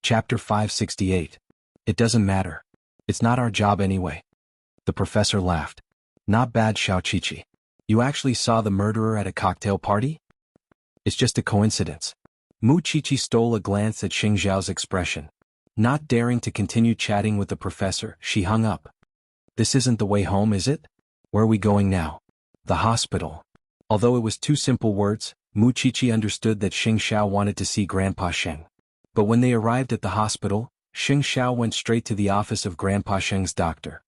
Chapter 568. It doesn't matter. It's not our job anyway. The professor laughed. Not bad, Xiao Qiqi. You actually saw the murderer at a cocktail party? It's just a coincidence. Mu Qiqi stole a glance at Xing Zhao's expression. Not daring to continue chatting with the professor, she hung up. This isn't the way home, is it? Where are we going now? The hospital. Although it was two simple words, Mu Qiqi understood that Xing Xiao wanted to see Grandpa Sheng. But when they arrived at the hospital, Xing Xiao went straight to the office of Grandpa Sheng's doctor.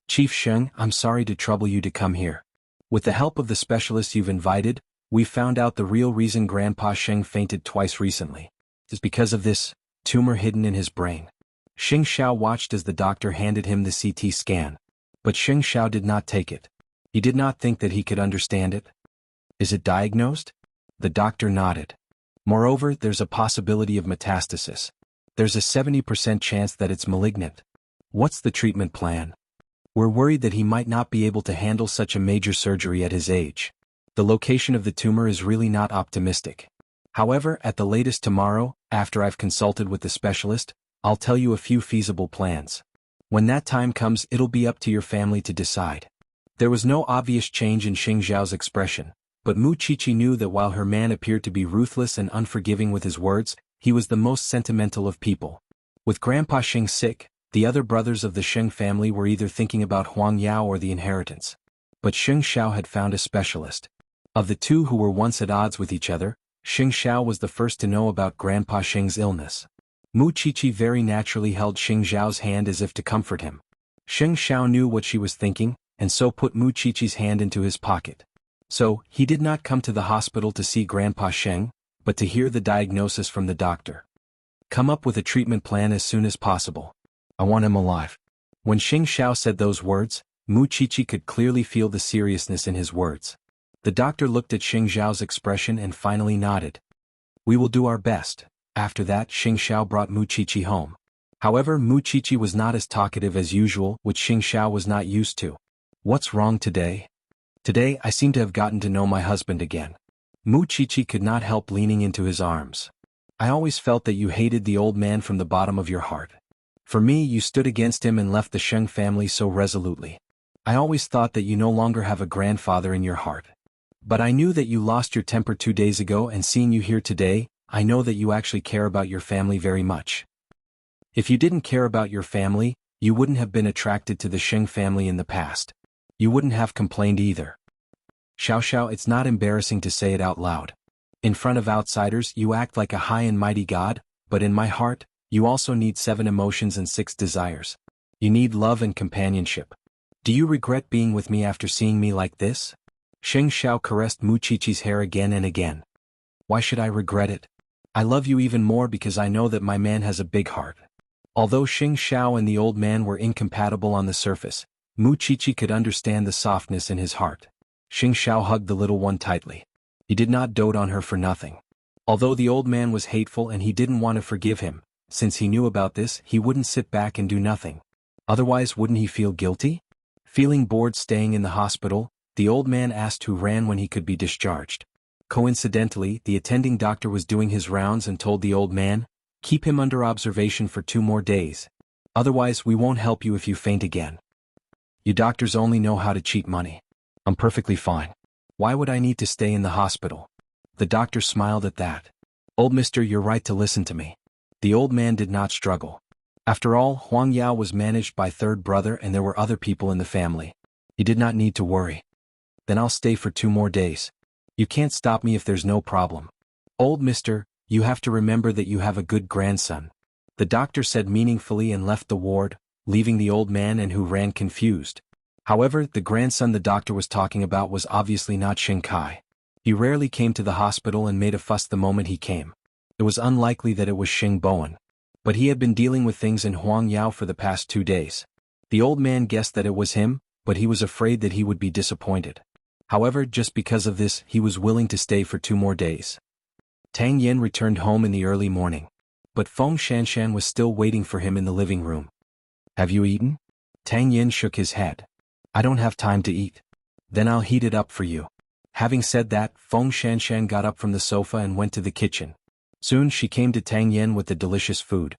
Chief Sheng, I'm sorry to trouble you to come here. With the help of the specialists you've invited, we've found out the real reason Grandpa Sheng fainted twice recently. It's because of this tumor hidden in his brain. Xing Xiao watched as the doctor handed him the CT scan. But Xing Xiao did not take it. He did not think that he could understand it. Is it diagnosed? The doctor nodded. Moreover, there's a possibility of metastasis. There's a 70% chance that it's malignant. What's the treatment plan? We're worried that he might not be able to handle such a major surgery at his age. The location of the tumor is really not optimistic. However, at the latest tomorrow, after I've consulted with the specialist, I'll tell you a few feasible plans. When that time comes, it'll be up to your family to decide. There was no obvious change in Xing Zhao's expression, but Mu Qiqi knew that while her man appeared to be ruthless and unforgiving with his words, he was the most sentimental of people. With Grandpa Sheng sick, the other brothers of the Sheng family were either thinking about Huang Yao or the inheritance. But Xing Xiao had found a specialist. Of the two who were once at odds with each other, Xing Xiao was the first to know about Grandpa Sheng's illness. Mu Qiqi very naturally held Xing Zhao's hand as if to comfort him. Xing Xiao knew what she was thinking, and so put Mu Qiqi's hand into his pocket. So, he did not come to the hospital to see Grandpa Sheng, but to hear the diagnosis from the doctor. Come up with a treatment plan as soon as possible. I want him alive. When Xing Xiao said those words, Mu Qiqi could clearly feel the seriousness in his words. The doctor looked at Xing Zhao's expression and finally nodded. We will do our best. After that, Xing Xiao brought Mu Qiqi home. However, Mu Qiqi was not as talkative as usual, which Xing Xiao was not used to. What's wrong today? Today, I seem to have gotten to know my husband again. Mu Qiqi could not help leaning into his arms. I always felt that you hated the old man from the bottom of your heart. For me, you stood against him and left the Sheng family so resolutely. I always thought that you no longer have a grandfather in your heart. But I knew that you lost your temper 2 days ago, and seeing you here today, I know that you actually care about your family very much. If you didn't care about your family, you wouldn't have been attracted to the Sheng family in the past. You wouldn't have complained either. Xiao Xiao, it's not embarrassing to say it out loud. In front of outsiders, you act like a high and mighty god, but in my heart, you also need 7 emotions and 6 desires. You need love and companionship. Do you regret being with me after seeing me like this? Xing Xiao caressed Mu Qiqi's hair again and again. Why should I regret it? I love you even more because I know that my man has a big heart. Although Xing Xiao and the old man were incompatible on the surface, Mu Qiqi could understand the softness in his heart. Xing Xiao hugged the little one tightly. He did not dote on her for nothing. Although the old man was hateful and he didn't want to forgive him, since he knew about this, he wouldn't sit back and do nothing. Otherwise, wouldn't he feel guilty? Feeling bored staying in the hospital, the old man asked who ran when he could be discharged. Coincidentally, the attending doctor was doing his rounds and told the old man, keep him under observation for 2 more days. Otherwise, we won't help you if you faint again. You doctors only know how to cheat money. I'm perfectly fine. Why would I need to stay in the hospital? The doctor smiled at that. Old mister, you're right to listen to me. The old man did not struggle. After all, Huang Yao was managed by third brother and there were other people in the family. He did not need to worry. Then I'll stay for 2 more days. You can't stop me if there's no problem. Old mister, you have to remember that you have a good grandson. The doctor said meaningfully and left the ward, leaving the old man and who ran confused. However, the grandson the doctor was talking about was obviously not Xing Kai. He rarely came to the hospital and made a fuss the moment he came. It was unlikely that it was Xing Bowen. But he had been dealing with things in Huang Yao for the past 2 days. The old man guessed that it was him, but he was afraid that he would be disappointed. However, just because of this, he was willing to stay for 2 more days. Tang Yen returned home in the early morning. But Feng Shanshan was still waiting for him in the living room. Have you eaten? Tang Yen shook his head. I don't have time to eat. Then I'll heat it up for you. Having said that, Feng Shanshan got up from the sofa and went to the kitchen. Soon she came to Tang Yen with the delicious food.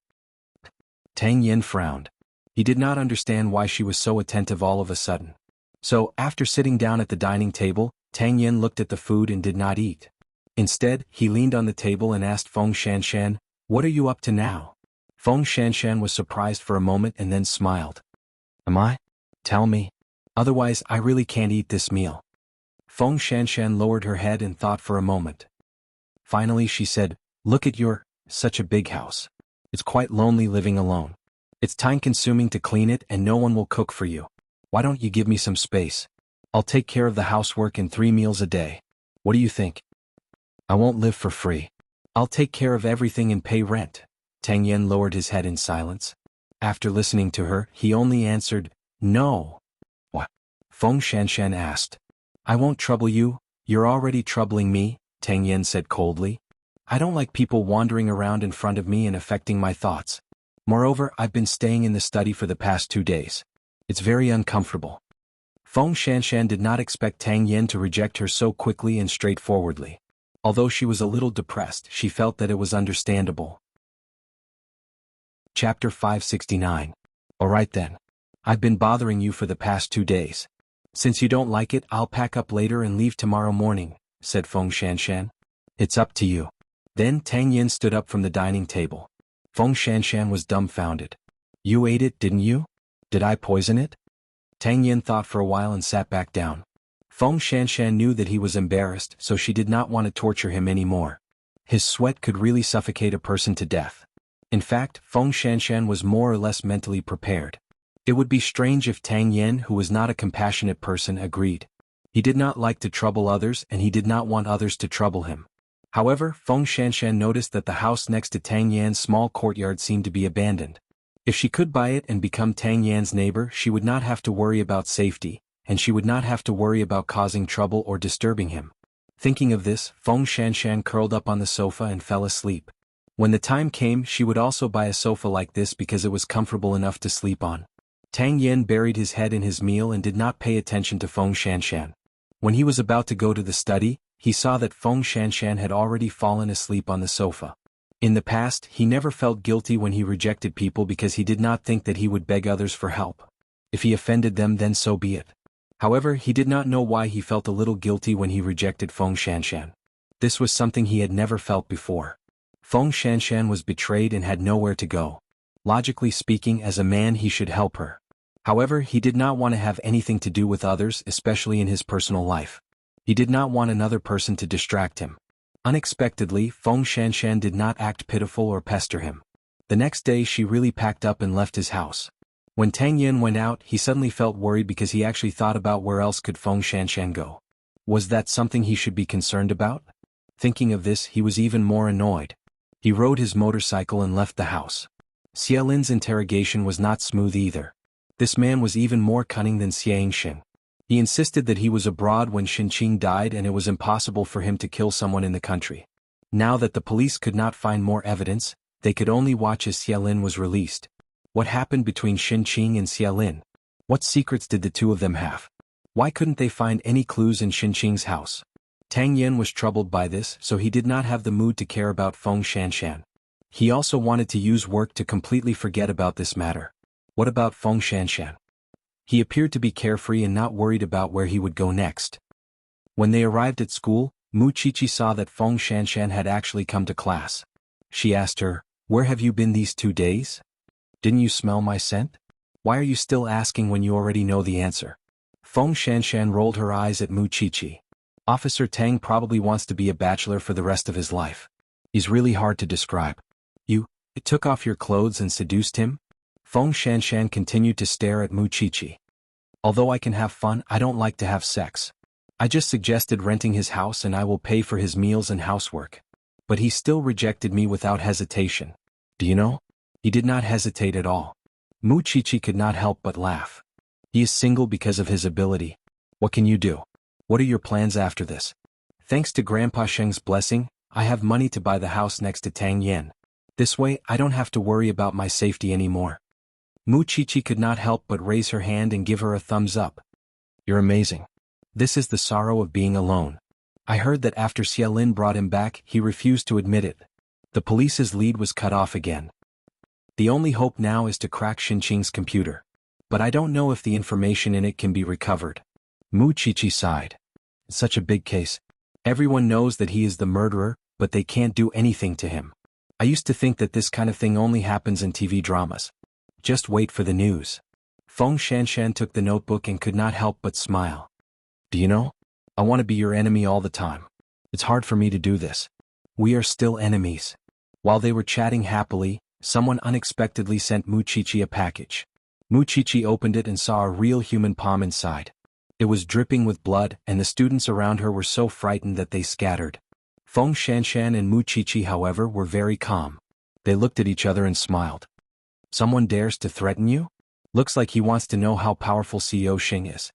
Tang Yen frowned. He did not understand why she was so attentive all of a sudden. So, after sitting down at the dining table, Tang Yen looked at the food and did not eat. Instead, he leaned on the table and asked Feng Shanshan, "What are you up to now?" Feng Shanshan was surprised for a moment and then smiled. "Am I? Tell me. Otherwise, I really can't eat this meal." Feng Shanshan lowered her head and thought for a moment. Finally she said, "Look at such a big house. It's quite lonely living alone. It's time-consuming to clean it and no one will cook for you. Why don't you give me some space? I'll take care of the housework and 3 meals a day. What do you think? I won't live for free. I'll take care of everything and pay rent." Tang Yen lowered his head in silence. After listening to her, he only answered, "No." "What?" Feng Shanshan asked. "I won't trouble you, you're already troubling me," Tang Yen said coldly. "I don't like people wandering around in front of me and affecting my thoughts. Moreover, I've been staying in the study for the past 2 days. It's very uncomfortable." Feng Shanshan did not expect Tang Yen to reject her so quickly and straightforwardly. Although she was a little depressed, she felt that it was understandable. Chapter 569. Alright then. I've been bothering you for the past 2 days. Since you don't like it, I'll pack up later and leave tomorrow morning, said Feng Shanshan. It's up to you. Then Tang Yen stood up from the dining table. Feng Shanshan was dumbfounded. You ate it, didn't you? Did I poison it? Tang Yen thought for a while and sat back down. Feng Shanshan knew that he was embarrassed, so she did not want to torture him anymore. His sweat could really suffocate a person to death. In fact, Feng Shanshan was more or less mentally prepared. It would be strange if Tang Yen, who was not a compassionate person, agreed. He did not like to trouble others and he did not want others to trouble him. However, Feng Shanshan noticed that the house next to Tang Yan's small courtyard seemed to be abandoned. If she could buy it and become Tang Yan's neighbor, she would not have to worry about safety, and she would not have to worry about causing trouble or disturbing him. Thinking of this, Feng Shanshan curled up on the sofa and fell asleep. When the time came, she would also buy a sofa like this because it was comfortable enough to sleep on. Tang Yen buried his head in his meal and did not pay attention to Feng Shanshan. When he was about to go to the study, he saw that Feng Shanshan had already fallen asleep on the sofa. In the past, he never felt guilty when he rejected people because he did not think that he would beg others for help. If he offended them, then so be it. However, he did not know why he felt a little guilty when he rejected Feng Shanshan. This was something he had never felt before. Feng Shanshan was betrayed and had nowhere to go. Logically speaking, as a man he should help her. However, he did not want to have anything to do with others, especially in his personal life. He did not want another person to distract him. Unexpectedly, Feng Shanshan did not act pitiful or pester him. The next day she really packed up and left his house. When Tang Yen went out, he suddenly felt worried because he actually thought about where else could Feng Shanshan go. Was that something he should be concerned about? Thinking of this, he was even more annoyed. He rode his motorcycle and left the house. Xiaolin's interrogation was not smooth either. This man was even more cunning than Xiangxing. He insisted that he was abroad when Xinqing died and it was impossible for him to kill someone in the country. Now that the police could not find more evidence, they could only watch as Xiaolin was released. What happened between Xinqing and Xiaolin? What secrets did the two of them have? Why couldn't they find any clues in Xinqing's house? Tang Yen was troubled by this, so he did not have the mood to care about Feng Shanshan. He also wanted to use work to completely forget about this matter. What about Feng Shanshan? He appeared to be carefree and not worried about where he would go next. When they arrived at school, Mu Chichi saw that Feng Shanshan had actually come to class. She asked her, "Where have you been these 2 days? Didn't you smell my scent? Why are you still asking when you already know the answer?" Feng Shanshan rolled her eyes at Mu Chichi. Officer Tang probably wants to be a bachelor for the rest of his life. He's really hard to describe. You took off your clothes and seduced him? Feng Shanshan continued to stare at Mu Chichi. Although I can have fun, I don't like to have sex. I just suggested renting his house and I will pay for his meals and housework. But he still rejected me without hesitation. Do you know? He did not hesitate at all. Mu Chichi could not help but laugh. He is single because of his ability. What can you do? What are your plans after this? Thanks to Grandpa Sheng's blessing, I have money to buy the house next to Tang Yen. This way, I don't have to worry about my safety anymore. Mu Chichi could not help but raise her hand and give her a thumbs up. You're amazing. This is the sorrow of being alone. I heard that after Xiaolin brought him back, he refused to admit it. The police's lead was cut off again. The only hope now is to crack Xinqing's computer. But I don't know if the information in it can be recovered. Mu Qiqi sighed. It's such a big case. Everyone knows that he is the murderer, but they can't do anything to him. I used to think that this kind of thing only happens in TV dramas. Just wait for the news. Feng Shanshan took the notebook and could not help but smile. Do you know? I want to be your enemy all the time. It's hard for me to do this. We are still enemies. While they were chatting happily, someone unexpectedly sent Mu Qiqi a package. Mu Qiqi opened it and saw a real human palm inside. It was dripping with blood, and the students around her were so frightened that they scattered. Feng Shanshan and Mu Qiqi, however, were very calm. They looked at each other and smiled. Someone dares to threaten you? Looks like he wants to know how powerful CEO Xing is.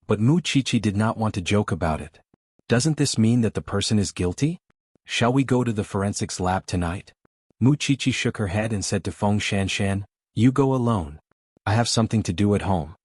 But Mu Qiqi did not want to joke about it. Doesn't this mean that the person is guilty? Shall we go to the forensics lab tonight? Mu Qiqi shook her head and said to Feng Shanshan, You go alone. I have something to do at home.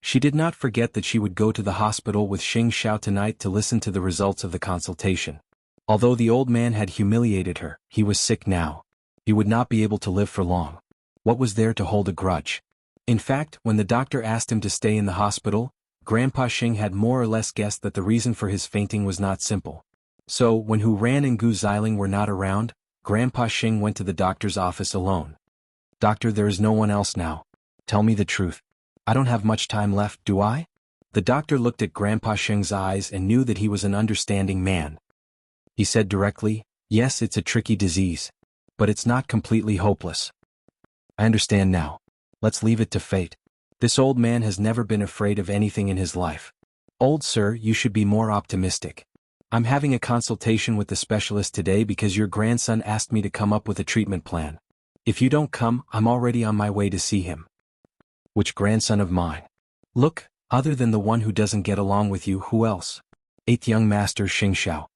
She did not forget that she would go to the hospital with Xing Xiao tonight to listen to the results of the consultation. Although the old man had humiliated her, he was sick now. He would not be able to live for long. What was there to hold a grudge? In fact, when the doctor asked him to stay in the hospital, Grandpa Xing had more or less guessed that the reason for his fainting was not simple. So, when Hu Ran and Gu Xiling were not around, Grandpa Xing went to the doctor's office alone. Doctor, there is no one else now. Tell me the truth. I don't have much time left, do I? The doctor looked at Grandpa Xing's eyes and knew that he was an understanding man. He said directly, Yes, it's a tricky disease. But it's not completely hopeless. I understand now. Let's leave it to fate. This old man has never been afraid of anything in his life. Old sir, you should be more optimistic. I'm having a consultation with the specialist today because your grandson asked me to come up with a treatment plan. If you don't come, I'm already on my way to see him. Which grandson of mine? Look, other than the one who doesn't get along with you, who else? 8th young master Xing Xiao.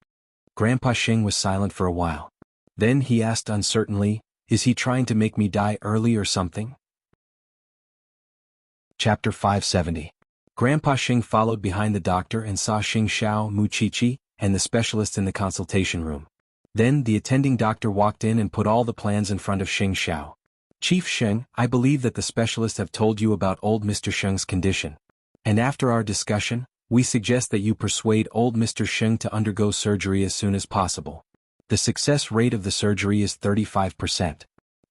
Grandpa Xing was silent for a while. Then he asked uncertainly, Is he trying to make me die early or something? Chapter 570. Grandpa Xing followed behind the doctor and saw Xing Xiao, Mu Qiqi, and the specialist in the consultation room. Then the attending doctor walked in and put all the plans in front of Xing Xiao. Chief Xing, I believe that the specialists have told you about old Mr. Sheng's condition. And after our discussion, we suggest that you persuade old Mr. Sheng to undergo surgery as soon as possible. The success rate of the surgery is 35%.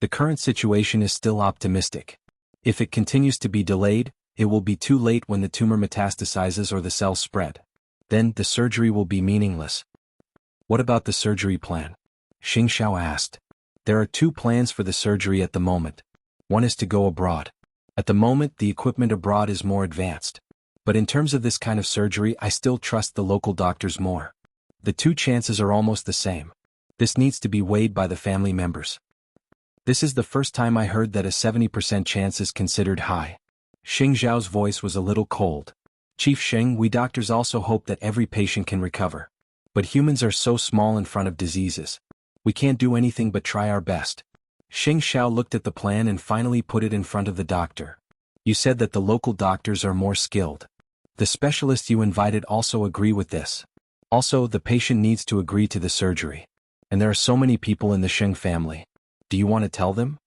The current situation is still optimistic. If it continues to be delayed, it will be too late when the tumor metastasizes or the cells spread. Then the surgery will be meaningless. What about the surgery plan? Xing Xiao asked. There are 2 plans for the surgery at the moment. One is to go abroad. At the moment, the equipment abroad is more advanced. But in terms of this kind of surgery, I still trust the local doctors more. The 2 chances are almost the same. This needs to be weighed by the family members. This is the first time I heard that a 70% chance is considered high. Xing Xiao's voice was a little cold. Chief Xing, we doctors also hope that every patient can recover. But humans are so small in front of diseases. We can't do anything but try our best. Xing Xiao looked at the plan and finally put it in front of the doctor. You said that the local doctors are more skilled. The specialists you invited also agree with this. Also, the patient needs to agree to the surgery. And there are so many people in the Sheng family. Do you want to tell them?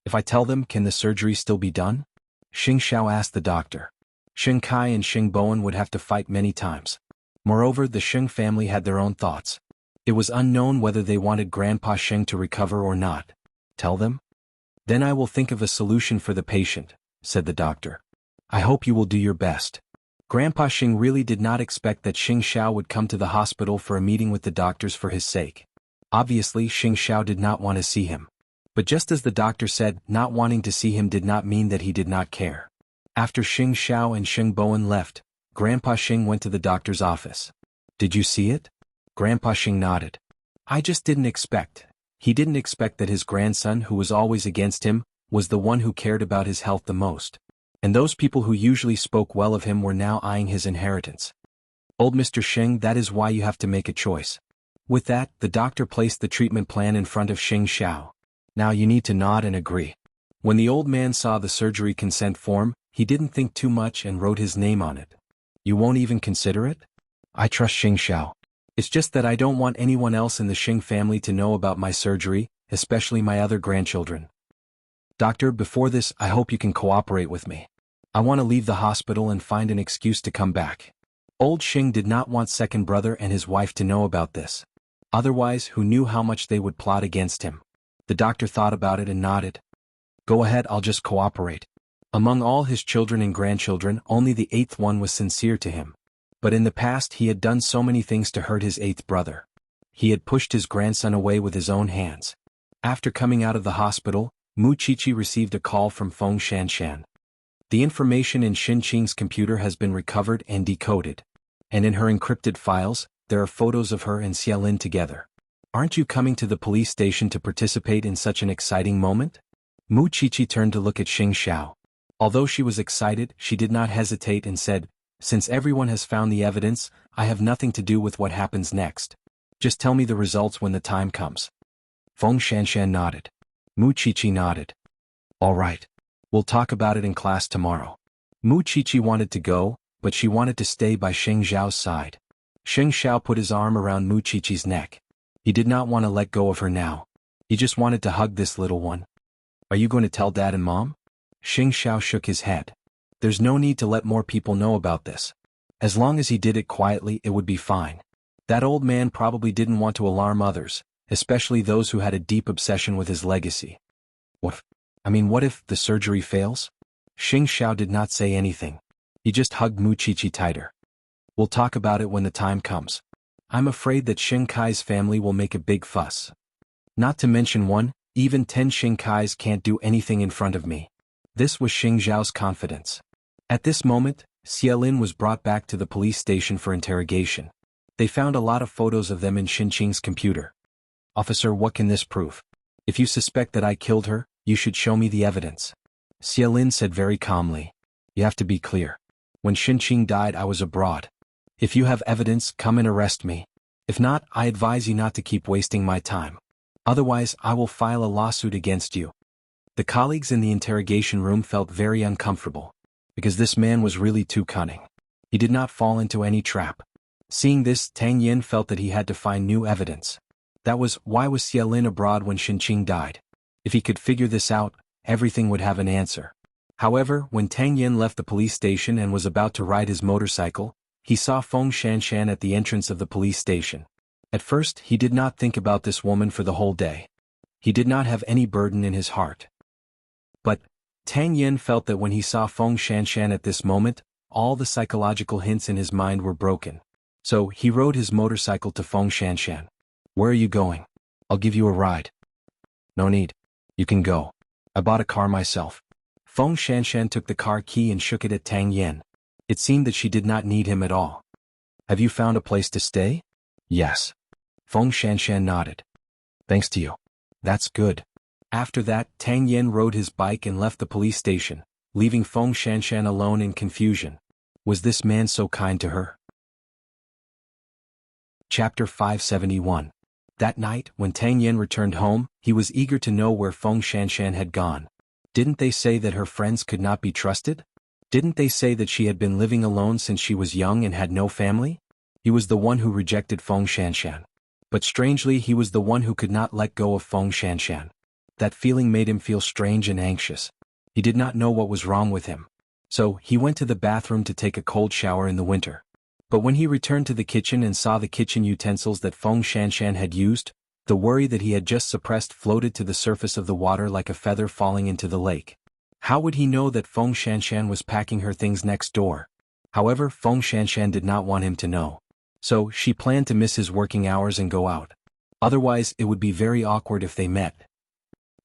If I tell them, can the surgery still be done? Xing Xiao asked the doctor. Xing Kai and Xing Bowen would have to fight many times. Moreover, the Sheng family had their own thoughts. It was unknown whether they wanted Grandpa Sheng to recover or not. Tell them? Then I will think of a solution for the patient, said the doctor. I hope you will do your best. Grandpa Xing really did not expect that Xing Xiao would come to the hospital for a meeting with the doctors for his sake. Obviously, Xing Xiao did not want to see him. But just as the doctor said, not wanting to see him did not mean that he did not care. After Xing Xiao and Xing Bowen left, Grandpa Xing went to the doctor's office. Did you see it? Grandpa Xing nodded. I just didn't expect. He didn't expect that his grandson, who was always against him, was the one who cared about his health the most. And those people who usually spoke well of him were now eyeing his inheritance. Old Mr. Xing, that is why you have to make a choice. With that, the doctor placed the treatment plan in front of Xing Xiao. Now you need to nod and agree. When the old man saw the surgery consent form, he didn't think too much and wrote his name on it. You won't even consider it? I trust Xing Xiao. It's just that I don't want anyone else in the Xing family to know about my surgery, especially my other grandchildren. Doctor, before this, I hope you can cooperate with me. I want to leave the hospital and find an excuse to come back. Old Xing did not want second brother and his wife to know about this. Otherwise, who knew how much they would plot against him? The doctor thought about it and nodded. Go ahead, I'll just cooperate. Among all his children and grandchildren, only the eighth one was sincere to him. But in the past he had done so many things to hurt his eighth brother. He had pushed his grandson away with his own hands. After coming out of the hospital, Mu Qiqi received a call from Feng Shanshan. The information in Xin Qing's computer has been recovered and decoded. And in her encrypted files, there are photos of her and Xiaolin together. Aren't you coming to the police station to participate in such an exciting moment? Mu Qiqi turned to look at Xing Xiao. Although she was excited, she did not hesitate and said, since everyone has found the evidence, I have nothing to do with what happens next. Just tell me the results when the time comes. Feng Shanshan nodded. Mu Qiqi nodded. All right. We'll talk about it in class tomorrow. Mu Qiqi wanted to go, but she wanted to stay by Xing Xiao's side. Xing Xiao put his arm around Mu Qiqi's neck. He did not want to let go of her now. He just wanted to hug this little one. Are you going to tell Dad and Mom? Xing Xiao shook his head. There's no need to let more people know about this. As long as he did it quietly, it would be fine. That old man probably didn't want to alarm others, especially those who had a deep obsession with his legacy. What if the surgery fails? Xing Xiao did not say anything. He just hugged Mu Qiqi tighter. We'll talk about it when the time comes. I'm afraid that Xing Kai's family will make a big fuss. Not to mention even 10 Xing Kais can't do anything in front of me. This was Xing Xiao's confidence. At this moment, Xiaolin was brought back to the police station for interrogation. They found a lot of photos of them in Xin Qing's computer. Officer, what can this prove? If you suspect that I killed her, you should show me the evidence. Xiaolin said very calmly. You have to be clear. When Xin Qing died, I was abroad. If you have evidence, come and arrest me. If not, I advise you not to keep wasting my time. Otherwise, I will file a lawsuit against you. The colleagues in the interrogation room felt very uncomfortable, because this man was really too cunning. He did not fall into any trap. Seeing this, Tang Yin felt that he had to find new evidence. That was, why was Xiaolin abroad when Xin Qing died? If he could figure this out, everything would have an answer. However, when Tang Yin left the police station and was about to ride his motorcycle, he saw Feng Shanshan at the entrance of the police station. At first, he did not think about this woman for the whole day. He did not have any burden in his heart. But Tang Yin felt that when he saw Feng Shanshan at this moment, all the psychological hints in his mind were broken. So he rode his motorcycle to Feng Shanshan. Where are you going? I'll give you a ride. No need. You can go. I bought a car myself. Feng Shanshan took the car key and shook it at Tang Yin. It seemed that she did not need him at all. Have you found a place to stay? Yes. Feng Shanshan nodded. Thanks to you. That's good. After that, Tang Yin rode his bike and left the police station, leaving Feng Shanshan alone in confusion. Was this man so kind to her? Chapter 571. That night, when Tang Yin returned home, he was eager to know where Feng Shanshan had gone. Didn't they say that her friends could not be trusted? Didn't they say that she had been living alone since she was young and had no family? He was the one who rejected Feng Shanshan. But strangely, he was the one who could not let go of Feng Shanshan. That feeling made him feel strange and anxious. He did not know what was wrong with him. So, he went to the bathroom to take a cold shower in the winter. But when he returned to the kitchen and saw the kitchen utensils that Feng Shanshan had used, the worry that he had just suppressed floated to the surface of the water like a feather falling into the lake. How would he know that Feng Shanshan was packing her things next door? However, Feng Shanshan did not want him to know. So, she planned to miss his working hours and go out. Otherwise, it would be very awkward if they met.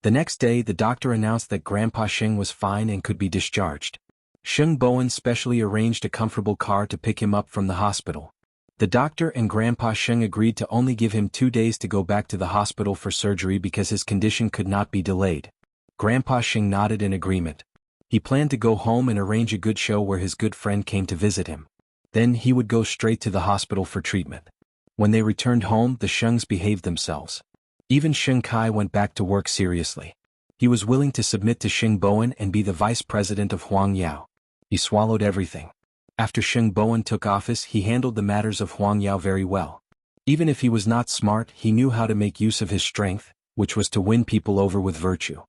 The next day, the doctor announced that Grandpa Xing was fine and could be discharged. Sheng Bowen specially arranged a comfortable car to pick him up from the hospital. The doctor and Grandpa Sheng agreed to only give him 2 days to go back to the hospital for surgery because his condition could not be delayed. Grandpa Sheng nodded in agreement. He planned to go home and arrange a good show where his good friend came to visit him. Then he would go straight to the hospital for treatment. When they returned home, the Shengs behaved themselves. Even Sheng Kai went back to work seriously. He was willing to submit to Sheng Bowen and be the vice president of Huang Yao. He swallowed everything. After Sheng Bowen took office, he handled the matters of Huang Yao very well. Even if he was not smart, he knew how to make use of his strength, which was to win people over with virtue.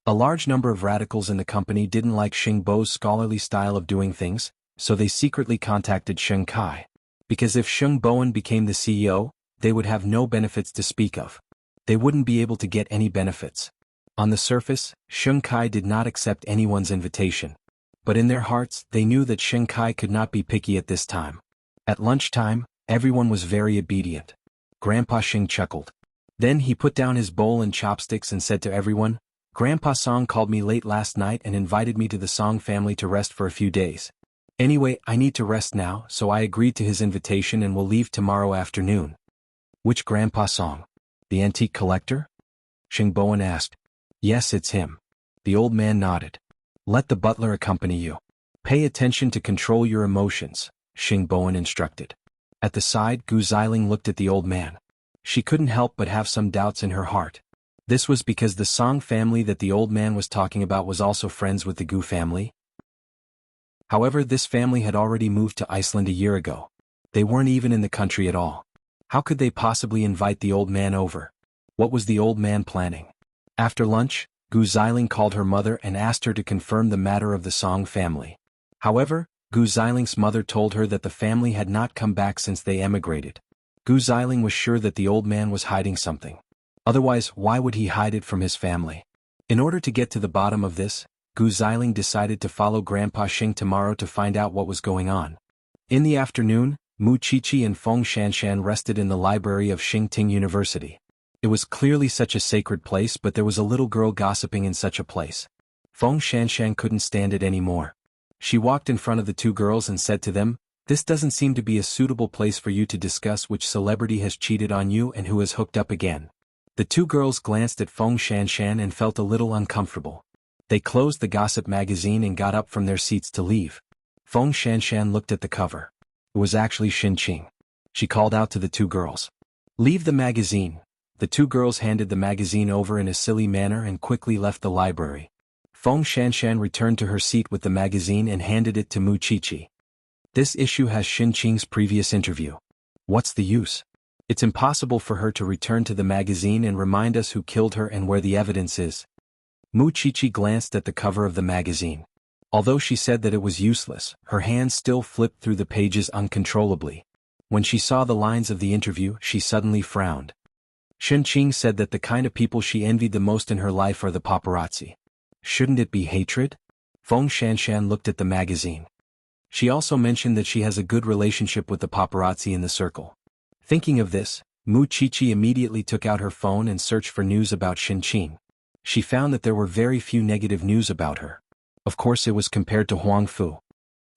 A large number of radicals in the company didn't like Xing Bo's scholarly style of doing things, so they secretly contacted Sheng Kai. Because if Sheng Bowen became the CEO, they would have no benefits to speak of. They wouldn't be able to get any benefits. On the surface, Sheng Kai did not accept anyone's invitation. But in their hearts, they knew that Sheng Kai could not be picky at this time. At lunchtime, everyone was very obedient. Grandpa Xing chuckled. Then he put down his bowl and chopsticks and said to everyone, "Grandpa Song called me late last night and invited me to the Song family to rest for a few days. Anyway, I need to rest now, so I agreed to his invitation and will leave tomorrow afternoon." "Which Grandpa Song? The antique collector?" Xing Bowen asked. "Yes, it's him." The old man nodded. "Let the butler accompany you. Pay attention to control your emotions," Xing Bowen instructed. At the side, Gu Xiling looked at the old man. She couldn't help but have some doubts in her heart. This was because the Song family that the old man was talking about was also friends with the Gu family. However, this family had already moved to Iceland a year ago. They weren't even in the country at all. How could they possibly invite the old man over? What was the old man planning? After lunch, Gu Xiling called her mother and asked her to confirm the matter of the Song family. However, Gu Xiling's mother told her that the family had not come back since they emigrated. Gu Xiling was sure that the old man was hiding something. Otherwise, why would he hide it from his family? In order to get to the bottom of this, Gu Xiling decided to follow Grandpa Xing tomorrow to find out what was going on. In the afternoon, Mu Qiqi and Feng Shanshan rested in the library of Xingting University. It was clearly such a sacred place, but there was a little girl gossiping in such a place. Feng Shanshan couldn't stand it anymore. She walked in front of the two girls and said to them, "This doesn't seem to be a suitable place for you to discuss which celebrity has cheated on you and who has hooked up again." The two girls glanced at Feng Shanshan and felt a little uncomfortable. They closed the gossip magazine and got up from their seats to leave. Feng Shanshan looked at the cover. It was actually Xin Qing. She called out to the two girls, "Leave the magazine." The two girls handed the magazine over in a silly manner and quickly left the library. Feng Shanshan returned to her seat with the magazine and handed it to Mu Qiqi. "This issue has Xin Qing's previous interview. What's the use? It's impossible for her to return to the magazine and remind us who killed her and where the evidence is." Mu Qiqi glanced at the cover of the magazine. Although she said that it was useless, her hands still flipped through the pages uncontrollably. When she saw the lines of the interview, she suddenly frowned. Xin Qing said that the kind of people she envied the most in her life are the paparazzi. Shouldn't it be hatred? Feng Shanshan looked at the magazine. She also mentioned that she has a good relationship with the paparazzi in the circle. Thinking of this, Mu Qiqi immediately took out her phone and searched for news about Xin Qing. She found that there were very few negative news about her. Of course, it was compared to Huang Fu.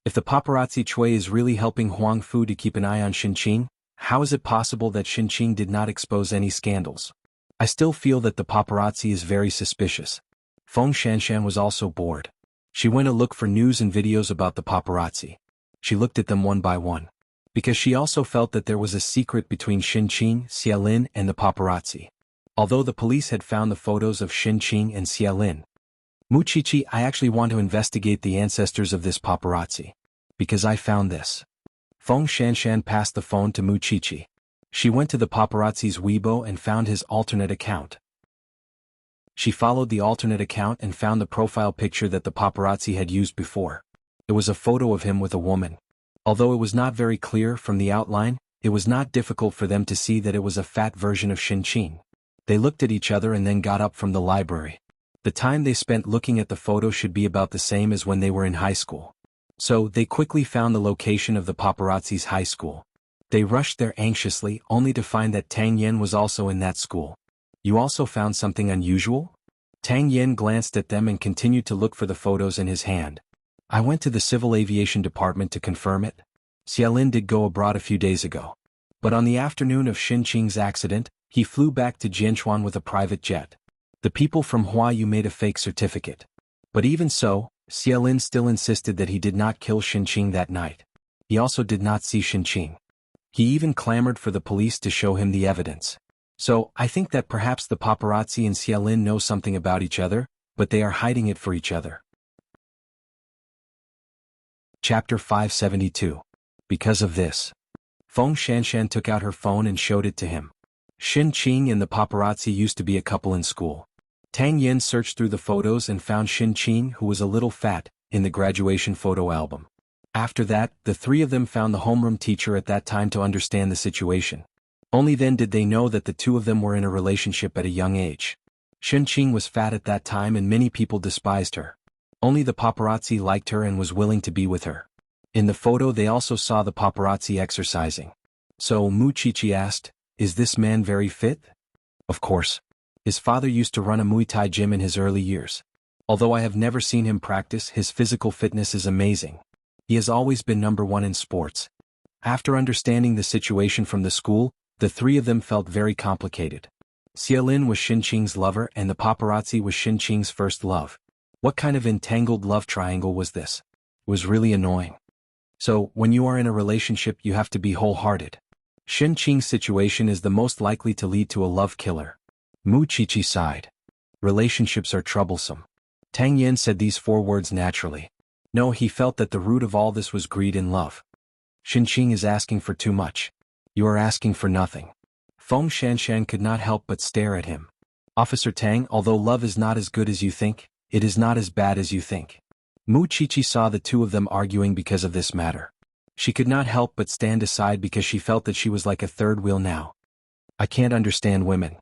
If the paparazzi Chui is really helping Huang Fu to keep an eye on Xin Qing, how is it possible that Xin Qing did not expose any scandals? I still feel that the paparazzi is very suspicious. Feng Shanshan was also bored. She went to look for news and videos about the paparazzi. She looked at them one by one. Because she also felt that there was a secret between Xin Qing, Xiaolin, and the paparazzi. Although the police had found the photos of Xin Qing and Xiaolin. Mu Qiqi, I actually want to investigate the ancestors of this paparazzi. Because I found this. Feng Shanshan passed the phone to Mu Qiqi. She went to the paparazzi's Weibo and found his alternate account. She followed the alternate account and found the profile picture that the paparazzi had used before. It was a photo of him with a woman. Although it was not very clear from the outline, it was not difficult for them to see that it was a fat version of Xin Qing. They looked at each other and then got up from the library. The time they spent looking at the photo should be about the same as when they were in high school. So, they quickly found the location of the paparazzi's high school. They rushed there anxiously, only to find that Tang Yen was also in that school. "You also found something unusual?" Tang Yen glanced at them and continued to look for the photos in his hand. "I went to the Civil Aviation Department to confirm it. Xiaolin did go abroad a few days ago. But on the afternoon of Xin Qing's accident, he flew back to Jianchuan with a private jet. The people from Huayu made a fake certificate. But even so, Xiaolin still insisted that he did not kill Xin Qing that night. He also did not see Xin Qing. He even clamored for the police to show him the evidence. So, I think that perhaps the paparazzi and Xiaolin know something about each other, but they are hiding it for each other." Chapter 572. Because of this. Feng Shanshan took out her phone and showed it to him. Xin Qing and the paparazzi used to be a couple in school. Tang Yen searched through the photos and found Xin Qing, who was a little fat, in the graduation photo album. After that, the three of them found the homeroom teacher at that time to understand the situation. Only then did they know that the two of them were in a relationship at a young age. Xin Qing was fat at that time and many people despised her. Only the paparazzi liked her and was willing to be with her. In the photo they also saw the paparazzi exercising. So Mu Chichi asked, "Is this man very fit?" Of course. His father used to run a Muay Thai gym in his early years. Although I have never seen him practice, his physical fitness is amazing. He has always been #1 in sports. After understanding the situation from the school, the three of them felt very complicated. Xiaolin was Xin Qing's lover and the paparazzi was Xin Qing's first love. What kind of entangled love triangle was this? It was really annoying. So, when you are in a relationship you have to be wholehearted. Xin Qing's situation is the most likely to lead to a love killer. Mu Chichi sighed. Relationships are troublesome. Tang Yen said these 4 words naturally. No, he felt that the root of all this was greed in love. Xin Qing is asking for too much. You are asking for nothing. Feng Shanshan could not help but stare at him. Officer Tang, although love is not as good as you think, it is not as bad as you think. Mu Chichi saw the two of them arguing because of this matter. She could not help but stand aside because she felt that she was like a third wheel now. I can't understand women.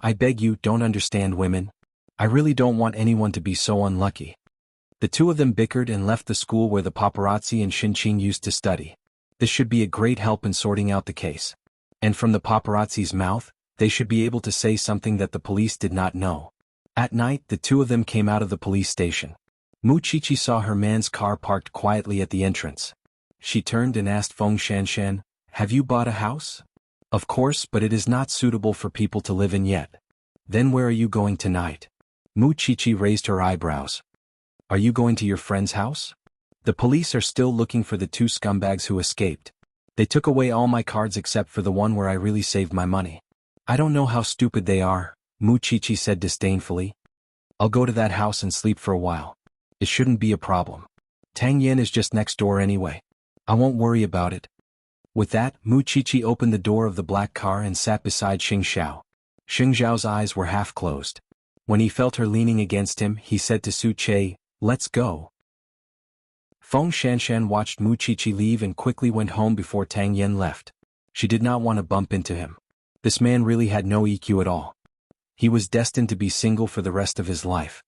I beg you, don't understand women. I really don't want anyone to be so unlucky. The two of them bickered and left the school where the paparazzi and Xin Qing used to study. This should be a great help in sorting out the case. And from the paparazzi's mouth, they should be able to say something that the police did not know. At night, the two of them came out of the police station. Mu Chichi saw her man's car parked quietly at the entrance. She turned and asked Feng Shanshan, "Have you bought a house?" "Of course, but it is not suitable for people to live in yet." "Then where are you going tonight?" Mu Chichi raised her eyebrows. "Are you going to your friend's house?" "The police are still looking for the 2 scumbags who escaped. They took away all my cards except for the one where I really saved my money." "I don't know how stupid they are," Mu Chichi said disdainfully. "I'll go to that house and sleep for a while. It shouldn't be a problem. Tang Yen is just next door anyway. I won't worry about it." With that, Mu Chichi opened the door of the black car and sat beside Xing Xiao. Xing Xiao's eyes were half closed. When he felt her leaning against him, he said to Su Che, "Let's go." Feng Shanshan watched Mu Chichi leave and quickly went home before Tang Yen left. She did not want to bump into him. This man really had no EQ at all. He was destined to be single for the rest of his life.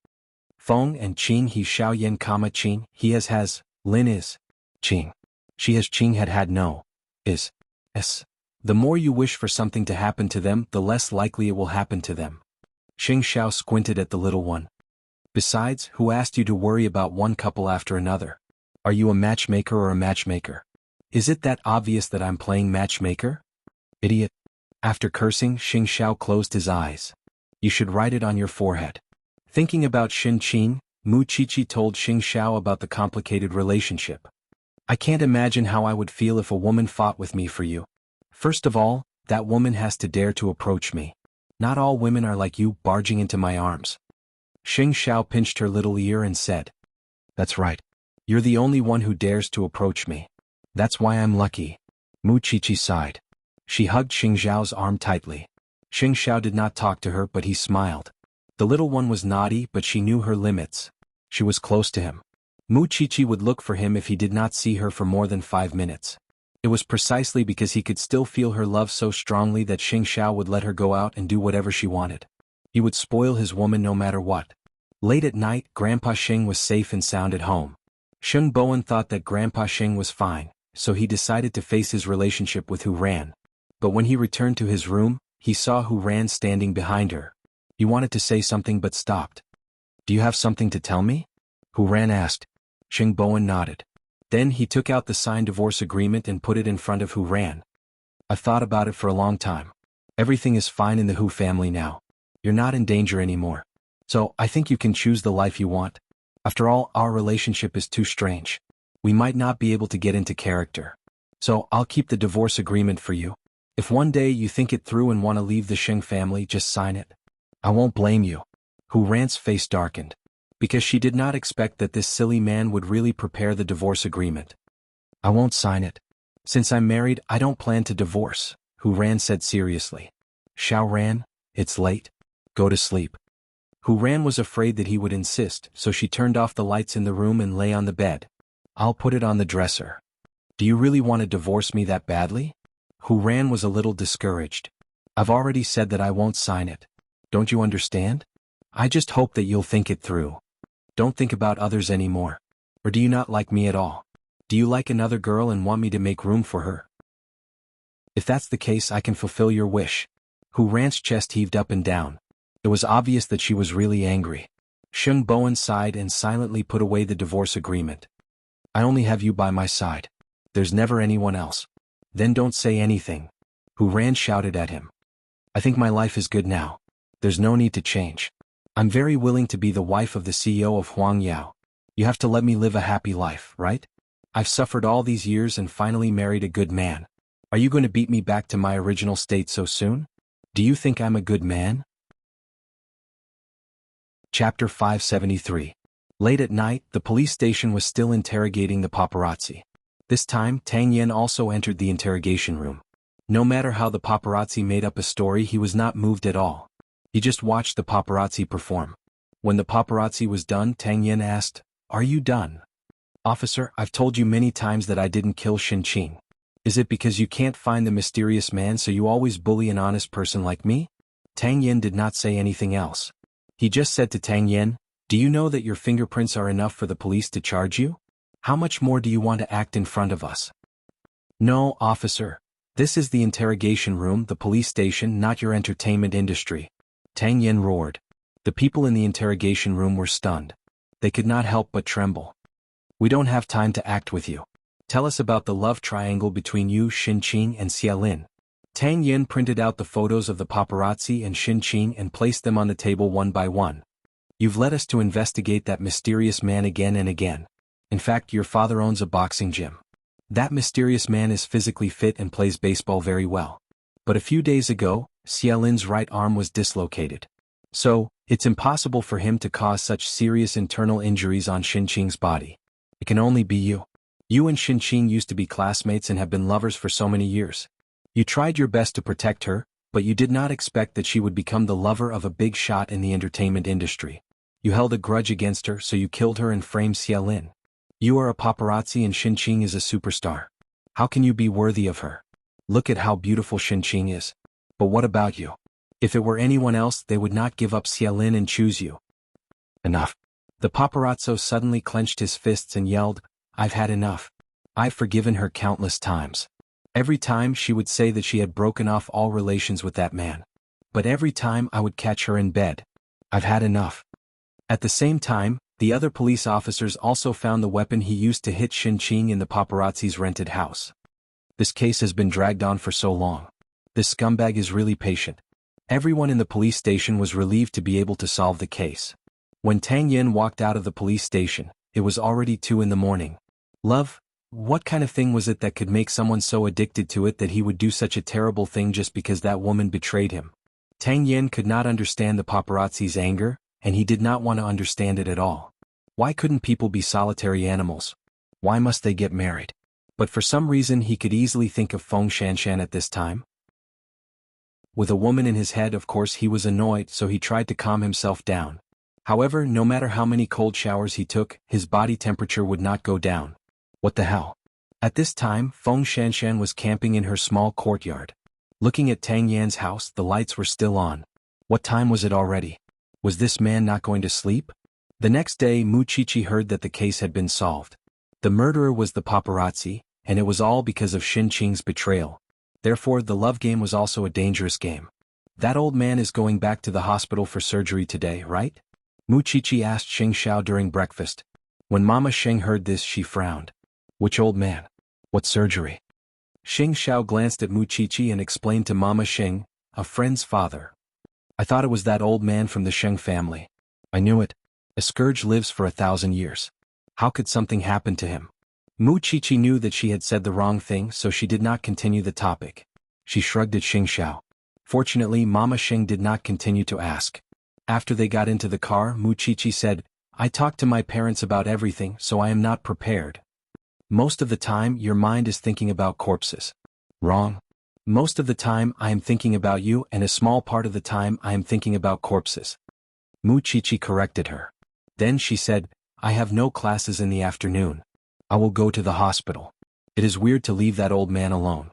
Feng and Qing he Xiao Yen comma Qing, he has, Lin is, Qing. She has Qing had no, is, s. The more you wish for something to happen to them, the less likely it will happen to them. Xing Xiao squinted at the little one. Besides, who asked you to worry about one couple after another? Are you a matchmaker or a matchmaker? Is it that obvious that I'm playing matchmaker? Idiot. After cursing, Xing Xiao closed his eyes. You should write it on your forehead. Thinking about Xin Qing, Mu Chichi told Xing Xiao about the complicated relationship. I can't imagine how I would feel if a woman fought with me for you. First of all, that woman has to dare to approach me. Not all women are like you, barging into my arms. Xing Xiao pinched her little ear and said, That's right. You're the only one who dares to approach me. That's why I'm lucky. Mu Chichi sighed. She hugged Xing Xiao's arm tightly. Xing Xiao did not talk to her, but he smiled. The little one was naughty, but she knew her limits. She was close to him. Mu Chichi would look for him if he did not see her for more than 5 minutes. It was precisely because he could still feel her love so strongly that Xing Xiao would let her go out and do whatever she wanted. He would spoil his woman no matter what. Late at night, Grandpa Xing was safe and sound at home. Sheng Bowen thought that Grandpa Xing was fine, so he decided to face his relationship with Hu Ran. But when he returned to his room, he saw Hu Ran standing behind her. He wanted to say something but stopped. Do you have something to tell me? Hu Ran asked. Sheng Bowen nodded. Then he took out the signed divorce agreement and put it in front of Hu Ran. I've thought about it for a long time. Everything is fine in the Hu family now. You're not in danger anymore. So, I think you can choose the life you want. After all, our relationship is too strange. We might not be able to get into character. So, I'll keep the divorce agreement for you. If one day you think it through and want to leave the Sheng family, just sign it. I won't blame you. Hu Ran's face darkened. Because she did not expect that this silly man would really prepare the divorce agreement. I won't sign it. Since I'm married, I don't plan to divorce, Hu Ran said seriously. Xiao Ran, it's late. Go to sleep. Hu Ran was afraid that he would insist, so she turned off the lights in the room and lay on the bed. I'll put it on the dresser. Do you really want to divorce me that badly? Hu Ran was a little discouraged. I've already said that I won't sign it. Don't you understand? I just hope that you'll think it through. Don't think about others anymore. Or do you not like me at all? Do you like another girl and want me to make room for her? If that's the case, I can fulfill your wish. Hu Ran's chest heaved up and down. It was obvious that she was really angry. Sheng Bowen sighed and silently put away the divorce agreement. I only have you by my side. There's never anyone else. Then don't say anything. Hu Ran shouted at him. I think my life is good now. There's no need to change. I'm very willing to be the wife of the CEO of Huang Yao. You have to let me live a happy life, right? I've suffered all these years and finally married a good man. Are you going to beat me back to my original state so soon? Do you think I'm a good man? Chapter 573. Late at night, the police station was still interrogating the paparazzi. This time, Tang Yen also entered the interrogation room. No matter how the paparazzi made up a story, he was not moved at all. He just watched the paparazzi perform. When the paparazzi was done, Tang Yen asked, Are you done? Officer, I've told you many times that I didn't kill Xinqing. Is it because you can't find the mysterious man so you always bully an honest person like me? Tang Yen did not say anything else. He just said to Tang Yen, Do you know that your fingerprints are enough for the police to charge you? How much more do you want to act in front of us? No, officer. This is the interrogation room, the police station, not your entertainment industry. Tang Yen roared. The people in the interrogation room were stunned. They could not help but tremble. We don't have time to act with you. Tell us about the love triangle between you, Xinqing, and Xiaolin. Tang Yen printed out the photos of the paparazzi and Xinqing and placed them on the table one by one. You've led us to investigate that mysterious man again and again. In fact, your father owns a boxing gym. That mysterious man is physically fit and plays baseball very well. But a few days ago, Xiaolin's right arm was dislocated. So, it's impossible for him to cause such serious internal injuries on Xinqing's body. It can only be you. You and Xinqing used to be classmates and have been lovers for so many years. You tried your best to protect her, but you did not expect that she would become the lover of a big shot in the entertainment industry. You held a grudge against her, so you killed her and framed Xiaolin. You are a paparazzi and Xinqing is a superstar. How can you be worthy of her? Look at how beautiful Xinqing is. But what about you? If it were anyone else, they would not give up Xiaolin and choose you. Enough. The paparazzo suddenly clenched his fists and yelled, I've had enough. I've forgiven her countless times. Every time she would say that she had broken off all relations with that man. But every time I would catch her in bed. I've had enough. At the same time, the other police officers also found the weapon he used to hit Xinqing in the paparazzi's rented house. This case has been dragged on for so long. This scumbag is really patient. Everyone in the police station was relieved to be able to solve the case. When Tang Yen walked out of the police station, it was already 2 in the morning. Love? What kind of thing was it that could make someone so addicted to it that he would do such a terrible thing just because that woman betrayed him? Tang Yen could not understand the paparazzi's anger, and he did not want to understand it at all. Why couldn't people be solitary animals? Why must they get married? But for some reason he could easily think of Feng Shanshan at this time. With a woman in his head, of course he was annoyed, so he tried to calm himself down. However, no matter how many cold showers he took, his body temperature would not go down. What the hell? At this time, Feng Shanshan was camping in her small courtyard. Looking at Tang Yan's house, the lights were still on. What time was it already? Was this man not going to sleep? The next day, Mu Chichi heard that the case had been solved. The murderer was the paparazzi, and it was all because of Xinqing's betrayal. Therefore, the love game was also a dangerous game. That old man is going back to the hospital for surgery today, right? Mu Chichi asked Xing Xiao during breakfast. When Mama Xing heard this, she frowned. Which old man? What surgery? Xing Xiao glanced at Mu Chichi and explained to Mama Xing, a friend's father. I thought it was that old man from the Sheng family. I knew it. A scourge lives for 1,000 years. How could something happen to him? Mu Chichi knew that she had said the wrong thing, so she did not continue the topic. She shrugged at Xing Xiao. Fortunately, Mama Xing did not continue to ask. After they got into the car, Mu Chichi said, I talked to my parents about everything, so I am not prepared. Most of the time, your mind is thinking about corpses. Wrong. Most of the time, I am thinking about you, and a small part of the time, I am thinking about corpses. Mu Chichi corrected her. Then she said, I have no classes in the afternoon. I will go to the hospital. It is weird to leave that old man alone.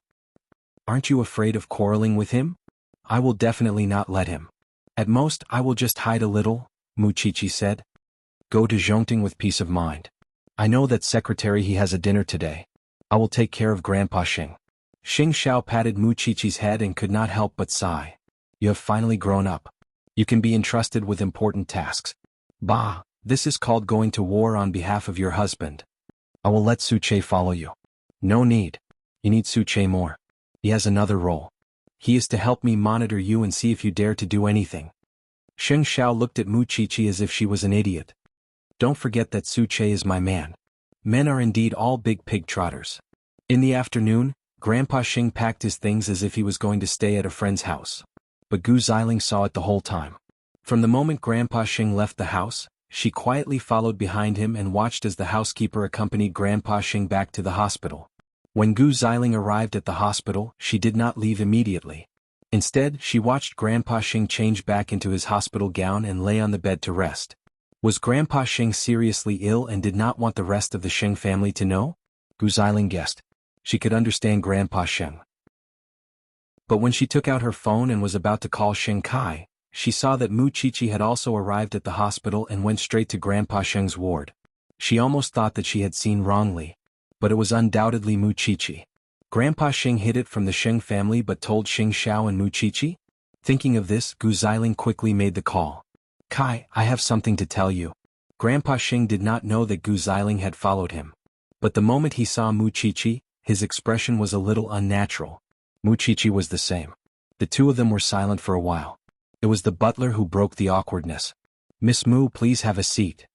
Aren't you afraid of quarreling with him? I will definitely not let him. At most, I will just hide a little, Mu Chichi said. Go to Zhongting with peace of mind. I know that secretary he has a dinner today. I will take care of Grandpa Xing. Xing Xiao patted Mu Chichi's head and could not help but sigh. You have finally grown up. You can be entrusted with important tasks. Bah, this is called going to war on behalf of your husband. I will let Su Che follow you. No need. You need Su Che more. He has another role. He is to help me monitor you and see if you dare to do anything. Xing Xiao looked at Mu Chichi as if she was an idiot. Don't forget that Su Che is my man. Men are indeed all big pig trotters. In the afternoon, Grandpa Xing packed his things as if he was going to stay at a friend's house. But Gu Xiling saw it the whole time. From the moment Grandpa Xing left the house, she quietly followed behind him and watched as the housekeeper accompanied Grandpa Xing back to the hospital. When Gu Xiling arrived at the hospital, she did not leave immediately. Instead, she watched Grandpa Xing change back into his hospital gown and lay on the bed to rest. Was Grandpa Xing seriously ill and did not want the rest of the Xing family to know? Gu Xiling guessed. She could understand Grandpa Xing. But when she took out her phone and was about to call Xing Kai, she saw that Mu Chichi had also arrived at the hospital and went straight to Grandpa Xing's ward. She almost thought that she had seen wrongly. But it was undoubtedly Mu Chichi. Grandpa Xing hid it from the Xing family but told Xing Xiao and Mu Chichi? Thinking of this, Gu Xiling quickly made the call. Kai, I have something to tell you. Grandpa Xing did not know that Gu Xiling had followed him. But the moment he saw Mu Chichi, his expression was a little unnatural. Mu Chichi was the same. The two of them were silent for a while. It was the butler who broke the awkwardness. Miss Mu, please have a seat.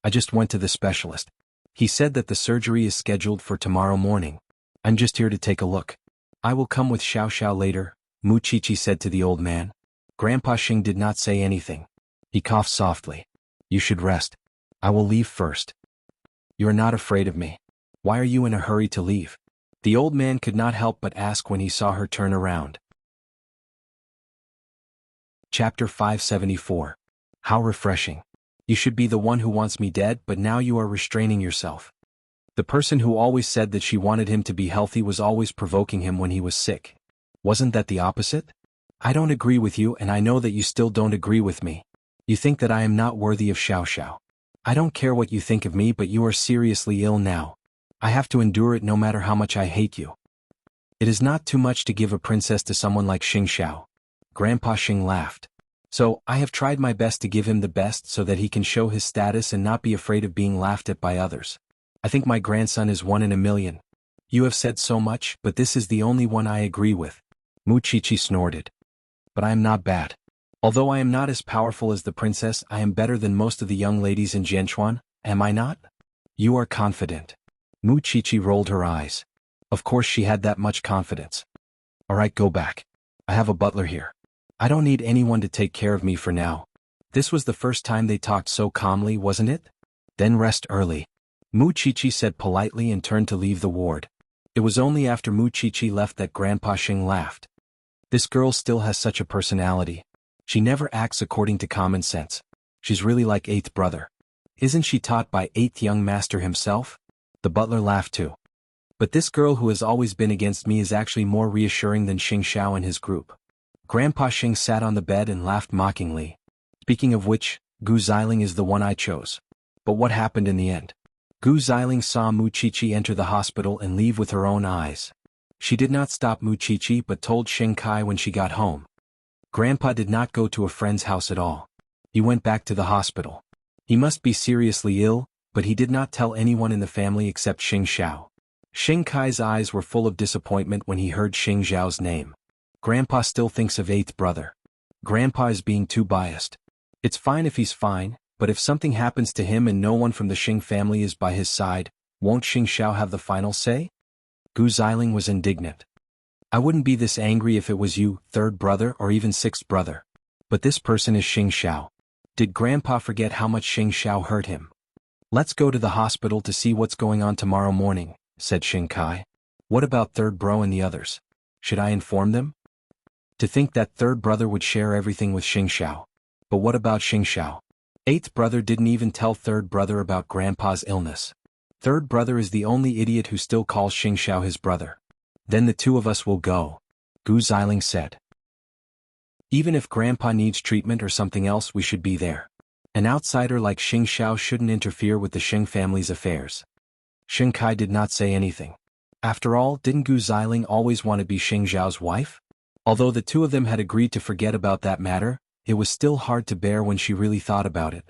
I just went to the specialist. He said that the surgery is scheduled for tomorrow morning. I'm just here to take a look. I will come with Xiao Xiao later, Mu Chichi said to the old man. Grandpa Xing did not say anything. He coughed softly. You should rest. I will leave first. You are not afraid of me. Why are you in a hurry to leave? The old man could not help but ask when he saw her turn around. Chapter 574. How refreshing. You should be the one who wants me dead, but now you are restraining yourself. The person who always said that she wanted him to be healthy was always provoking him when he was sick. Wasn't that the opposite? I don't agree with you, and I know that you still don't agree with me. You think that I am not worthy of Xiao Xiao. I don't care what you think of me, but you are seriously ill now. I have to endure it no matter how much I hate you. It is not too much to give a princess to someone like Xing Xiao. Grandpa Xing laughed. So, I have tried my best to give him the best so that he can show his status and not be afraid of being laughed at by others. I think my grandson is 1 in a million. You have said so much, but this is the only one I agree with. Mu Chichi snorted. But I am not bad. Although I am not as powerful as the princess, I am better than most of the young ladies in Jianchuan, am I not? You are confident. Mu Chichi rolled her eyes. Of course she had that much confidence. Alright, go back. I have a butler here. I don't need anyone to take care of me for now. This was the first time they talked so calmly, wasn't it? Then rest early. Mu Chichi said politely and turned to leave the ward. It was only after Mu Chichi left that Grandpa Xing laughed. This girl still has such a personality. She never acts according to common sense. She's really like eighth brother. Isn't she taught by eighth young master himself? The butler laughed too. But this girl who has always been against me is actually more reassuring than Xing Xiao and his group. Grandpa Xing sat on the bed and laughed mockingly. Speaking of which, Gu Xiling is the one I chose. But what happened in the end? Gu Xiling saw Mu Chichi enter the hospital and leave with her own eyes. She did not stop Mu Chichi but told Xing Kai when she got home. Grandpa did not go to a friend's house at all. He went back to the hospital. He must be seriously ill, but he did not tell anyone in the family except Xing Xiao. Xing Kai's eyes were full of disappointment when he heard Xing Xiao's name. Grandpa still thinks of eighth brother. Grandpa is being too biased. It's fine if he's fine, but if something happens to him and no one from the Xing family is by his side, won't Xing Xiao have the final say? Gu Xiling was indignant. I wouldn't be this angry if it was you, third brother or even sixth brother. But this person is Xing Xiao. Did Grandpa forget how much Xing Xiao hurt him? Let's go to the hospital to see what's going on tomorrow morning, said Xing Kai. What about third bro and the others? Should I inform them? To think that third brother would share everything with Xing Xiao. But what about Xing Xiao? Eighth brother didn't even tell third brother about grandpa's illness. Third brother is the only idiot who still calls Xing Xiao his brother. Then the two of us will go, Gu Xiling said. Even if grandpa needs treatment or something else, we should be there. An outsider like Xing Xiao shouldn't interfere with the Xing family's affairs. Xing Kai did not say anything. After all, didn't Gu Xiling always want to be Xing Xiao's wife? Although the two of them had agreed to forget about that matter, it was still hard to bear when she really thought about it.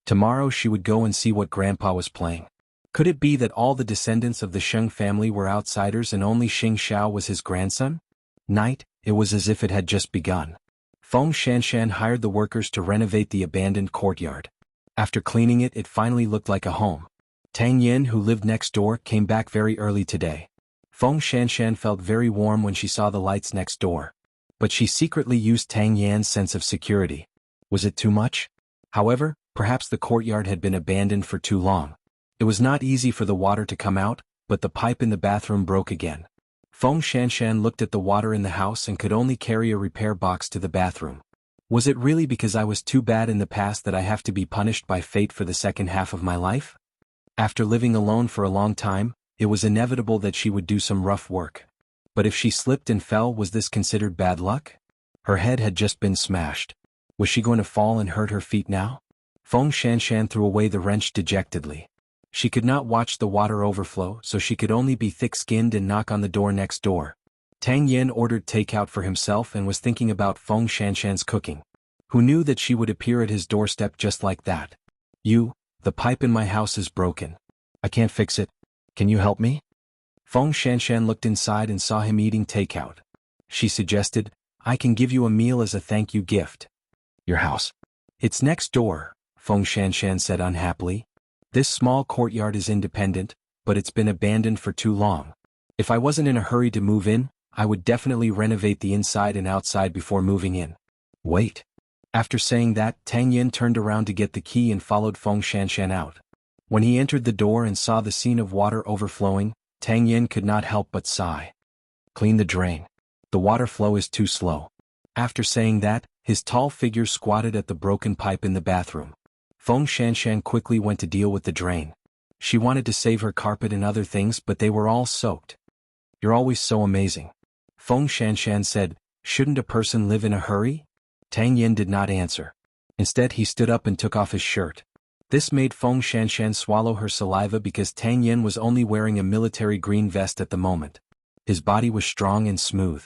Tomorrow she would go and see what grandpa was playing. Could it be that all the descendants of the Sheng family were outsiders and only Xing Xiao was his grandson? Night, it was as if it had just begun. Feng Shanshan hired the workers to renovate the abandoned courtyard. After cleaning it, it finally looked like a home. Tang Yin, who lived next door, came back very early today. Feng Shanshan felt very warm when she saw the lights next door. But she secretly used Tang Yan's sense of security. Was it too much? However, perhaps the courtyard had been abandoned for too long. It was not easy for the water to come out, but the pipe in the bathroom broke again. Feng Shanshan looked at the water in the house and could only carry a repair box to the bathroom. Was it really because I was too bad in the past that I have to be punished by fate for the second half of my life? After living alone for a long time, it was inevitable that she would do some rough work. But if she slipped and fell, was this considered bad luck? Her head had just been smashed. Was she going to fall and hurt her feet now? Feng Shanshan threw away the wrench dejectedly. She could not watch the water overflow, so she could only be thick-skinned and knock on the door next door. Tang Yin ordered takeout for himself and was thinking about Feng Shanshan's cooking. Who knew that she would appear at his doorstep just like that? The pipe in my house is broken. I can't fix it. Can you help me? Feng Shanshan looked inside and saw him eating takeout. She suggested, I can give you a meal as a thank you gift. Your house. It's next door, Feng Shanshan said unhappily. This small courtyard is independent, but it's been abandoned for too long. If I wasn't in a hurry to move in, I would definitely renovate the inside and outside before moving in. Wait. After saying that, Tang Yin turned around to get the key and followed Feng Shanshan out. When he entered the door and saw the scene of water overflowing, Tang Yin could not help but sigh. Clean the drain. The water flow is too slow. After saying that, his tall figure squatted at the broken pipe in the bathroom. Feng Shanshan quickly went to deal with the drain. She wanted to save her carpet and other things, but they were all soaked. You're always so amazing. Feng Shanshan said, shouldn't a person live in a hurry? Tang Yin did not answer. Instead, he stood up and took off his shirt. This made Feng Shanshan swallow her saliva because Tang Yin was only wearing a military green vest at the moment. His body was strong and smooth.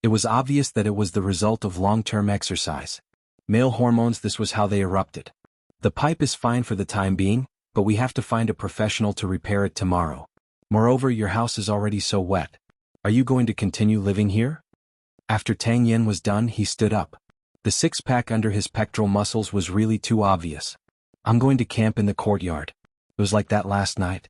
It was obvious that it was the result of long-term exercise. Male hormones, this was how they erupted. The pipe is fine for the time being, but we have to find a professional to repair it tomorrow. Moreover, your house is already so wet. Are you going to continue living here? After Tang Yin was done, he stood up. The six-pack under his pectoral muscles was really too obvious. I'm going to camp in the courtyard. It was like that last night.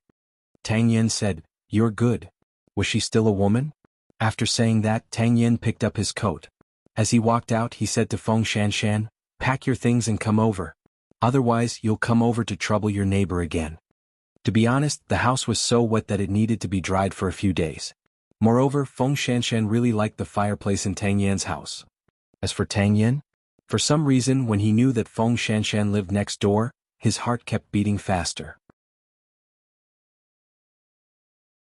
Tang Yin said, you're good. Was she still a woman? After saying that, Tang Yin picked up his coat. As he walked out, he said to Feng Shanshan, pack your things and come over. Otherwise, you'll come over to trouble your neighbor again. To be honest, the house was so wet that it needed to be dried for a few days. Moreover, Feng Shanshan really liked the fireplace in Tang Yan's house. As for Tang Yin, for some reason, when he knew that Feng Shanshan lived next door, his heart kept beating faster.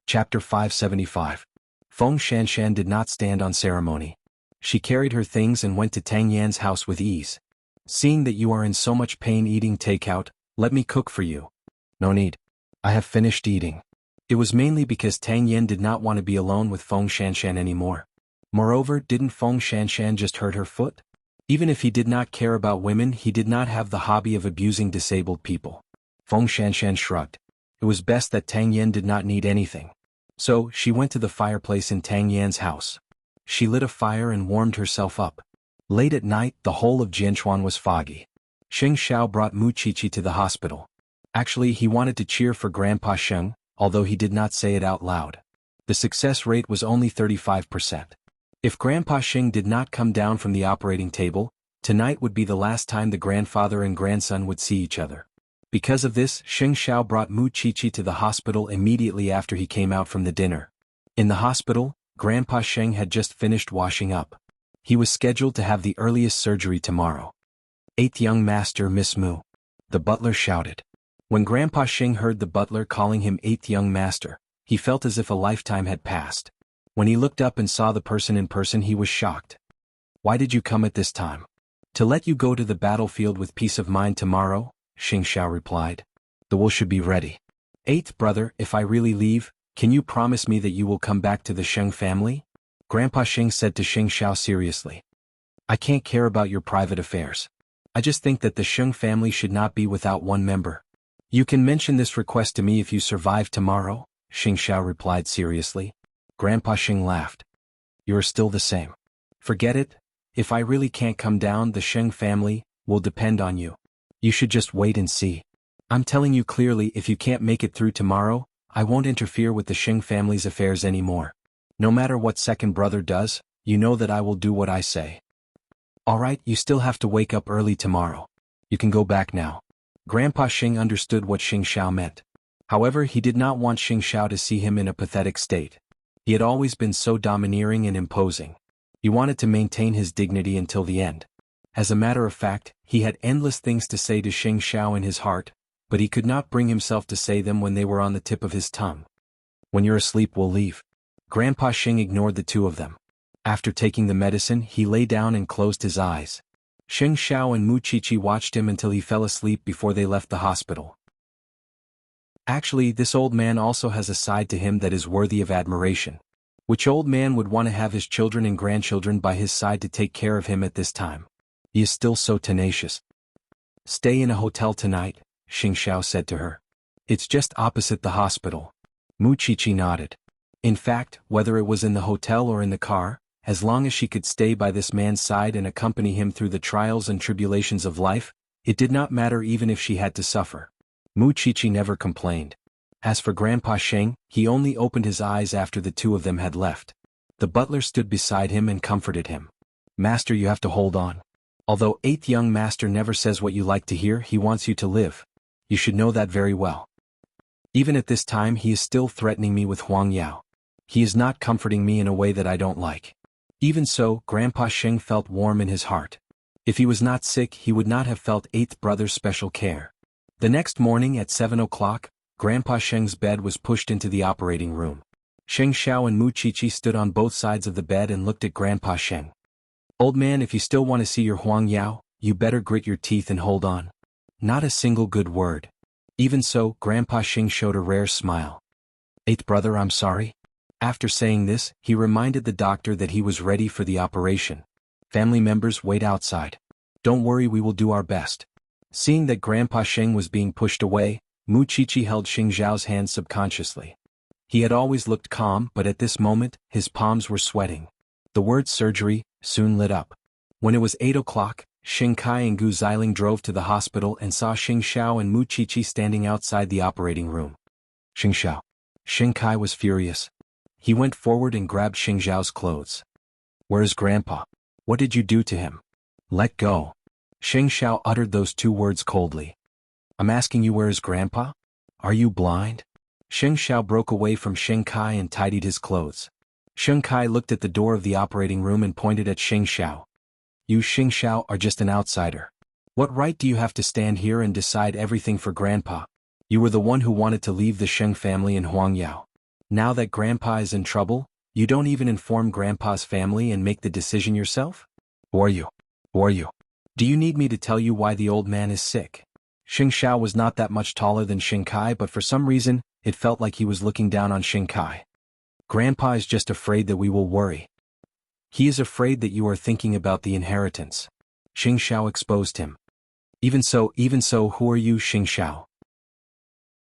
Chapter 575. Feng Shanshan did not stand on ceremony. She carried her things and went to Tang Yan's house with ease. Seeing that you are in so much pain eating takeout, let me cook for you. No need. I have finished eating. It was mainly because Tang Yin did not want to be alone with Feng Shanshan anymore. Moreover, didn't Feng Shanshan just hurt her foot? Even if he did not care about women, he did not have the hobby of abusing disabled people. Feng Shanshan shrugged. It was best that Tang Yin did not need anything. So, she went to the fireplace in Tang Yan's house. She lit a fire and warmed herself up. Late at night, the whole of Jianchuan was foggy. Xing Xiao brought Mu Qiqi to the hospital. Actually, he wanted to cheer for Grandpa Sheng, although he did not say it out loud. The success rate was only 35%. If Grandpa Sheng did not come down from the operating table, tonight would be the last time the grandfather and grandson would see each other. Because of this, Xing Xiao brought Mu Qiqi to the hospital immediately after he came out from the dinner. In the hospital, Grandpa Sheng had just finished washing up. He was scheduled to have the earliest surgery tomorrow. Eighth young master, Miss Mu. The butler shouted. When Grandpa Xing heard the butler calling him eighth young master, he felt as if a lifetime had passed. When he looked up and saw the person in person, he was shocked. Why did you come at this time? To let you go to the battlefield with peace of mind tomorrow, Xing Xiao replied. The wool should be ready. Eighth brother, if I really leave, can you promise me that you will come back to the Sheng family? Grandpa Xing said to Xing Xiao seriously. I can't care about your private affairs. I just think that the Sheng family should not be without one member. You can mention this request to me if you survive tomorrow, Xing Xiao replied seriously. Grandpa Xing laughed. You're still the same. Forget it. If I really can't come down, the Sheng family will depend on you. You should just wait and see. I'm telling you clearly, if you can't make it through tomorrow, I won't interfere with the Sheng family's affairs anymore. No matter what second brother does, you know that I will do what I say. Alright, you still have to wake up early tomorrow. You can go back now. Grandpa Xing understood what Xing Xiao meant. However, he did not want Xing Xiao to see him in a pathetic state. He had always been so domineering and imposing. He wanted to maintain his dignity until the end. As a matter of fact, he had endless things to say to Xing Xiao in his heart, but he could not bring himself to say them when they were on the tip of his tongue. When you're asleep, we'll leave. Grandpa Xing ignored the two of them. After taking the medicine, he lay down and closed his eyes. Xing Xiao and Mu Qiqi watched him until he fell asleep before they left the hospital. Actually, this old man also has a side to him that is worthy of admiration. Which old man would want to have his children and grandchildren by his side to take care of him at this time? He is still so tenacious. Stay in a hotel tonight, Xing Xiao said to her. It's just opposite the hospital. Mu Qiqi nodded. In fact, whether it was in the hotel or in the car, as long as she could stay by this man's side and accompany him through the trials and tribulations of life, it did not matter even if she had to suffer. Mu Qiqi never complained. As for Grandpa Xing, he only opened his eyes after the two of them had left. The butler stood beside him and comforted him. Master, you have to hold on. Although eighth young master never says what you like to hear, he wants you to live. You should know that very well. Even at this time, he is still threatening me with Huang Yao. He is not comforting me in a way that I don't like. Even so, Grandpa Xing felt warm in his heart. If he was not sick, he would not have felt eighth brother's special care. The next morning at 7 o'clock, Grandpa Sheng's bed was pushed into the operating room. Xing Xiao and Mu Qiqi stood on both sides of the bed and looked at Grandpa Sheng. Old man, if you still want to see your Huang Yao, you better grit your teeth and hold on. Not a single good word. Even so, Grandpa Xing showed a rare smile. Eighth brother, I'm sorry. After saying this, he reminded the doctor that he was ready for the operation. Family members, wait outside. Don't worry, we will do our best. Seeing that Grandpa Sheng was being pushed away, Mu Qiqi held Xing Zhao's hand subconsciously. He had always looked calm, but at this moment, his palms were sweating. The word surgery soon lit up. When it was 8 o'clock, Xing Kai and Gu Xiling drove to the hospital and saw Xing Xiao and Mu Qiqi standing outside the operating room. Xing Xiao. Xing Kai was furious. He went forward and grabbed Xing Zhao's clothes. Where is Grandpa? What did you do to him? Let go. Xing Xiao uttered those two words coldly. I'm asking you, where is Grandpa? Are you blind? Xing Xiao broke away from Xing Kai and tidied his clothes. Xing Kai looked at the door of the operating room and pointed at Xing Xiao. You Xing Xiao are just an outsider. What right do you have to stand here and decide everything for Grandpa? You were the one who wanted to leave the Sheng family in Huang Yao. Now that Grandpa is in trouble, you don't even inform Grandpa's family and make the decision yourself? Who are you? Who are you? Do you need me to tell you why the old man is sick? Xing Xiao was not that much taller than Xing Kai, but for some reason, it felt like he was looking down on Xing Kai. Grandpa is just afraid that we will worry. He is afraid that you are thinking about the inheritance. Xing Xiao exposed him. Even so, who are you, Xing Xiao?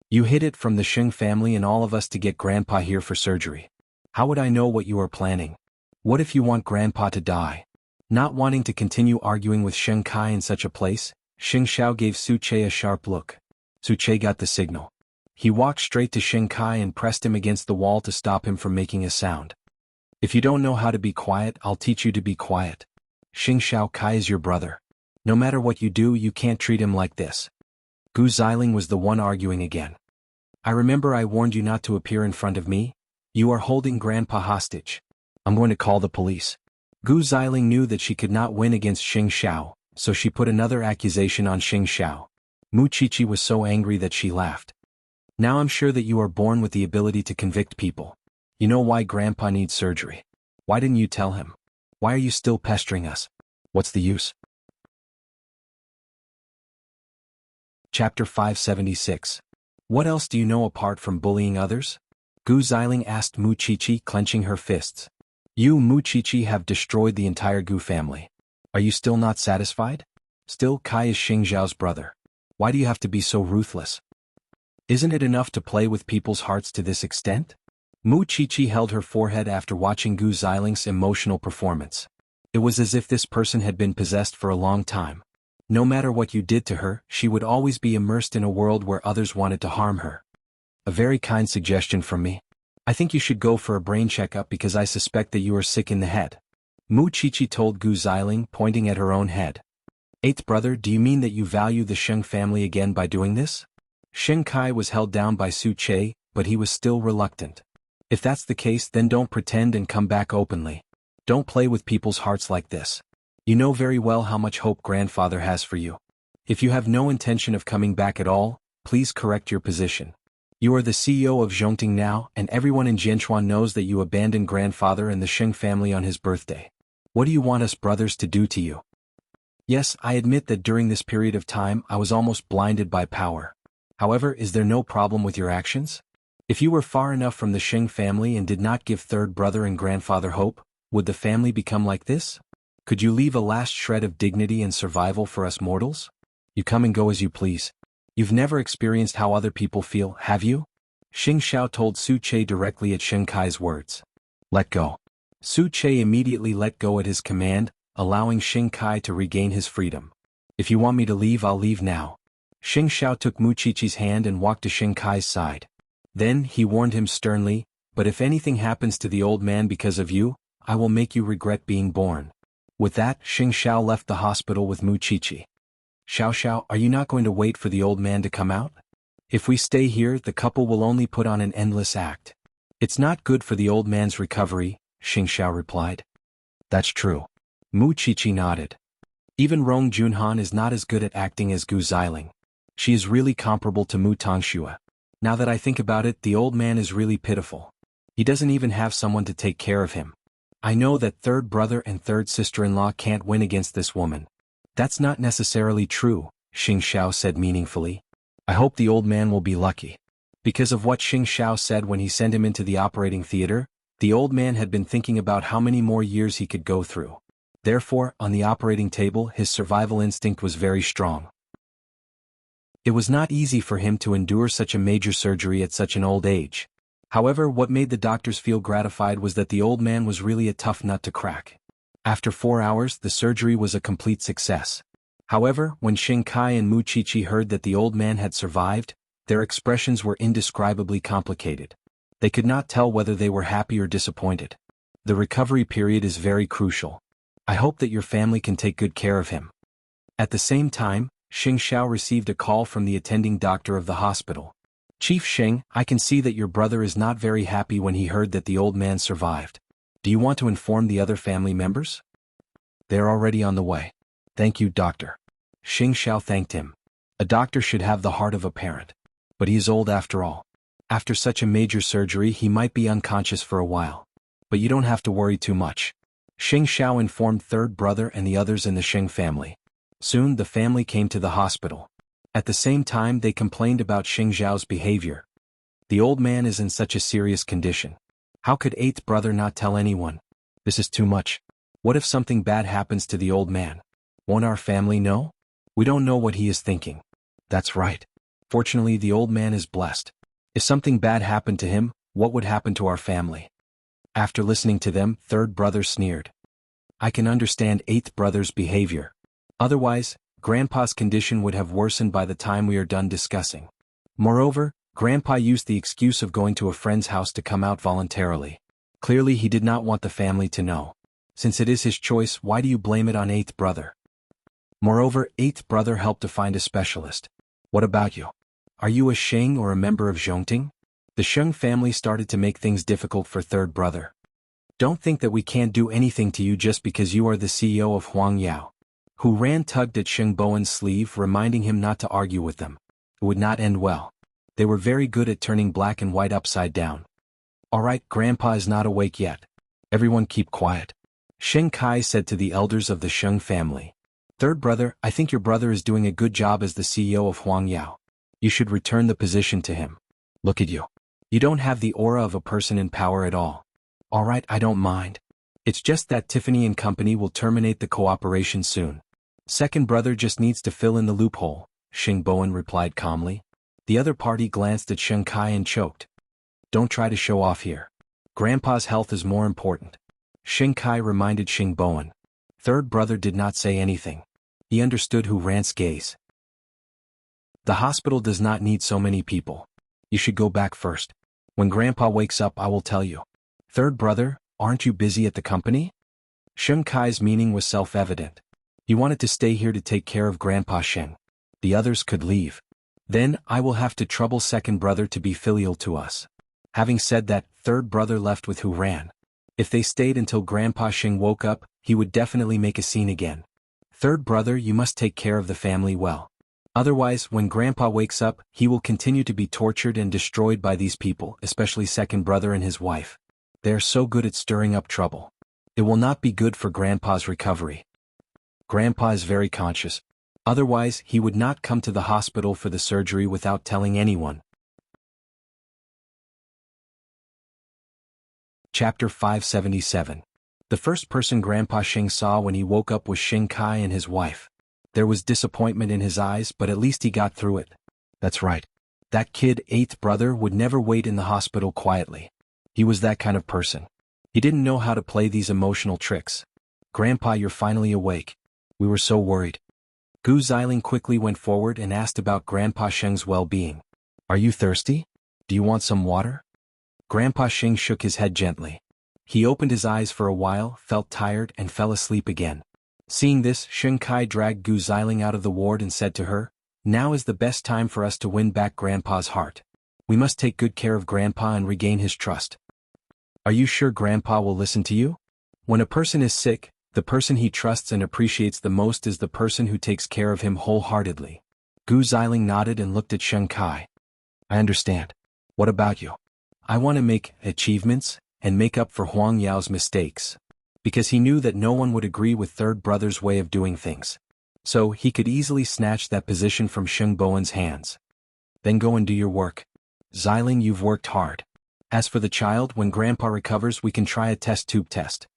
You hid it from the Sheng family and all of us to get Grandpa here for surgery. How would I know what you are planning? What if you want Grandpa to die? Not wanting to continue arguing with Xing Kai in such a place, Xing Xiao gave Su Che a sharp look. Su Che got the signal. He walked straight to Xing Kai and pressed him against the wall to stop him from making a sound. If you don't know how to be quiet, I'll teach you to be quiet. Xing Xiao, Kai is your brother. No matter what you do, you can't treat him like this. Gu Xiling was the one arguing again. I remember I warned you not to appear in front of me. You are holding Grandpa hostage. I'm going to call the police. Gu Xiling knew that she could not win against Xing Xiao, so she put another accusation on Xing Xiao. Mu Qiqi was so angry that she laughed. Now I'm sure that you are born with the ability to convict people. You know why Grandpa needs surgery. Why didn't you tell him? Why are you still pestering us? What's the use? Chapter 576. What else do you know apart from bullying others? Gu Xiling asked Mu Qiqi, clenching her fists. You, Mu Qiqi, have destroyed the entire Gu family. Are you still not satisfied? Still, Kai is Xing Zhao's brother. Why do you have to be so ruthless? Isn't it enough to play with people's hearts to this extent? Mu Qiqi held her forehead after watching Gu Xiling's emotional performance. It was as if this person had been possessed for a long time. No matter what you did to her, she would always be immersed in a world where others wanted to harm her. A very kind suggestion from me. I think you should go for a brain checkup because I suspect that you are sick in the head. Mu Qiqi told Gu Xiling, pointing at her own head. Eighth brother, do you mean that you value the Sheng family again by doing this? Sheng Kai was held down by Su Che, but he was still reluctant. If that's the case, then don't pretend and come back openly. Don't play with people's hearts like this. You know very well how much hope grandfather has for you. If you have no intention of coming back at all, please correct your position. You are the CEO of Zhongting now, and everyone in Jianchuan knows that you abandoned grandfather and the Sheng family on his birthday. What do you want us brothers to do to you? Yes, I admit that during this period of time I was almost blinded by power. However, is there no problem with your actions? If you were far enough from the Sheng family and did not give third brother and grandfather hope, would the family become like this? Could you leave a last shred of dignity and survival for us mortals? You come and go as you please. You've never experienced how other people feel, have you? Xing Xiao told Su Che directly at Sheng Kai's words. Let go. Su Che immediately let go at his command, allowing Xing Kai to regain his freedom. If you want me to leave, I'll leave now. Xing Xiao took Mu Qiqi's hand and walked to Xing Kai's side. Then he warned him sternly, but if anything happens to the old man because of you, I will make you regret being born. With that, Xing Xiao left the hospital with Mu Qiqi. Xiao Xiao, are you not going to wait for the old man to come out? If we stay here, the couple will only put on an endless act. It's not good for the old man's recovery, Xing Xiao replied. That's true. Mu Qiqi nodded. Even Rong Junhan is not as good at acting as Gu Xiling. She is really comparable to Mu Tongxue. Now that I think about it, the old man is really pitiful. He doesn't even have someone to take care of him. I know that third brother and third sister-in-law can't win against this woman. That's not necessarily true, Xing Xiao said meaningfully. I hope the old man will be lucky. Because of what Xing Xiao said when he sent him into the operating theater, the old man had been thinking about how many more years he could go through. Therefore, on the operating table, his survival instinct was very strong. It was not easy for him to endure such a major surgery at such an old age. However, what made the doctors feel gratified was that the old man was really a tough nut to crack. After 4 hours, the surgery was a complete success. However, when Xing Kai and Mu Qiqi heard that the old man had survived, their expressions were indescribably complicated. They could not tell whether they were happy or disappointed. The recovery period is very crucial. I hope that your family can take good care of him. At the same time, Xing Xiao received a call from the attending doctor of the hospital. Chief Xing, I can see that your brother is not very happy when he heard that the old man survived. Do you want to inform the other family members? They're already on the way. Thank you, doctor. Xing Xiao thanked him. A doctor should have the heart of a parent. But he is old after all. After such a major surgery, he might be unconscious for a while. But you don't have to worry too much. Xing Xiao informed third brother and the others in the Xing family. Soon the family came to the hospital. At the same time, they complained about Xing Zhao's behavior. The old man is in such a serious condition. How could eighth brother not tell anyone? This is too much. What if something bad happens to the old man? Won't our family know? We don't know what he is thinking. That's right. Fortunately, the old man is blessed. If something bad happened to him, what would happen to our family? After listening to them, third brother sneered. I can understand eighth brother's behavior. Otherwise, Grandpa's condition would have worsened by the time we are done discussing. Moreover, Grandpa used the excuse of going to a friend's house to come out voluntarily. Clearly he did not want the family to know. Since it is his choice, why do you blame it on eighth brother? Moreover, eighth brother helped to find a specialist. What about you? Are you a Sheng or a member of Zhongting? The Sheng family started to make things difficult for third brother. Don't think that we can't do anything to you just because you are the CEO of Huang Yao. Hu Ran tugged at Sheng Bowen's sleeve, reminding him not to argue with them. It would not end well. They were very good at turning black and white upside down. All right, Grandpa is not awake yet. Everyone keep quiet. Sheng Kai said to the elders of the Sheng family. Third brother, I think your brother is doing a good job as the CEO of Huang Yao. You should return the position to him. Look at you. You don't have the aura of a person in power at all. All right, I don't mind. It's just that Tiffany and company will terminate the cooperation soon. Second brother just needs to fill in the loophole, Sheng Bowen replied calmly. The other party glanced at Sheng Kai and choked. Don't try to show off here. Grandpa's health is more important. Sheng Kai reminded Sheng Bowen. Third brother did not say anything. He understood Hu Ran's gaze. The hospital does not need so many people. You should go back first. When Grandpa wakes up, I will tell you. Third brother, aren't you busy at the company? Sheng Kai's meaning was self-evident. He wanted to stay here to take care of Grandpa Sheng. The others could leave. Then, I will have to trouble second brother to be filial to us. Having said that, third brother left with Hu Ran. If they stayed until Grandpa Sheng woke up, he would definitely make a scene again. Third brother, you must take care of the family well. Otherwise, when Grandpa wakes up, he will continue to be tortured and destroyed by these people, especially second brother and his wife. They are so good at stirring up trouble. It will not be good for Grandpa's recovery. Grandpa is very conscious. Otherwise, he would not come to the hospital for the surgery without telling anyone. Chapter 577. The first person Grandpa Sheng saw when he woke up was Sheng Kai and his wife. There was disappointment in his eyes, but at least he got through it. That's right. That kid, eighth brother, would never wait in the hospital quietly. He was that kind of person. He didn't know how to play these emotional tricks. Grandpa, you're finally awake. We were so worried. Gu Xiling quickly went forward and asked about Grandpa Sheng's well-being. Are you thirsty? Do you want some water? Grandpa Sheng shook his head gently. He opened his eyes for a while, felt tired, and fell asleep again. Seeing this, Sheng Kai dragged Gu Xiling out of the ward and said to her, Now is the best time for us to win back Grandpa's heart. We must take good care of Grandpa and regain his trust. Are you sure Grandpa will listen to you? When a person is sick, the person he trusts and appreciates the most is the person who takes care of him wholeheartedly. Gu Xiling nodded and looked at Sheng Kai. I understand. What about you? I want to make achievements and make up for Huang Yao's mistakes. Because he knew that no one would agree with third brother's way of doing things. So he could easily snatch that position from Sheng Bowen's hands. Then go and do your work. Xiling, you've worked hard. As for the child, when Grandpa recovers we can try a test tube test.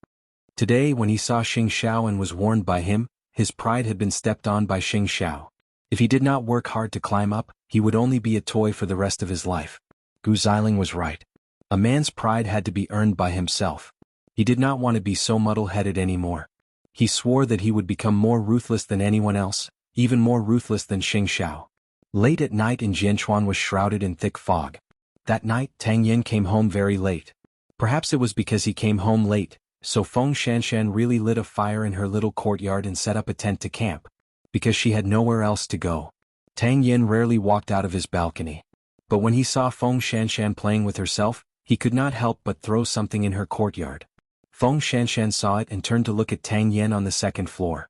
Today when he saw Xing Xiao and was warned by him, his pride had been stepped on by Xing Xiao. If he did not work hard to climb up, he would only be a toy for the rest of his life. Gu Xiling was right. A man's pride had to be earned by himself. He did not want to be so muddle-headed anymore. He swore that he would become more ruthless than anyone else, even more ruthless than Xing Xiao. Late at night in Jianchuan was shrouded in thick fog. That night, Tang Yin came home very late. Perhaps it was because he came home late, so Feng Shanshan really lit a fire in her little courtyard and set up a tent to camp. Because she had nowhere else to go. Tang Yin rarely walked out of his balcony. But when he saw Feng Shanshan playing with herself, he could not help but throw something in her courtyard. Feng Shanshan saw it and turned to look at Tang Yin on the second floor.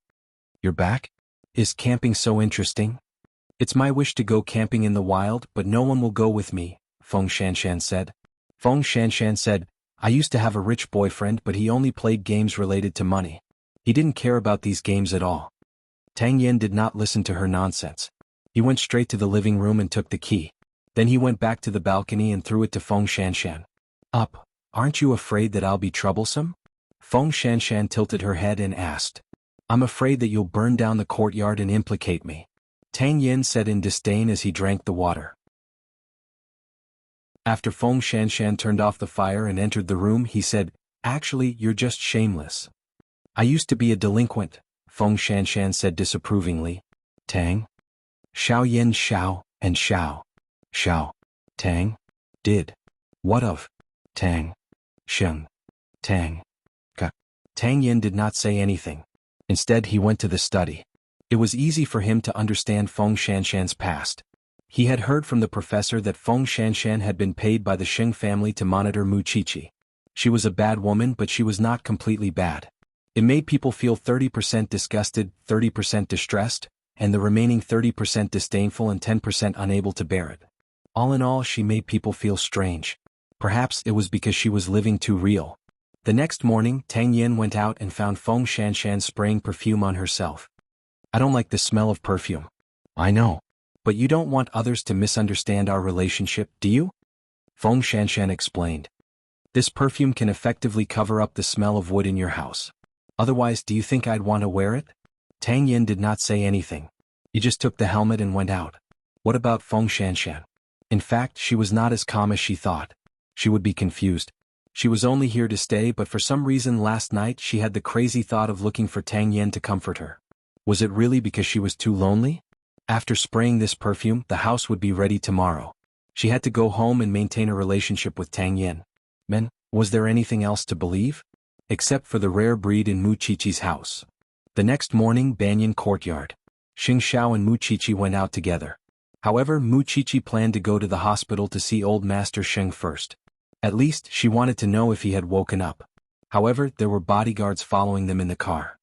You're back? Is camping so interesting? It's my wish to go camping in the wild, but no one will go with me, Feng Shanshan said. Feng Shanshan said, I used to have a rich boyfriend but he only played games related to money. He didn't care about these games at all. Tang Yin did not listen to her nonsense. He went straight to the living room and took the key. Then he went back to the balcony and threw it to Feng Shanshan. Up, aren't you afraid that I'll be troublesome? Feng Shanshan tilted her head and asked. I'm afraid that you'll burn down the courtyard and implicate me. Tang Yin said in disdain as he drank the water. After Feng Shanshan turned off the fire and entered the room, he said, Actually, you're just shameless. I used to be a delinquent, Feng Shanshan said disapprovingly. Tang? Xiao Yin Xiao, and Xiao. Xiao. Tang? Did. What of? Tang. Sheng. Tang. Ka. Tang Yin did not say anything. Instead he went to the study. It was easy for him to understand Feng Shanshan's past. He had heard from the professor that Feng Shanshan had been paid by the Sheng family to monitor Mu Qiqi. She was a bad woman, but she was not completely bad. It made people feel 30% disgusted, 30% distressed, and the remaining 30% disdainful and 10% unable to bear it. All in all, she made people feel strange. Perhaps it was because she was living too real. The next morning, Tang Yin went out and found Feng Shanshan spraying perfume on herself. I don't like the smell of perfume. I know. But you don't want others to misunderstand our relationship, do you? Feng Shanshan explained. This perfume can effectively cover up the smell of wood in your house. Otherwise, do you think I'd want to wear it? Tang Yin did not say anything. He just took the helmet and went out. What about Feng Shanshan? In fact, she was not as calm as she thought. She would be confused. She was only here to stay, but for some reason last night she had the crazy thought of looking for Tang Yin to comfort her. Was it really because she was too lonely? After spraying this perfume, the house would be ready tomorrow. She had to go home and maintain a relationship with Tang Yin. Men, was there anything else to believe? Except for the rare breed in Mu Qiqi's house. The next morning, Banyan Courtyard. Xing Xiao and Mu Qiqi went out together. However, Mu Qiqi planned to go to the hospital to see old Master Sheng first. At least, she wanted to know if he had woken up. However, there were bodyguards following them in the car.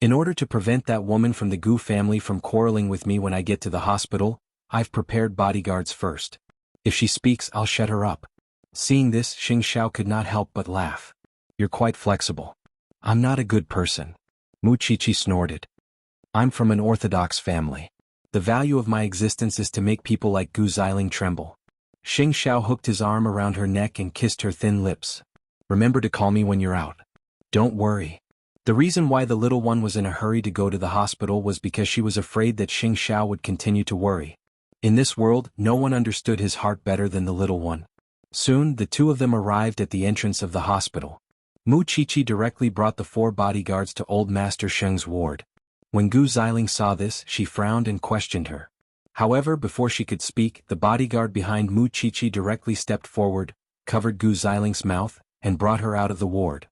In order to prevent that woman from the Gu family from quarreling with me when I get to the hospital, I've prepared bodyguards first. If she speaks, I'll shut her up. Seeing this, Xing Xiao could not help but laugh. You're quite flexible. I'm not a good person. Mu Qiqi snorted. I'm from an orthodox family. The value of my existence is to make people like Gu Xiling tremble. Xing Xiao hooked his arm around her neck and kissed her thin lips. Remember to call me when you're out. Don't worry. The reason why the little one was in a hurry to go to the hospital was because she was afraid that Xing Xiao would continue to worry. In this world, no one understood his heart better than the little one. Soon, the two of them arrived at the entrance of the hospital. Mu Qiqi directly brought the 4 bodyguards to old Master Sheng's ward. When Gu Xiling saw this, she frowned and questioned her. However, before she could speak, the bodyguard behind Mu Qiqi directly stepped forward, covered Gu Xiling's mouth, and brought her out of the ward.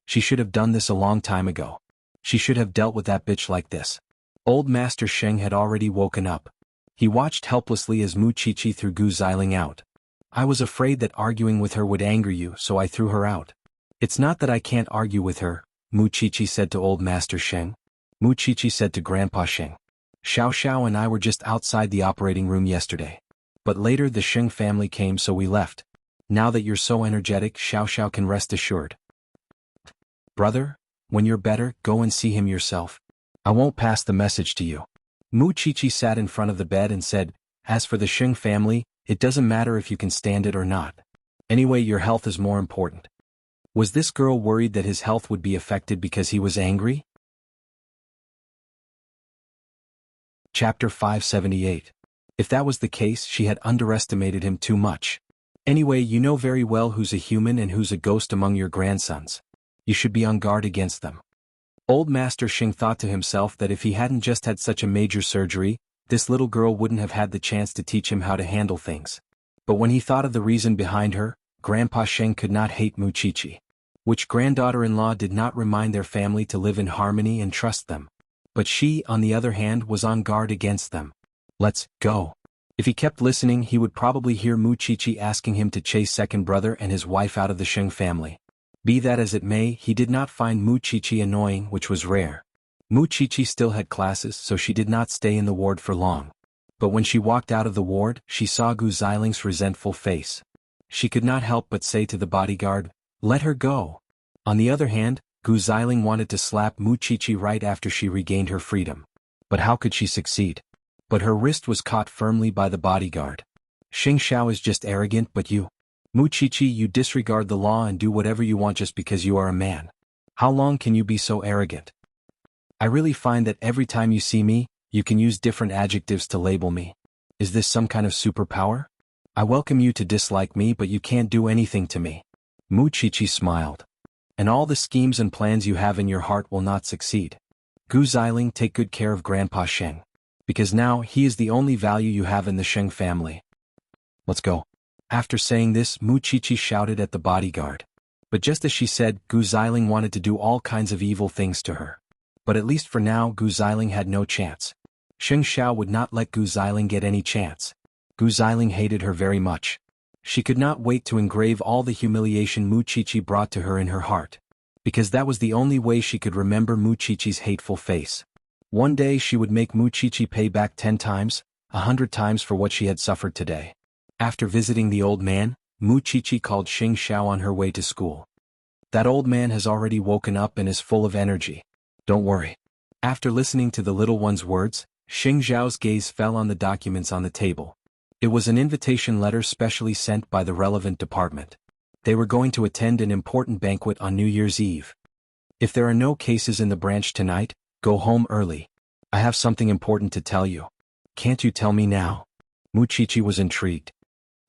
She should have done this a long time ago. She should have dealt with that bitch like this. Old Master Sheng had already woken up. He watched helplessly as Mu Qiqi threw Gu Xiling out. I was afraid that arguing with her would anger you, so I threw her out. It's not that I can't argue with her, Mu Qiqi said to old Master Sheng. Mu Qiqi said to Grandpa Sheng. Xiao Xiao and I were just outside the operating room yesterday. But later the Sheng family came, so we left. Now that you're so energetic, Xiao Xiao can rest assured. Brother, when you're better, go and see him yourself. I won't pass the message to you. Mu Qiqi sat in front of the bed and said, as for the Sheng family, it doesn't matter if you can stand it or not. Anyway, your health is more important. Was this girl worried that his health would be affected because he was angry? Chapter 578. If that was the case, she had underestimated him too much. Anyway, you know very well who's a human and who's a ghost among your grandsons. You should be on guard against them. Old Master Sheng thought to himself that if he hadn't just had such a major surgery, this little girl wouldn't have had the chance to teach him how to handle things. But when he thought of the reason behind her, Grandpa Sheng could not hate Mu Qiqi. Which granddaughter-in-law did not remind their family to live in harmony and trust them? But she, on the other hand, was on guard against them. Let's go. If he kept listening, he would probably hear Mu Qiqi asking him to chase second brother and his wife out of the Sheng family. Be that as it may, he did not find Mu Qiqi annoying, which was rare. Mu Qiqi still had classes, so she did not stay in the ward for long. But when she walked out of the ward, she saw Gu Xiling's resentful face. She could not help but say to the bodyguard, "Let her go." On the other hand, Gu Xiling wanted to slap Mu Qiqi right after she regained her freedom. But how could she succeed? But her wrist was caught firmly by the bodyguard. Xing Xiao is just arrogant, but you. Mu Qiqi, you disregard the law and do whatever you want just because you are a man. How long can you be so arrogant? I really find that every time you see me, you can use different adjectives to label me. Is this some kind of superpower? I welcome you to dislike me, but you can't do anything to me. Mu Qiqi smiled. And all the schemes and plans you have in your heart will not succeed. Gu Xiling, take good care of Grandpa Sheng. Because now he is the only value you have in the Sheng family. Let's go. After saying this, Mu Qiqi shouted at the bodyguard. But just as she said, Gu Xiling wanted to do all kinds of evil things to her. But at least for now, Gu Xiling had no chance. Xing Xiao would not let Gu Xiling get any chance. Gu Xiling hated her very much. She could not wait to engrave all the humiliation Muchichi brought to her in her heart, because that was the only way she could remember Muchichi's hateful face. One day she would make Muchichi pay back 10 times, 100 times for what she had suffered today. After visiting the old man, Muchichi called Xing Xiao on her way to school. That old man has already woken up and is full of energy. Don't worry. After listening to the little one's words, Xing Xiao's gaze fell on the documents on the table. It was an invitation letter specially sent by the relevant department. They were going to attend an important banquet on New Year's Eve. If there are no cases in the branch tonight, go home early. I have something important to tell you. Can't you tell me now? Muchichi was intrigued.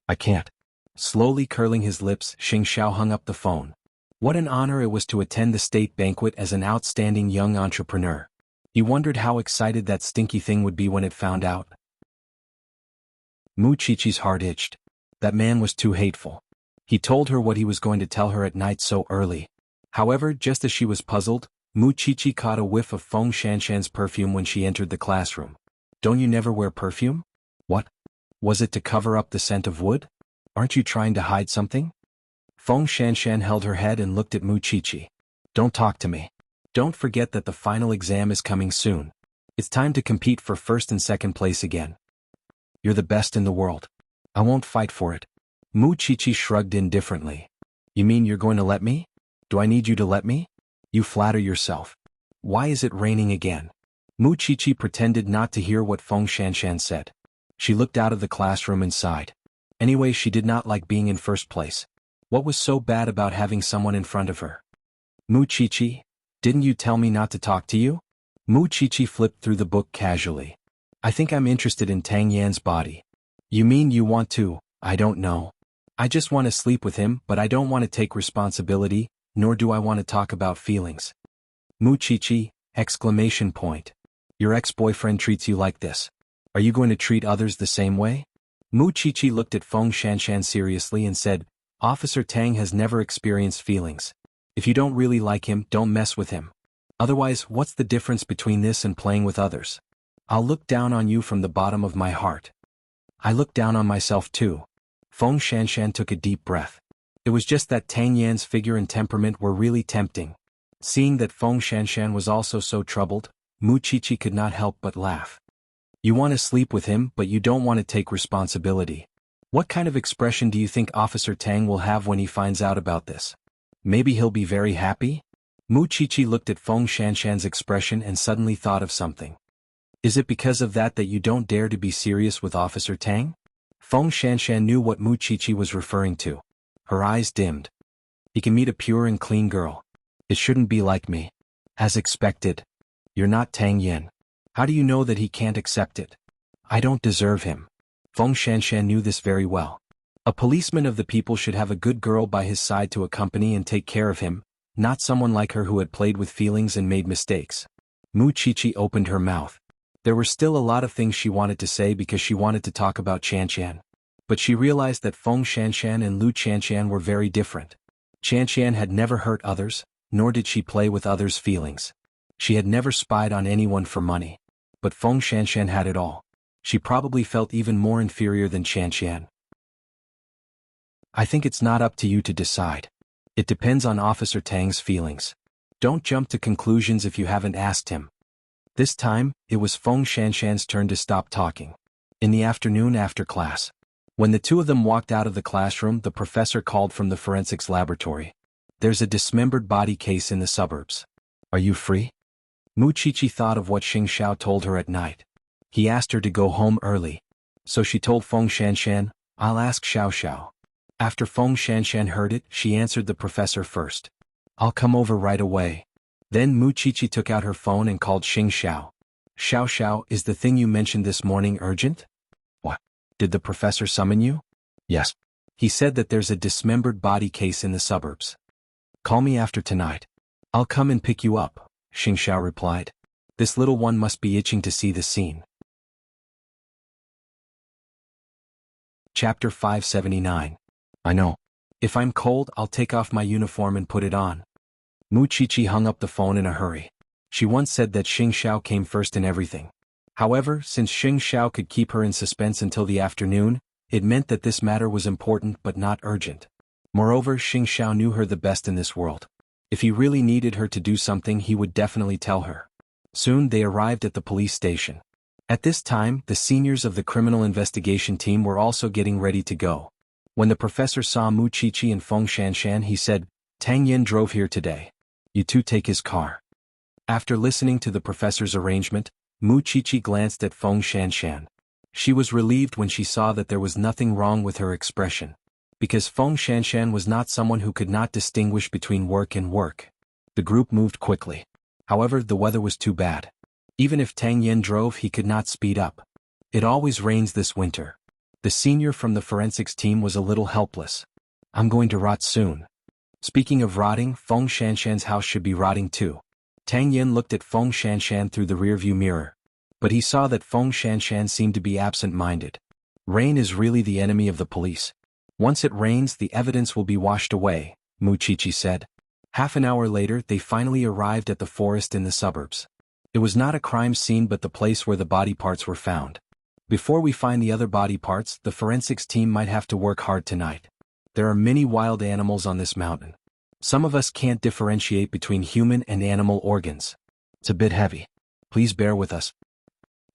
I can't. Slowly curling his lips, Xing Xiao hung up the phone. What an honor it was to attend the state banquet as an outstanding young entrepreneur. He wondered how excited that stinky thing would be when it found out. Muchichi's heart itched. That man was too hateful. He told her what he was going to tell her at night so early. However, just as she was puzzled, Muchichi caught a whiff of Feng Shanshan's perfume when she entered the classroom. Don't you never wear perfume? What? Was it to cover up the scent of wood? Aren't you trying to hide something? Feng Shanshan held her head and looked at Muchichi. Don't talk to me. Don't forget that the final exam is coming soon. It's time to compete for first and second place again. You're the best in the world. I won't fight for it. Muchichi shrugged indifferently. You mean you're going to let me? Do I need you to let me? You flatter yourself. Why is it raining again? Muchichi pretended not to hear what Feng Shanshan said. She looked out of the classroom and sighed. Anyway, she did not like being in first place. What was so bad about having someone in front of her? Muchichi, didn't you tell me not to talk to you? Muchichi flipped through the book casually. I think I'm interested in Tang Yan's body. You mean you want to? I don't know. I just want to sleep with him, but I don't want to take responsibility, nor do I want to talk about feelings. Muchichi, exclamation point. Your ex-boyfriend treats you like this. Are you going to treat others the same way? Muchichi looked at Feng Shanshan seriously and said, Officer Tang has never experienced feelings. If you don't really like him, don't mess with him. Otherwise, what's the difference between this and playing with others? I'll look down on you from the bottom of my heart. I look down on myself too. Feng Shanshan took a deep breath. It was just that Tang Yan's figure and temperament were really tempting. Seeing that Feng Shanshan was also so troubled, Muchichi could not help but laugh. You want to sleep with him, but you don't want to take responsibility. What kind of expression do you think Officer Tang will have when he finds out about this? Maybe he'll be very happy? Muchichi looked at Feng Shanshan's expression and suddenly thought of something. Is it because of that you don't dare to be serious with Officer Tang? Feng Shanshan knew what Muchichi was referring to. Her eyes dimmed. He can meet a pure and clean girl. It shouldn't be like me. As expected. You're not Tang Yan. How do you know that he can't accept it? I don't deserve him. Feng Shanshan knew this very well. A policeman of the people should have a good girl by his side to accompany and take care of him, not someone like her who had played with feelings and made mistakes. Muchichi opened her mouth. There were still a lot of things she wanted to say because she wanted to talk about Chanshan. But she realized that Feng Shanshan and Lu Chanshan were very different. Chanshan had never hurt others, nor did she play with others' feelings. She had never spied on anyone for money. But Feng Shanshan had it all. She probably felt even more inferior than Chanshan. I think it's not up to you to decide. It depends on Officer Tang's feelings. Don't jump to conclusions if you haven't asked him. This time, it was Feng Shanshan's turn to stop talking. In the afternoon after class. When the two of them walked out of the classroom, the professor called from the forensics laboratory. There's a dismembered body case in the suburbs. Are you free? Muchichi thought of what Xing Xiao told her at night. He asked her to go home early. So she told Feng Shanshan, I'll ask Xiao Xiao. After Feng Shanshan heard it, she answered the professor first. I'll come over right away. Then Muchichi took out her phone and called Xing Xiao. Xiao Xiao, is the thing you mentioned this morning urgent? What? Did the professor summon you? Yes. He said that there's a dismembered body case in the suburbs. Call me after tonight. I'll come and pick you up, Xing Xiao replied. This little one must be itching to see the scene. Chapter 579. I know. If I'm cold, I'll take off my uniform and put it on. Muchichi hung up the phone in a hurry. She once said that Xing Xiao came first in everything. However, since Xing Xiao could keep her in suspense until the afternoon, It meant that this matter was important but not urgent. Moreover, Xing Xiao knew her the best in this world. If he really needed her to do something, he would definitely tell her. Soon they arrived at the police station. At this time, the seniors of the criminal investigation team were also getting ready to go. When the professor saw Mu Qiqi and Feng Shanshan, he said, "Tang Yin drove here today. You two take his car." After listening to the professor's arrangement, Mu Qiqi glanced at Feng Shanshan. She was relieved when she saw that there was nothing wrong with her expression. Because Feng Shanshan was not someone who could not distinguish between work and work. The group moved quickly. However, the weather was too bad. Even if Tang Yin drove, he could not speed up. It always rains this winter. The senior from the forensics team was a little helpless. "I'm going to rot soon." Speaking of rotting, Feng Shanshan's house should be rotting too. Tang Yin looked at Feng Shanshan through the rearview mirror. But he saw that Feng Shanshan seemed to be absent-minded. Rain is really the enemy of the police. Once it rains, the evidence will be washed away, Mu Qiqi said. Half an hour later, they finally arrived at the forest in the suburbs. It was not a crime scene but the place where the body parts were found. Before we find the other body parts, the forensics team might have to work hard tonight. There are many wild animals on this mountain. Some of us can't differentiate between human and animal organs. It's a bit heavy. Please bear with us.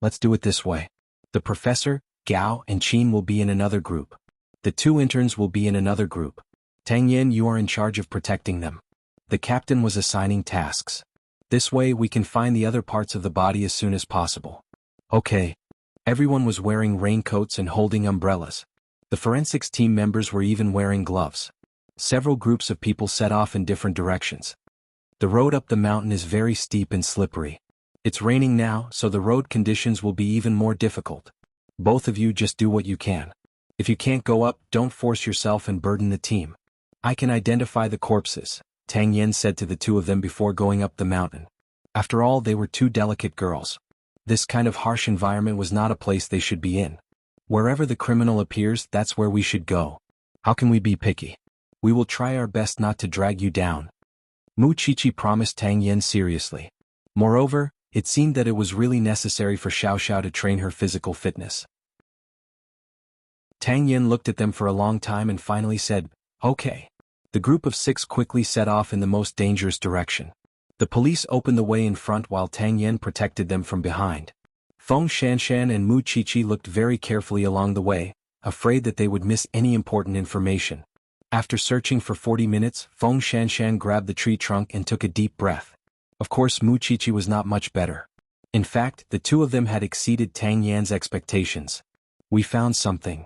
Let's do it this way. The professor, Gao, and Qin will be in another group. The two interns will be in another group. Tang Yin, you are in charge of protecting them. The captain was assigning tasks. This way we can find the other parts of the body as soon as possible. Okay. Everyone was wearing raincoats and holding umbrellas. The forensics team members were even wearing gloves. Several groups of people set off in different directions. The road up the mountain is very steep and slippery. It's raining now, so the road conditions will be even more difficult. Both of you just do what you can. If you can't go up, don't force yourself and burden the team. I can identify the corpses, Tang Yin said to the two of them before going up the mountain. After all, they were two delicate girls. This kind of harsh environment was not a place they should be in. Wherever the criminal appears, that's where we should go. How can we be picky? We will try our best not to drag you down. Mu Qiqi promised Tang Yin seriously. Moreover, it seemed that it was really necessary for Xiao Xiao to train her physical fitness. Tang Yin looked at them for a long time and finally said, "Okay." The group of 6 quickly set off in the most dangerous direction. The police opened the way in front while Tang Yin protected them from behind. Feng Shanshan and Mu Qiqi looked very carefully along the way, afraid that they would miss any important information. After searching for 40 minutes, Feng Shanshan grabbed the tree trunk and took a deep breath. Of course, Mu Qiqi was not much better. In fact, the two of them had exceeded Tang Yan's expectations. "We found something."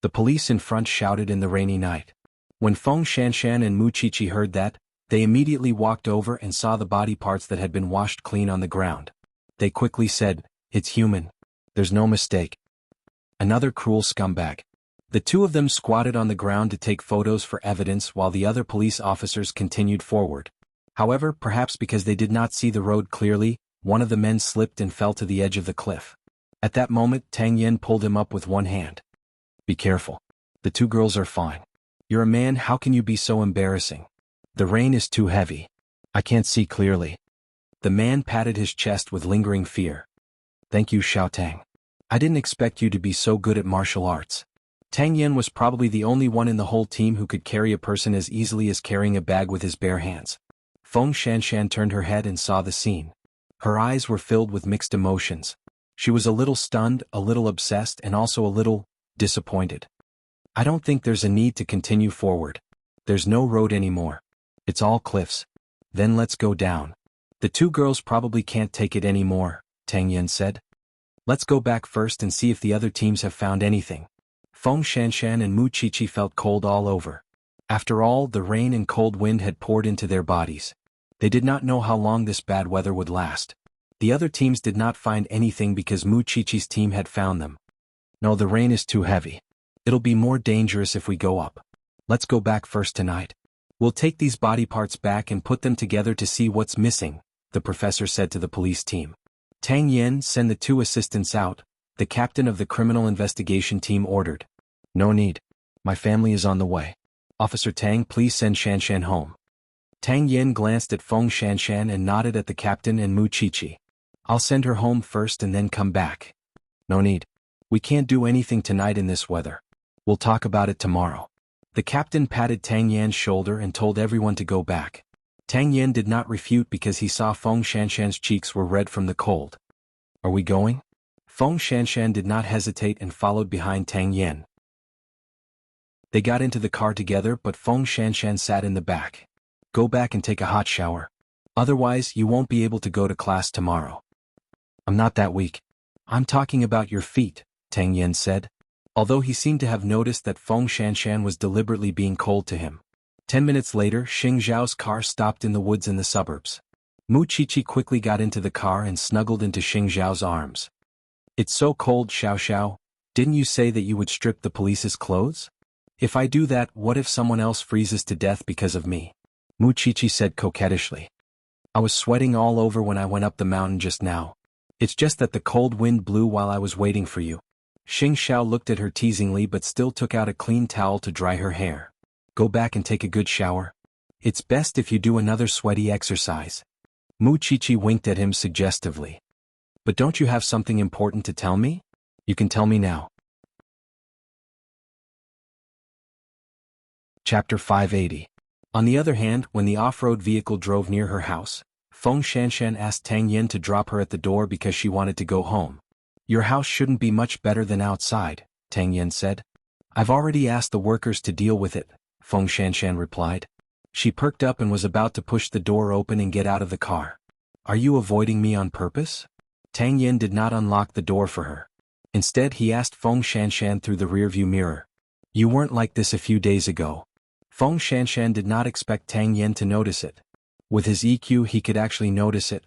The police in front shouted in the rainy night. When Feng Shanshan and Mu Qiqi heard that, they immediately walked over and saw the body parts that had been washed clean on the ground. They quickly said, "It's human. There's no mistake." Another cruel scumbag. The two of them squatted on the ground to take photos for evidence while the other police officers continued forward. However, perhaps because they did not see the road clearly, one of the men slipped and fell to the edge of the cliff. At that moment, Tang Yin pulled him up with one hand. "Be careful. The two girls are fine. You're a man, how can you be so embarrassing? The rain is too heavy. I can't see clearly." The man patted his chest with lingering fear. "Thank you, Xiao Tang. I didn't expect you to be so good at martial arts." Tang Yin was probably the only one in the whole team who could carry a person as easily as carrying a bag with his bare hands. Feng Shanshan turned her head and saw the scene. Her eyes were filled with mixed emotions. She was a little stunned, a little obsessed, and also a little disappointed. "I don't think there's a need to continue forward. There's no road anymore. It's all cliffs. Then let's go down." "The two girls probably can't take it anymore," Tang Yin said. "Let's go back first and see if the other teams have found anything." Feng Shanshan and Mu Qiqi felt cold all over. After all, the rain and cold wind had poured into their bodies. They did not know how long this bad weather would last. The other teams did not find anything because Mu Qiqi's team had found them. "No, the rain is too heavy. It'll be more dangerous if we go up. Let's go back first tonight. We'll take these body parts back and put them together to see what's missing," the professor said to the police team. Tang Yin, send the 2 assistants out, the captain of the criminal investigation team ordered. "No need. My family is on the way. Officer Tang, please send Shanshan home." Tang Yin glanced at Feng Shanshan and nodded at the captain and Mu Qiqi. "I'll send her home first and then come back." "No need. We can't do anything tonight in this weather. We'll talk about it tomorrow. The captain patted Tang Yan's shoulder and told everyone to go back. Tang Yan did not refute because he saw Feng Shanshan's cheeks were red from the cold. Are we going? Feng Shanshan did not hesitate and followed behind Tang Yan. They got into the car together, but Feng Shanshan sat in the back. Go back and take a hot shower. Otherwise, you won't be able to go to class tomorrow. I'm not that weak. I'm talking about your feet, Tang Yan said, although he seemed to have noticed that Feng Shanshan was deliberately being cold to him. 10 minutes later, Xing Zhao's car stopped in the woods in the suburbs. Mu Qiqi quickly got into the car and snuggled into Xing Zhao's arms. It's so cold, Xiao Xiao. Didn't you say that you would strip the police's clothes? If I do that, what if someone else freezes to death because of me? Mu Qiqi said coquettishly. I was sweating all over when I went up the mountain just now. It's just that the cold wind blew while I was waiting for you. Xing Xiao looked at her teasingly but still took out a clean towel to dry her hair. Go back and take a good shower. It's best if you do another sweaty exercise. Mu Qiqi winked at him suggestively. But don't you have something important to tell me? You can tell me now. Chapter 580. On the other hand, when the off-road vehicle drove near her house, Feng Shanshan asked Tang Yan to drop her at the door because she wanted to go home. Your house shouldn't be much better than outside, Tang Yan said. I've already asked the workers to deal with it, Feng Shanshan replied. She perked up and was about to push the door open and get out of the car. Are you avoiding me on purpose? Tang Yan did not unlock the door for her. Instead, he asked Feng Shanshan through the rearview mirror. You weren't like this a few days ago. Feng Shanshan did not expect Tang Yan to notice it. With his EQ, he could actually notice it.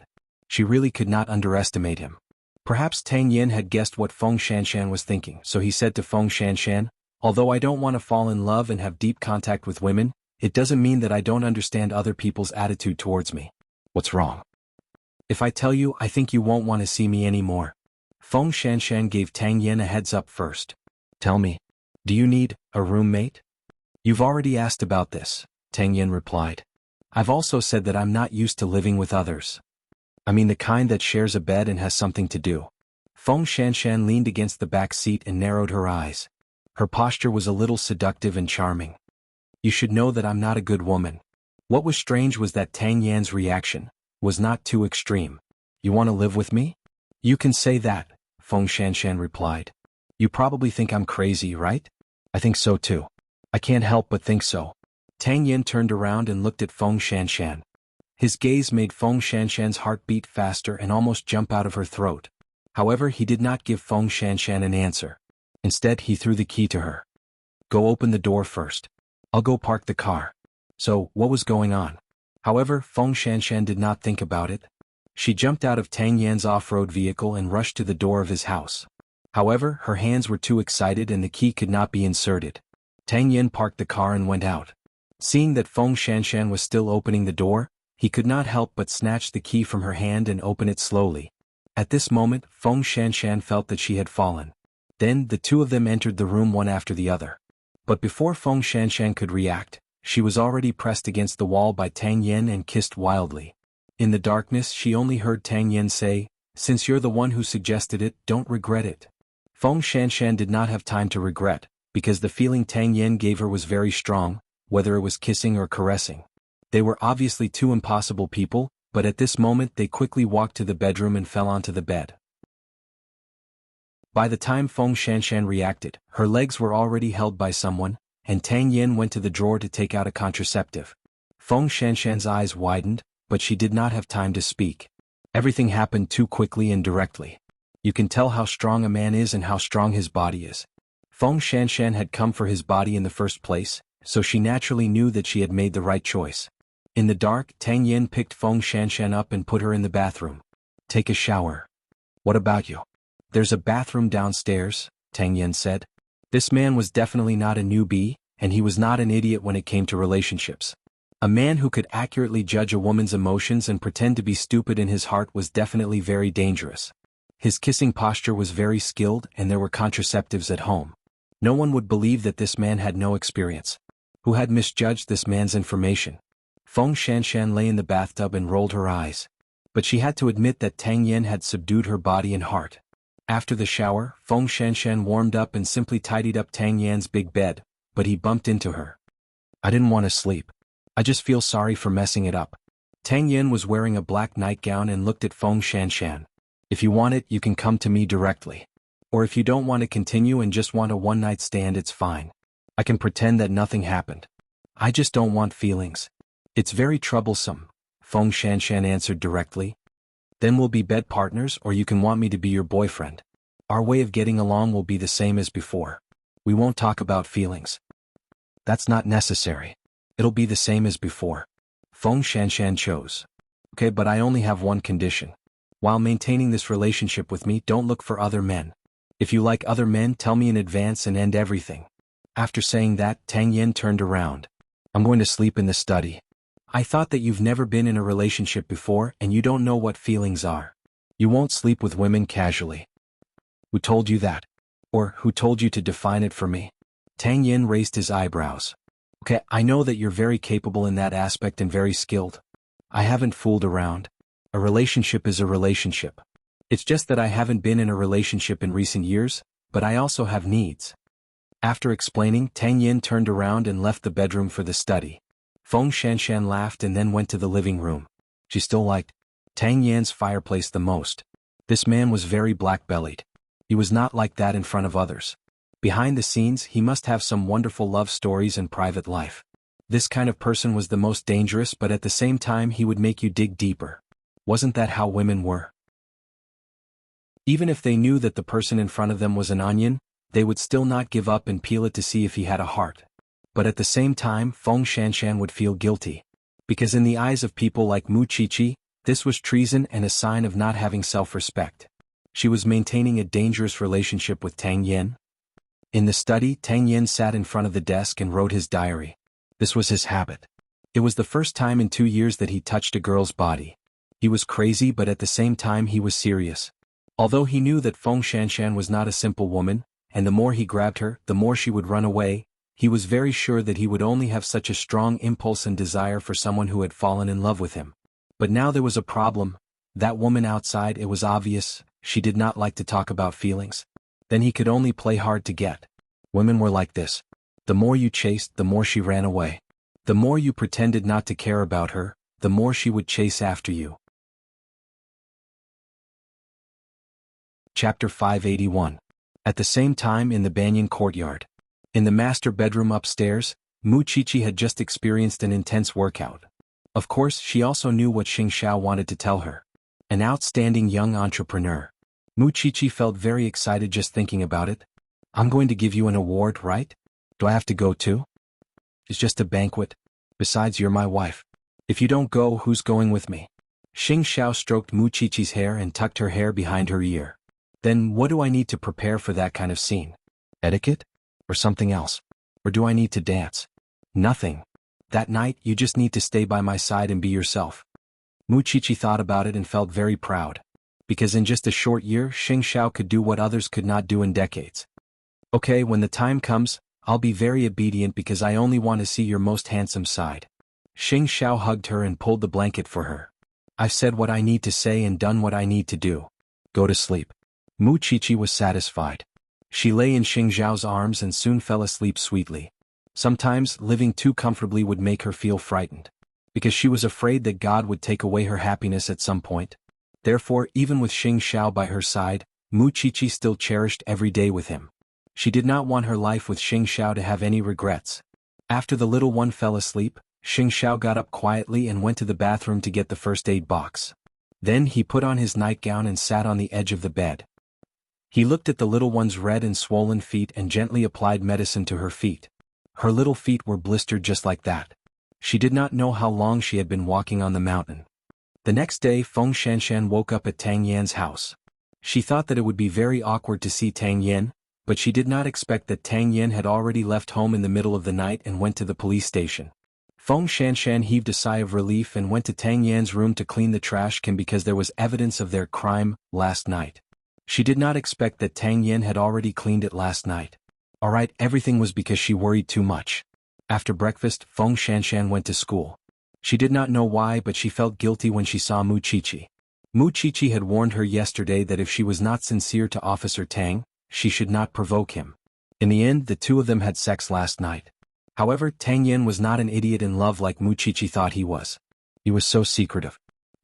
She really could not underestimate him. Perhaps Tang Yan had guessed what Feng Shanshan was thinking, so he said to Feng Shanshan, although I don't want to fall in love and have deep contact with women, it doesn't mean that I don't understand other people's attitude towards me. What's wrong? If I tell you, I think you won't want to see me anymore. Feng Shanshan gave Tang Yan a heads up first. Tell me, do you need a roommate? You've already asked about this, Tang Yan replied. I've also said that I'm not used to living with others. I mean the kind that shares a bed and has something to do. Feng Shanshan leaned against the back seat and narrowed her eyes. Her posture was a little seductive and charming. You should know that I'm not a good woman. What was strange was that Tang Yan's reaction was not too extreme. You want to live with me? You can say that, Feng Shanshan replied. You probably think I'm crazy, right? I think so too. I can't help but think so. Tang Yan turned around and looked at Feng Shanshan. His gaze made Feng Shanshan's heart beat faster and almost jump out of her throat. However, he did not give Feng Shanshan an answer. Instead, he threw the key to her. Go open the door first. I'll go park the car. So, what was going on? However, Feng Shanshan did not think about it. She jumped out of Tang Yan's off-road vehicle and rushed to the door of his house. However, her hands were too excited and the key could not be inserted. Tang Yan parked the car and went out. Seeing that Feng Shanshan was still opening the door, he could not help but snatch the key from her hand and open it slowly. At this moment, Feng Shanshan felt that she had fallen. Then, the two of them entered the room one after the other. But before Feng Shanshan could react, she was already pressed against the wall by Tang Yan and kissed wildly. In the darkness, she only heard Tang Yan say, since you're the one who suggested it, don't regret it. Feng Shanshan did not have time to regret, because the feeling Tang Yan gave her was very strong, whether it was kissing or caressing. They were obviously two impossible people, but at this moment they quickly walked to the bedroom and fell onto the bed. By the time Feng Shanshan reacted, her legs were already held by someone, and Tang Yan went to the drawer to take out a contraceptive. Feng Shanshan's eyes widened, but she did not have time to speak. Everything happened too quickly and directly. You can tell how strong a man is and how strong his body is. Feng Shanshan had come for his body in the first place, so she naturally knew that she had made the right choice. In the dark, Tang Yan picked Feng Shanshan up and put her in the bathroom. Take a shower. What about you? There's a bathroom downstairs, Tang Yan said. This man was definitely not a newbie, and he was not an idiot when it came to relationships. A man who could accurately judge a woman's emotions and pretend to be stupid in his heart was definitely very dangerous. His kissing posture was very skilled and there were contraceptives at home. No one would believe that this man had no experience. Who had misjudged this man's information? Feng Shanshan lay in the bathtub and rolled her eyes. But she had to admit that Tang Yan had subdued her body and heart. After the shower, Feng Shanshan warmed up and simply tidied up Tang Yan's big bed, but he bumped into her. I didn't want to sleep. I just feel sorry for messing it up. Tang Yan was wearing a black nightgown and looked at Feng Shanshan. If you want it, you can come to me directly. Or if you don't want to continue and just want a one-night stand, it's fine. I can pretend that nothing happened. I just don't want feelings. It's very troublesome, Feng Shanshan answered directly. Then we'll be bed partners, or you can want me to be your boyfriend. Our way of getting along will be the same as before. We won't talk about feelings. That's not necessary. It'll be the same as before. Feng Shanshan chose. Okay, but I only have one condition. While maintaining this relationship with me, don't look for other men. If you like other men, tell me in advance and end everything. After saying that, Tang Yen turned around. I'm going to sleep in the study. I thought that you've never been in a relationship before and you don't know what feelings are. You won't sleep with women casually. Who told you that? Or who told you to define it for me? Tang Yen raised his eyebrows. Okay, I know that you're very capable in that aspect and very skilled. I haven't fooled around. A relationship is a relationship. It's just that I haven't been in a relationship in recent years, but I also have needs. After explaining, Tang Yen turned around and left the bedroom for the study. Feng Shanshan laughed and then went to the living room. She still liked Tang Yan's fireplace the most. This man was very black-bellied. He was not like that in front of others. Behind the scenes, he must have some wonderful love stories and private life. This kind of person was the most dangerous, but at the same time he would make you dig deeper. Wasn't that how women were? Even if they knew that the person in front of them was an onion, they would still not give up and peel it to see if he had a heart. But at the same time, Feng Shanshan would feel guilty. Because in the eyes of people like Mu Qiqi, this was treason and a sign of not having self-respect. She was maintaining a dangerous relationship with Tang Yen. In the study, Tang Yen sat in front of the desk and wrote his diary. This was his habit. It was the first time in 2 years that he touched a girl's body. He was crazy, but at the same time he was serious. Although he knew that Feng Shanshan was not a simple woman, and the more he grabbed her, the more she would run away, he was very sure that he would only have such a strong impulse and desire for someone who had fallen in love with him. But now there was a problem. That woman outside, it was obvious, she did not like to talk about feelings. Then he could only play hard to get. Women were like this. The more you chased, the more she ran away. The more you pretended not to care about her, the more she would chase after you. Chapter 581. At the same time in the Banyan courtyard. In the master bedroom upstairs, Mu Qiqi had just experienced an intense workout. Of course, she also knew what Xing Xiao wanted to tell her. An outstanding young entrepreneur. Mu Qiqi felt very excited just thinking about it. I'm going to give you an award, right? Do I have to go too? It's just a banquet. Besides, you're my wife. If you don't go, who's going with me? Xing Xiao stroked Mu Qiqi's hair and tucked her hair behind her ear. Then what do I need to prepare for that kind of scene? Etiquette? Or something else? Or do I need to dance? Nothing. That night, you just need to stay by my side and be yourself. Mu Qiqi thought about it and felt very proud. Because in just a short year, Xing Xiao could do what others could not do in decades. Okay, when the time comes, I'll be very obedient because I only want to see your most handsome side. Xing Xiao hugged her and pulled the blanket for her. I've said what I need to say and done what I need to do. Go to sleep. Mu Qiqi was satisfied. She lay in Xing Xiao's arms and soon fell asleep sweetly. Sometimes, living too comfortably would make her feel frightened. Because she was afraid that God would take away her happiness at some point. Therefore, even with Xing Xiao by her side, Mu Qiqi still cherished every day with him. She did not want her life with Xing Xiao to have any regrets. After the little one fell asleep, Xing Xiao got up quietly and went to the bathroom to get the first aid box. Then he put on his nightgown and sat on the edge of the bed. He looked at the little one's red and swollen feet and gently applied medicine to her feet. Her little feet were blistered just like that. She did not know how long she had been walking on the mountain. The next day, Feng Shanshan woke up at Tang Yan's house. She thought that it would be very awkward to see Tang Yan, but she did not expect that Tang Yan had already left home in the middle of the night and went to the police station. Feng Shanshan heaved a sigh of relief and went to Tang Yan's room to clean the trash can because there was evidence of their crime last night. She did not expect that Tang Yan had already cleaned it last night. Alright, everything was because she worried too much. After breakfast, Feng Shanshan went to school. She did not know why, but she felt guilty when she saw Mu Qiqi. Mu Chichi had warned her yesterday that if she was not sincere to Officer Tang, she should not provoke him. In the end, the two of them had sex last night. However, Tang Yin was not an idiot in love like Mu Chichi thought he was. He was so secretive.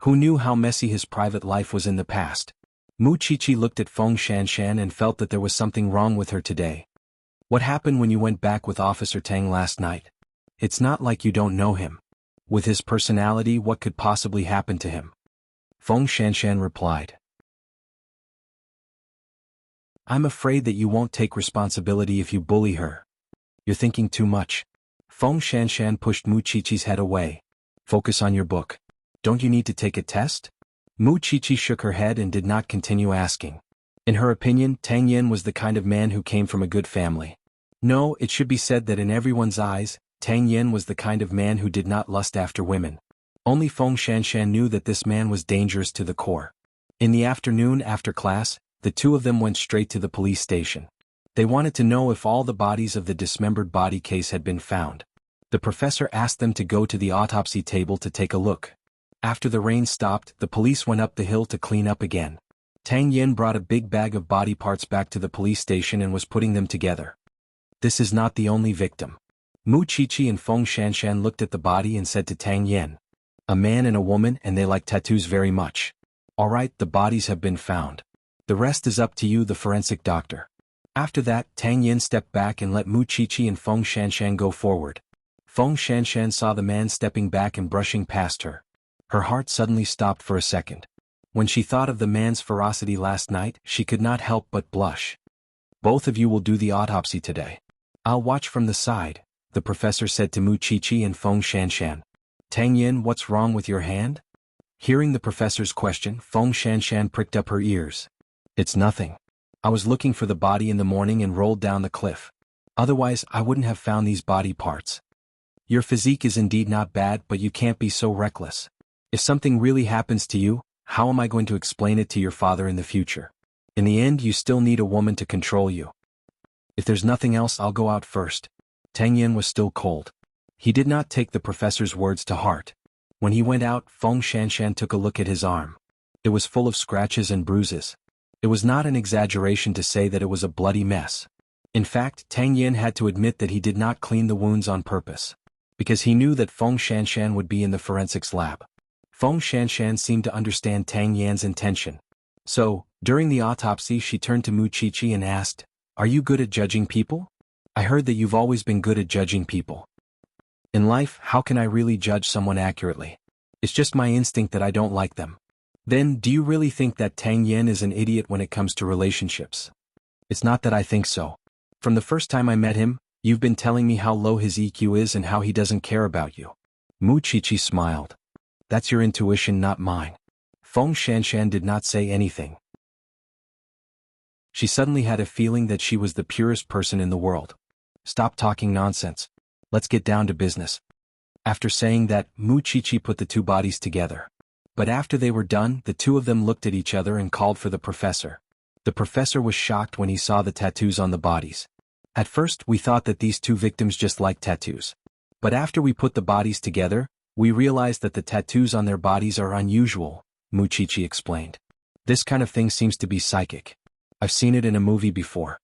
Who knew how messy his private life was in the past? Mu Chichi looked at Feng Shanshan and felt that there was something wrong with her today. What happened when you went back with Officer Tang last night? It's not like you don't know him. With his personality, what could possibly happen to him? Feng Shanshan replied. I'm afraid that you won't take responsibility if you bully her. You're thinking too much. Feng Shanshan pushed Mu Chichi's head away. Focus on your book. Don't you need to take a test? Mu Chichi shook her head and did not continue asking. In her opinion, Tang Yin was the kind of man who came from a good family. No, it should be said that in everyone's eyes, Tang Yin was the kind of man who did not lust after women. Only Feng Shanshan knew that this man was dangerous to the core. In the afternoon after class, the two of them went straight to the police station. They wanted to know if all the bodies of the dismembered body case had been found. The professor asked them to go to the autopsy table to take a look. After the rain stopped, the police went up the hill to clean up again. Tang Yin brought a big bag of body parts back to the police station and was putting them together. This is not the only victim. Mu Chichi and Feng Shanshan looked at the body and said to Tang Yin, a man and a woman, and they like tattoos very much. Alright, the bodies have been found. The rest is up to you, the forensic doctor. After that, Tang Yin stepped back and let Mu Chichi and Feng Shanshan go forward. Feng Shanshan saw the man stepping back and brushing past her. Her heart suddenly stopped for a second. When she thought of the man's ferocity last night, she could not help but blush. Both of you will do the autopsy today. I'll watch from the side, the professor said to Mu Chichi and Feng Shanshan. Tang Yin, what's wrong with your hand? Hearing the professor's question, Feng Shanshan pricked up her ears. It's nothing. I was looking for the body in the morning and rolled down the cliff. Otherwise, I wouldn't have found these body parts. Your physique is indeed not bad, but you can't be so reckless. If something really happens to you, how am I going to explain it to your father in the future? In the end, you still need a woman to control you. If there's nothing else, I'll go out first. Tang Yin was still cold. He did not take the professor's words to heart. When he went out, Feng Shanshan took a look at his arm. It was full of scratches and bruises. It was not an exaggeration to say that it was a bloody mess. In fact, Tang Yin had to admit that he did not clean the wounds on purpose, because he knew that Feng Shanshan would be in the forensics lab. Feng Shanshan seemed to understand Tang Yan's intention. So, during the autopsy, she turned to Mu Chichi and asked, "Are you good at judging people? I heard that you've always been good at judging people. In life, how can I really judge someone accurately? It's just my instinct that I don't like them." Then, do you really think that Tang Yin is an idiot when it comes to relationships? It's not that I think so. From the first time I met him, you've been telling me how low his EQ is and how he doesn't care about you. Mu Chichi smiled. That's your intuition, not mine. Feng Shanshan did not say anything. She suddenly had a feeling that she was the purest person in the world. Stop talking nonsense. Let's get down to business. After saying that, Mu Chichi put the two bodies together. But after they were done, the two of them looked at each other and called for the professor. The professor was shocked when he saw the tattoos on the bodies. At first, we thought that these two victims just liked tattoos. But after we put the bodies together, we realized that the tattoos on their bodies are unusual, Mu Chichi explained. This kind of thing seems to be psychic. I've seen it in a movie before.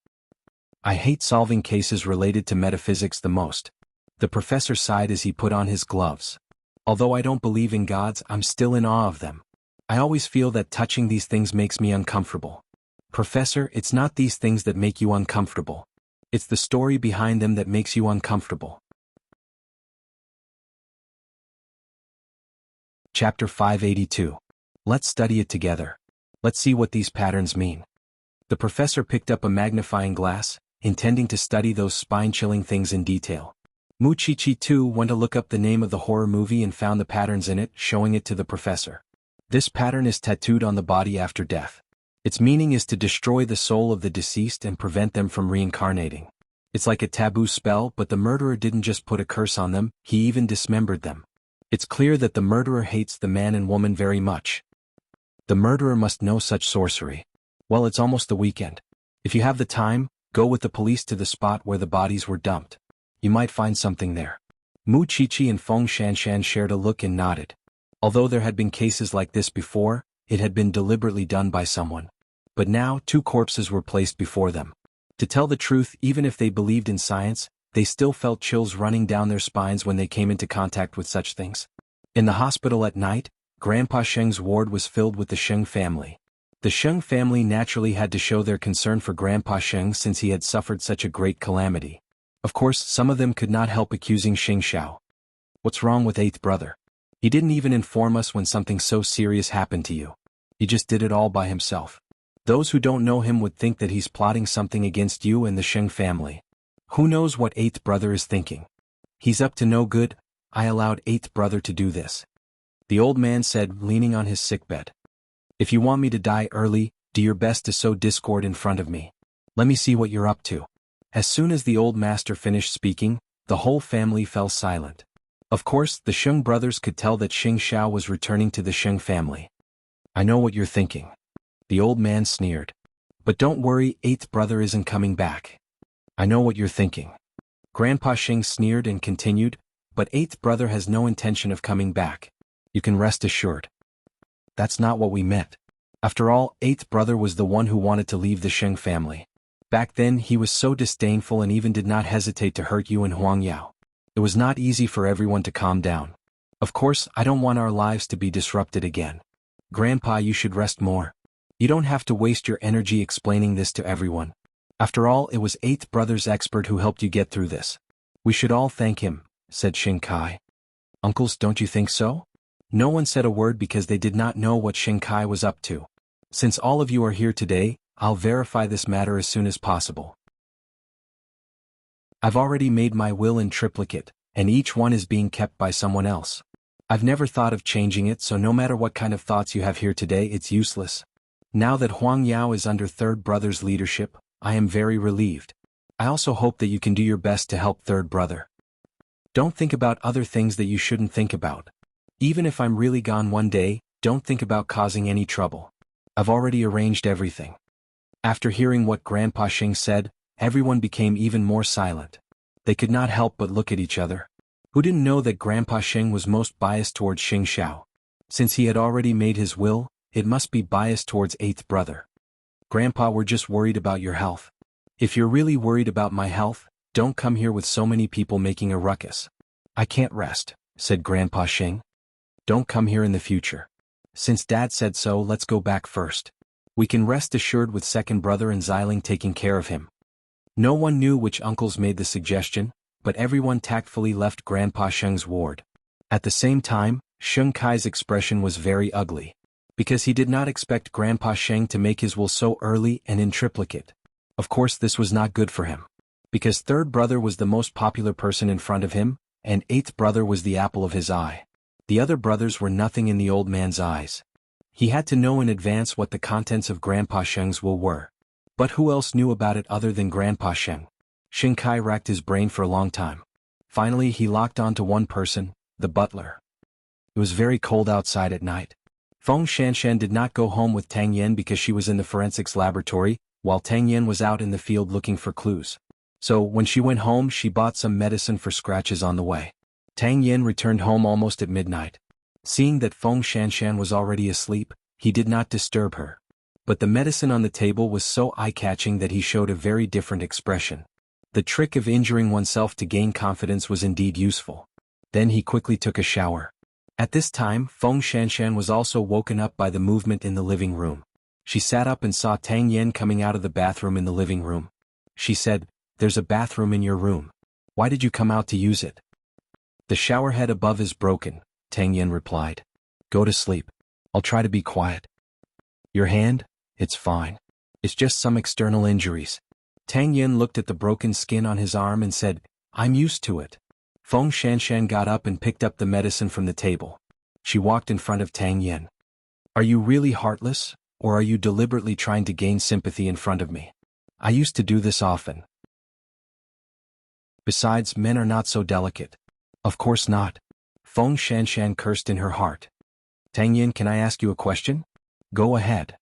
I hate solving cases related to metaphysics the most. The professor sighed as he put on his gloves. Although I don't believe in gods, I'm still in awe of them. I always feel that touching these things makes me uncomfortable. Professor, it's not these things that make you uncomfortable. It's the story behind them that makes you uncomfortable. Chapter 582. Let's study it together. Let's see what these patterns mean. The professor picked up a magnifying glass, intending to study those spine-chilling things in detail. Mu Chichi too went to look up the name of the horror movie and found the patterns in it, showing it to the professor. This pattern is tattooed on the body after death. Its meaning is to destroy the soul of the deceased and prevent them from reincarnating. It's like a taboo spell, but the murderer didn't just put a curse on them, he even dismembered them. It's clear that the murderer hates the man and woman very much. The murderer must know such sorcery. Well, it's almost the weekend. If you have the time, go with the police to the spot where the bodies were dumped. You might find something there. Mu Chichi and Feng Shanshan shared a look and nodded. Although there had been cases like this before, it had been deliberately done by someone. But now 2 corpses were placed before them. To tell the truth, even if they believed in science, they still felt chills running down their spines when they came into contact with such things. In the hospital at night, Grandpa Sheng's ward was filled with the Sheng family. The Sheng family naturally had to show their concern for Grandpa Sheng since he had suffered such a great calamity. Of course, some of them could not help accusing Xing Xiao. What's wrong with 8th brother? He didn't even inform us when something so serious happened to you. He just did it all by himself. Those who don't know him would think that he's plotting something against you and the Sheng family. Who knows what 8th brother is thinking? He's up to no good. I allowed 8th brother to do this. The old man said, leaning on his sickbed. If you want me to die early, do your best to sow discord in front of me. Let me see what you're up to. As soon as the old master finished speaking, the whole family fell silent. Of course, the Sheng brothers could tell that Xing Xiao was returning to the Sheng family. I know what you're thinking. The old man sneered. But don't worry, 8th brother isn't coming back. I know what you're thinking. Grandpa Sheng sneered and continued, but 8th brother has no intention of coming back. You can rest assured. That's not what we meant. After all, 8th brother was the one who wanted to leave the Sheng family. Back then he was so disdainful and even did not hesitate to hurt you and Huang Yao. It was not easy for everyone to calm down. Of course, I don't want our lives to be disrupted again. Grandpa, you should rest more. You don't have to waste your energy explaining this to everyone. After all, it was 8th brother's expert who helped you get through this. We should all thank him, said Xing Kai. Uncles, don't you think so? No one said a word because they did not know what Xing Kai was up to. Since all of you are here today, I'll verify this matter as soon as possible. I've already made my will in triplicate, and each one is being kept by someone else. I've never thought of changing it, so no matter what kind of thoughts you have here today, it's useless. Now that Huang Yao is under 3rd brother's leadership, I am very relieved. I also hope that you can do your best to help 3rd brother. Don't think about other things that you shouldn't think about. Even if I'm really gone one day, don't think about causing any trouble. I've already arranged everything. After hearing what Grandpa Sheng said, everyone became even more silent. They could not help but look at each other. Who didn't know that Grandpa Sheng was most biased towards Xing Xiao? Since he had already made his will, it must be biased towards 8th brother. Grandpa, we're just worried about your health. If you're really worried about my health, don't come here with so many people making a ruckus. I can't rest, said Grandpa Sheng. Don't come here in the future. Since Dad said so, let's go back first. We can rest assured with 2nd brother and Xiling taking care of him. No one knew which uncles made the suggestion, but everyone tactfully left Grandpa Sheng's ward. At the same time, Xing Kai's expression was very ugly. Because he did not expect Grandpa Sheng to make his will so early and in triplicate. Of course, this was not good for him. Because 3rd brother was the most popular person in front of him, and 8th brother was the apple of his eye. The other brothers were nothing in the old man's eyes. He had to know in advance what the contents of Grandpa Sheng's will were. But who else knew about it other than Grandpa Sheng? Xing Kai racked his brain for a long time. Finally, he locked on to one person, the butler. It was very cold outside at night. Feng Shanshan did not go home with Tang Yen because she was in the forensics laboratory, while Tang Yen was out in the field looking for clues. So, when she went home, she bought some medicine for scratches on the way. Tang Yen returned home almost at midnight. Seeing that Feng Shanshan was already asleep, he did not disturb her. But the medicine on the table was so eye-catching that he showed a very different expression. The trick of injuring oneself to gain confidence was indeed useful. Then he quickly took a shower. At this time, Feng Shanshan was also woken up by the movement in the living room. She sat up and saw Tang Yen coming out of the bathroom in the living room. She said, "There's a bathroom in your room. Why did you come out to use it?" "The shower head above is broken," Tang Yen replied. "Go to sleep. I'll try to be quiet." "Your hand? It's fine. It's just some external injuries." Tang Yen looked at the broken skin on his arm and said, "I'm used to it." Feng Shanshan got up and picked up the medicine from the table. She walked in front of Tang Yen. "Are you really heartless, or are you deliberately trying to gain sympathy in front of me? I used to do this often. Besides, men are not so delicate." "Of course not." Feng Shanshan cursed in her heart. "Tang Yen, can I ask you a question?" "Go ahead.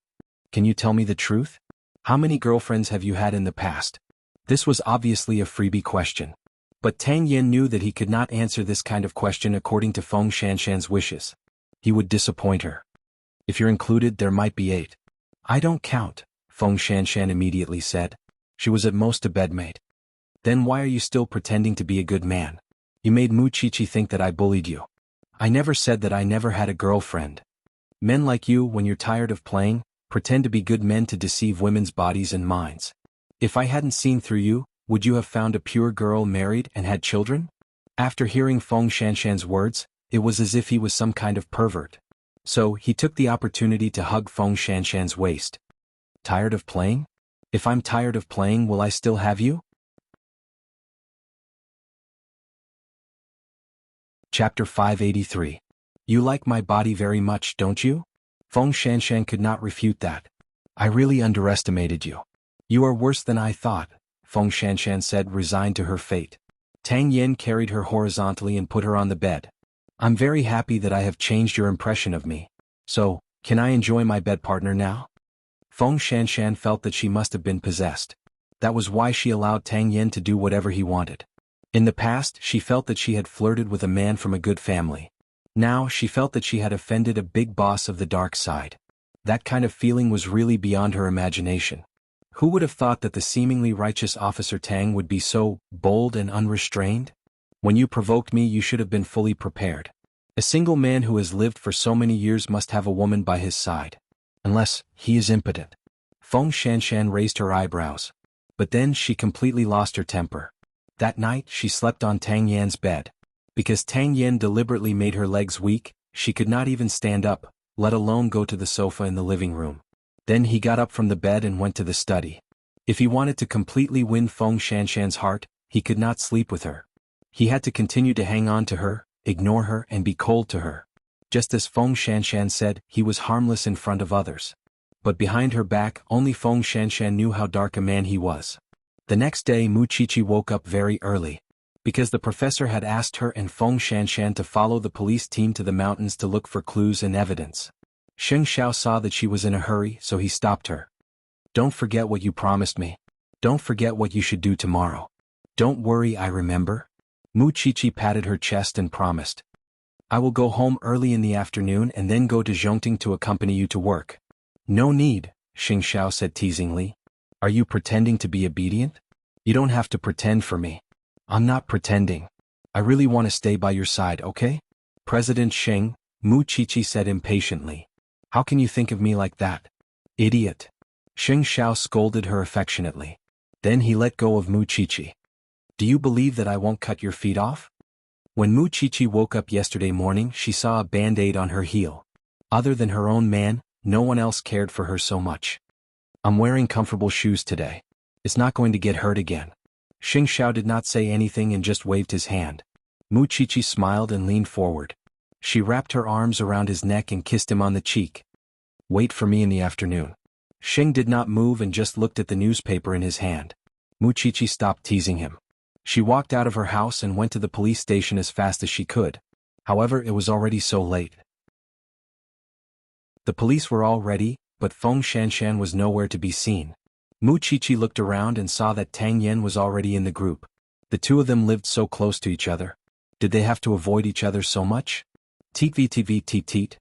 Can you tell me the truth? How many girlfriends have you had in the past?" This was obviously a freebie question. But Tang Yen knew that he could not answer this kind of question according to Feng Shanshan's wishes. He would disappoint her. If you're included, there might be 8. I don't count, Feng Shanshan immediately said. She was at most a bedmate. Then why are you still pretending to be a good man? You made Mu Chichi think that I bullied you. I never said that I never had a girlfriend. Men like you, when you're tired of playing, pretend to be good men to deceive women's bodies and minds. If I hadn't seen through you, would you have found a pure girl married and had children? After hearing Feng Shanshan's words, it was as if he was some kind of pervert. So, he took the opportunity to hug Feng Shanshan's waist. Tired of playing? If I'm tired of playing, will I still have you? Chapter 583. You like my body very much, don't you? Feng Shanshan could not refute that. I really underestimated you. You are worse than I thought, Feng Shanshan said, resigned to her fate. Tang Yen carried her horizontally and put her on the bed. I'm very happy that I have changed your impression of me. So, can I enjoy my bed partner now? Feng Shanshan felt that she must have been possessed. That was why she allowed Tang Yen to do whatever he wanted. In the past, she felt that she had flirted with a man from a good family. Now, she felt that she had offended a big boss of the dark side. That kind of feeling was really beyond her imagination. Who would have thought that the seemingly righteous Officer Tang would be so bold and unrestrained? When you provoked me, you should have been fully prepared. A single man who has lived for so many years must have a woman by his side. Unless he is impotent. Feng Shanshan raised her eyebrows. But then she completely lost her temper. That night, she slept on Tang Yan's bed. Because Tang Yan deliberately made her legs weak, she could not even stand up, let alone go to the sofa in the living room. Then he got up from the bed and went to the study. If he wanted to completely win Feng Shanshan's heart, he could not sleep with her. He had to continue to hang on to her, ignore her, and be cold to her. Just as Feng Shanshan said, he was harmless in front of others. But behind her back, only Feng Shanshan knew how dark a man he was. The next day, Mu Chichi woke up very early. Because the professor had asked her and Feng Shanshan to follow the police team to the mountains to look for clues and evidence. Sheng Xiao saw that she was in a hurry, so he stopped her. Don't forget what you promised me. Don't forget what you should do tomorrow. Don't worry, I remember. Mu Chichi patted her chest and promised. I will go home early in the afternoon and then go to Zhongting to accompany you to work. No need, Sheng Xiao said teasingly. Are you pretending to be obedient? You don't have to pretend for me. I'm not pretending. I really want to stay by your side, okay? President Sheng, Mu Chichi said impatiently. How can you think of me like that? Idiot. Sheng Xiao scolded her affectionately. Then he let go of Mu Chichi. Do you believe that I won't cut your feet off? When Mu Chichi woke up yesterday morning, she saw a band-aid on her heel. Other than her own man, no one else cared for her so much. I'm wearing comfortable shoes today. It's not going to get hurt again. Sheng Xiao did not say anything and just waved his hand. Mu Chichi smiled and leaned forward. She wrapped her arms around his neck and kissed him on the cheek. Wait for me in the afternoon. Sheng did not move and just looked at the newspaper in his hand. Mu Chichi stopped teasing him. She walked out of her house and went to the police station as fast as she could. However, it was already so late. The police were all ready, but Feng Shanshan was nowhere to be seen. Mu Chichi looked around and saw that Tang Yen was already in the group. The two of them lived so close to each other. Did they have to avoid each other so much? Teet v teet teet teet,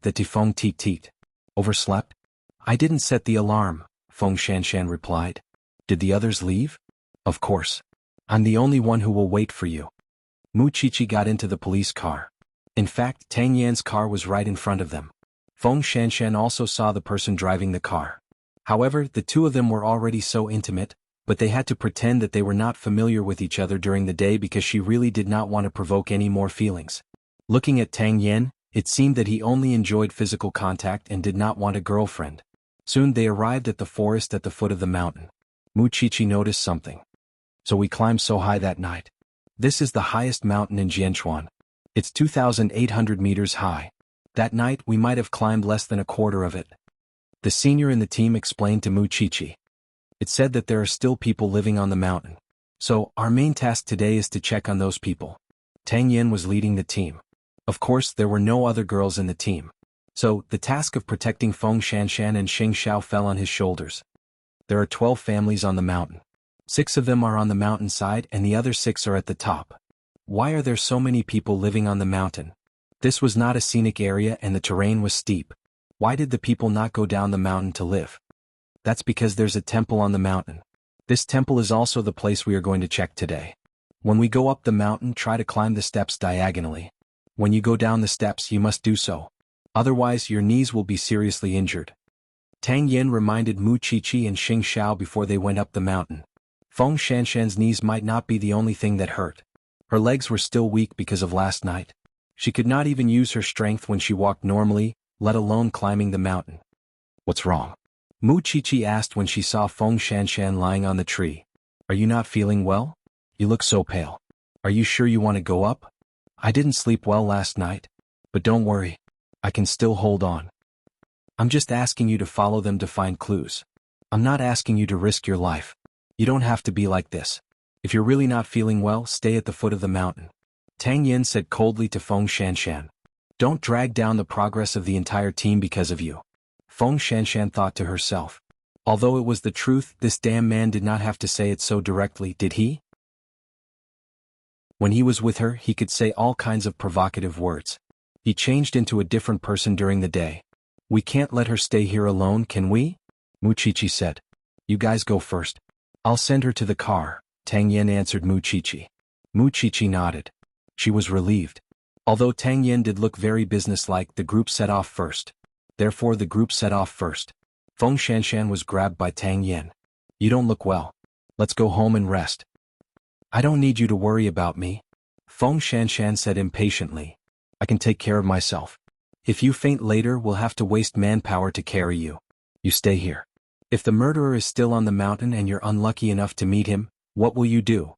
the tifong teet teet. Overslept? I didn't set the alarm, Feng Shanshan replied. Did the others leave? Of course. I'm the only one who will wait for you. Mu Chichi got into the police car. In fact, Tang Yan's car was right in front of them. Feng Shanshan also saw the person driving the car. However, the two of them were already so intimate, but they had to pretend that they were not familiar with each other during the day because she really did not want to provoke any more feelings. Looking at Tang Yen, it seemed that he only enjoyed physical contact and did not want a girlfriend. Soon they arrived at the forest at the foot of the mountain. Mu Chichi noticed something. So we climbed so high that night. This is the highest mountain in Jianchuan. It's 2,800 meters high. That night we might have climbed less than a quarter of it. The senior in the team explained to Mu Chichi. It said that there are still people living on the mountain. So, our main task today is to check on those people. Tang Yen was leading the team. Of course, there were no other girls in the team. So, the task of protecting Feng Shanshan and Sheng Xiao fell on his shoulders. There are 12 families on the mountain. 6 of them are on the mountainside and the other 6 are at the top. Why are there so many people living on the mountain? This was not a scenic area and the terrain was steep. Why did the people not go down the mountain to live? That's because there's a temple on the mountain. This temple is also the place we are going to check today. When we go up the mountain, try to climb the steps diagonally. When you go down the steps, you must do so. Otherwise, your knees will be seriously injured. Tang Yin reminded Mu Qiqi and Xing Xiao before they went up the mountain. Feng Shanshan's knees might not be the only thing that hurt. Her legs were still weak because of last night. She could not even use her strength when she walked normally, let alone climbing the mountain. What's wrong? Mu Qiqi asked when she saw Feng Shanshan lying on the tree. Are you not feeling well? You look so pale. Are you sure you want to go up? I didn't sleep well last night. But don't worry. I can still hold on. I'm just asking you to follow them to find clues. I'm not asking you to risk your life. You don't have to be like this. If you're really not feeling well, stay at the foot of the mountain. Tang Yin said coldly to Feng Shanshan. Don't drag down the progress of the entire team because of you. Feng Shanshan thought to herself. Although it was the truth, this damn man did not have to say it so directly, did he? When he was with her, he could say all kinds of provocative words. He changed into a different person during the day. We can't let her stay here alone, can we? Mu Qiqi said. You guys go first. I'll send her to the car, Tang Yin answered Mu Qiqi. Mu Qiqi nodded. She was relieved. Although Tang Yin did look very businesslike, the group set off first. Therefore the group set off first. Feng Shanshan was grabbed by Tang Yin. You don't look well. Let's go home and rest. I don't need you to worry about me. Feng Shanshan said impatiently. I can take care of myself. If you faint later, we'll have to waste manpower to carry you. You stay here. If the murderer is still on the mountain and you're unlucky enough to meet him, what will you do?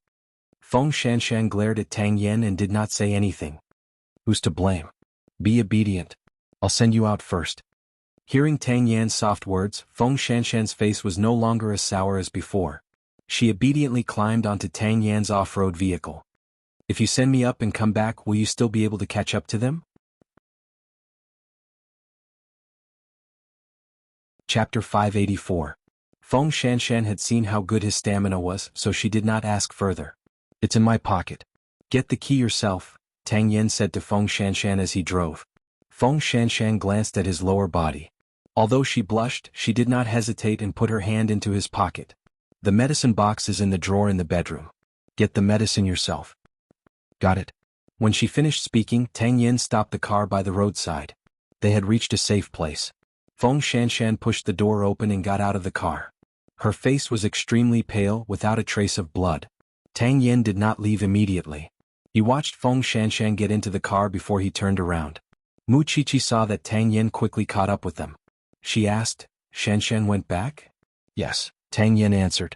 Feng Shanshan glared at Tang Yin and did not say anything. Who's to blame? Be obedient. I'll send you out first. Hearing Tang Yan's soft words, Feng Shanshan's face was no longer as sour as before. She obediently climbed onto Tang Yan's off-road vehicle. If you send me up and come back, will you still be able to catch up to them? Chapter 584. Feng Shanshan had seen how good his stamina was, so she did not ask further. It's in my pocket. Get the key yourself, Tang Yin said to Feng Shanshan as he drove. Feng Shanshan glanced at his lower body. Although she blushed, she did not hesitate and put her hand into his pocket. The medicine box is in the drawer in the bedroom. Get the medicine yourself. Got it. When she finished speaking, Tang Yin stopped the car by the roadside. They had reached a safe place. Feng Shanshan pushed the door open and got out of the car. Her face was extremely pale, without a trace of blood. Tang Yin did not leave immediately. He watched Feng Shanshan get into the car before he turned around. Mu Qiqi saw that Tang Yin quickly caught up with them. She asked, Shanshan went back? Yes, Tang Yin answered.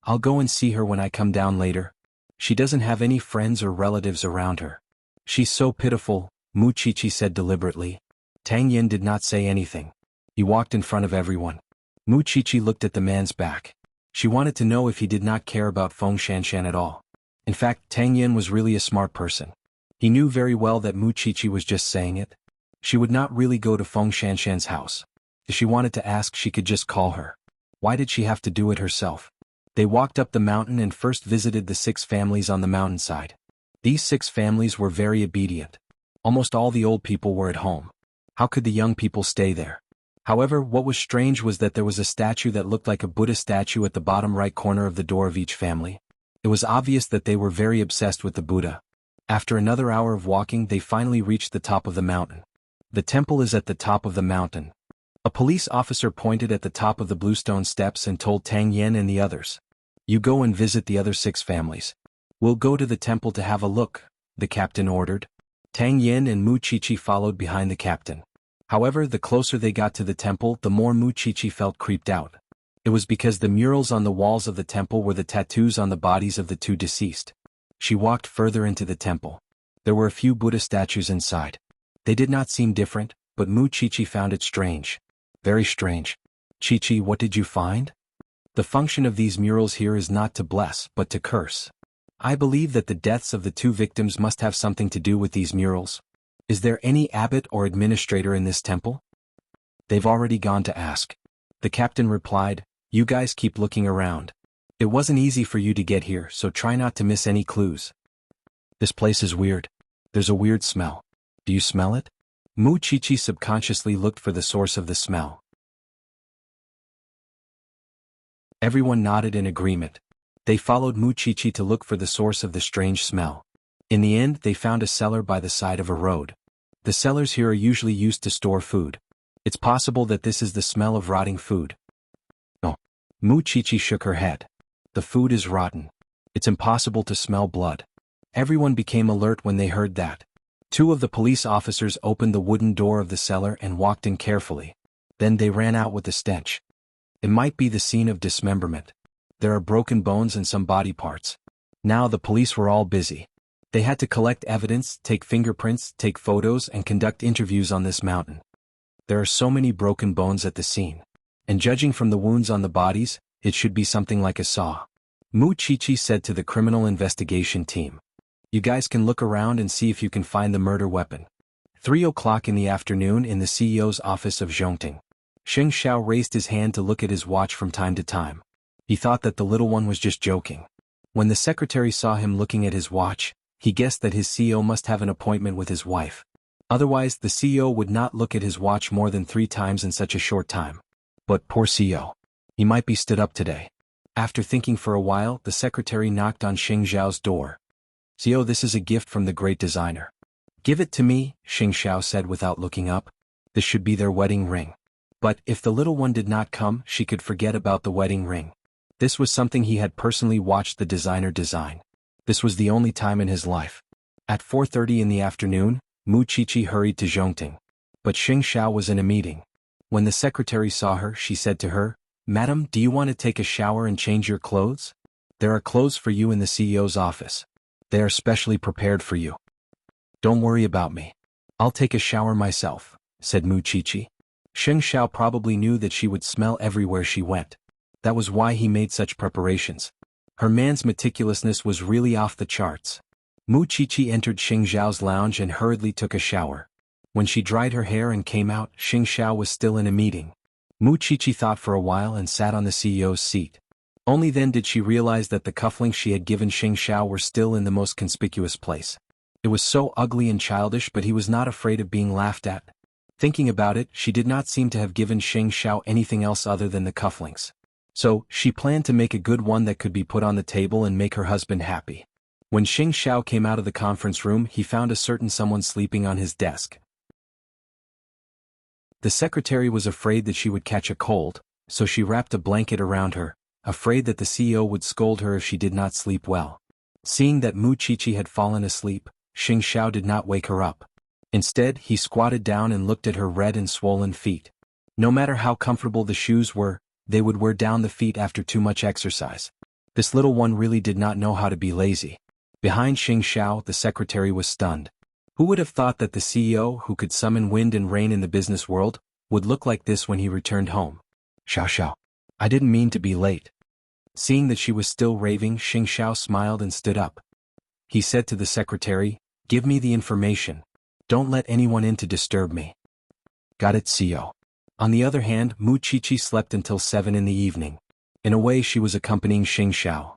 I'll go and see her when I come down later. She doesn't have any friends or relatives around her. She's so pitiful, Mu Qiqi said deliberately. Tang Yin did not say anything. He walked in front of everyone. Mu Qiqi looked at the man's back. She wanted to know if he did not care about Feng Shanshan at all. In fact, Tang Yin was really a smart person. He knew very well that Mu Qiqi was just saying it. She would not really go to Feng Shanshan's house. If she wanted to ask, she could just call her. Why did she have to do it herself? They walked up the mountain and first visited the 6 families on the mountainside. These 6 families were very obedient. Almost all the old people were at home. How could the young people stay there? However, what was strange was that there was a statue that looked like a Buddha statue at the bottom right corner of the door of each family. It was obvious that they were very obsessed with the Buddha. After another hour of walking, they finally reached the top of the mountain. The temple is at the top of the mountain. A police officer pointed at the top of the bluestone steps and told Tang Yin and the others. You go and visit the other 6 families. We'll go to the temple to have a look, the captain ordered. Tang Yin and Mu Qiqi followed behind the captain. However, the closer they got to the temple, the more Mu Qiqi felt creeped out. It was because the murals on the walls of the temple were the tattoos on the bodies of the 2 deceased. She walked further into the temple. There were a few Buddha statues inside. They did not seem different, but Mu Qiqi found it strange. Very strange. Qiqi, what did you find? The function of these murals here is not to bless, but to curse. I believe that the deaths of the 2 victims must have something to do with these murals. Is there any abbot or administrator in this temple? They've already gone to ask. The captain replied, you guys keep looking around. It wasn't easy for you to get here, so try not to miss any clues. This place is weird. There's a weird smell. Do you smell it? Mu Chichi subconsciously looked for the source of the smell. Everyone nodded in agreement. They followed Mu Chichi to look for the source of the strange smell. In the end, they found a cellar by the side of a road. The cellars here are usually used to store food. It's possible that this is the smell of rotting food. No. Mu Chichi shook her head. The food is rotten. It's impossible to smell blood. Everyone became alert when they heard that. Two of the police officers opened the wooden door of the cellar and walked in carefully. Then they ran out with the stench. It might be the scene of dismemberment. There are broken bones and some body parts. Now the police were all busy. They had to collect evidence, take fingerprints, take photos, and conduct interviews on this mountain. There are so many broken bones at the scene. And judging from the wounds on the bodies, it should be something like a saw. Mu Chichi said to the criminal investigation team. You guys can look around and see if you can find the murder weapon. 3 o'clock in the afternoon in the CEO's office of Zhongting. Sheng Xiao raised his hand to look at his watch from time to time. He thought that the little one was just joking. When the secretary saw him looking at his watch, he guessed that his CEO must have an appointment with his wife. Otherwise, the CEO would not look at his watch more than 3 times in such a short time. But poor CEO. He might be stood up today. After thinking for a while, the secretary knocked on Sheng Xiao's door. CEO, this is a gift from the great designer. Give it to me, Sheng Xiao said without looking up. This should be their wedding ring. But if the little one did not come, she could forget about the wedding ring. This was something he had personally watched the designer design. This was the only time in his life. At 4:30 in the afternoon, Mu Chichi hurried to Zhongting. But Sheng Xiao was in a meeting. When the secretary saw her, she said to her, Madam, do you want to take a shower and change your clothes? There are clothes for you in the CEO's office. They are specially prepared for you. Don't worry about me. I'll take a shower myself, said Mu Chichi. Sheng Xiao probably knew that she would smell everywhere she went. That was why he made such preparations. Her man's meticulousness was really off the charts. Mu Chichi entered Sheng Xiao's lounge and hurriedly took a shower. When she dried her hair and came out, Sheng Xiao was still in a meeting. Mu Chichi thought for a while and sat on the CEO's seat. Only then did she realize that the cufflinks she had given Sheng Xiao were still in the most conspicuous place. It was so ugly and childish, but he was not afraid of being laughed at. Thinking about it, she did not seem to have given Sheng Xiao anything else other than the cufflinks. So, she planned to make a good one that could be put on the table and make her husband happy. When Sheng Xiao came out of the conference room, he found a certain someone sleeping on his desk. The secretary was afraid that she would catch a cold, so she wrapped a blanket around her, afraid that the CEO would scold her if she did not sleep well. Seeing that Mu Chichi had fallen asleep, Sheng Xiao did not wake her up. Instead, he squatted down and looked at her red and swollen feet. No matter how comfortable the shoes were, they would wear down the feet after too much exercise. This little one really did not know how to be lazy. Behind Sheng Xiao, the secretary was stunned. Who would have thought that the CEO, who could summon wind and rain in the business world, would look like this when he returned home? Xiao, I didn't mean to be late. Seeing that she was still raving, Sheng Xiao smiled and stood up. He said to the secretary, Give me the information. Don't let anyone in to disturb me. Got it, CEO. On the other hand, Mu Chichi slept until 7 in the evening. In a way, she was accompanying Sheng Xiao.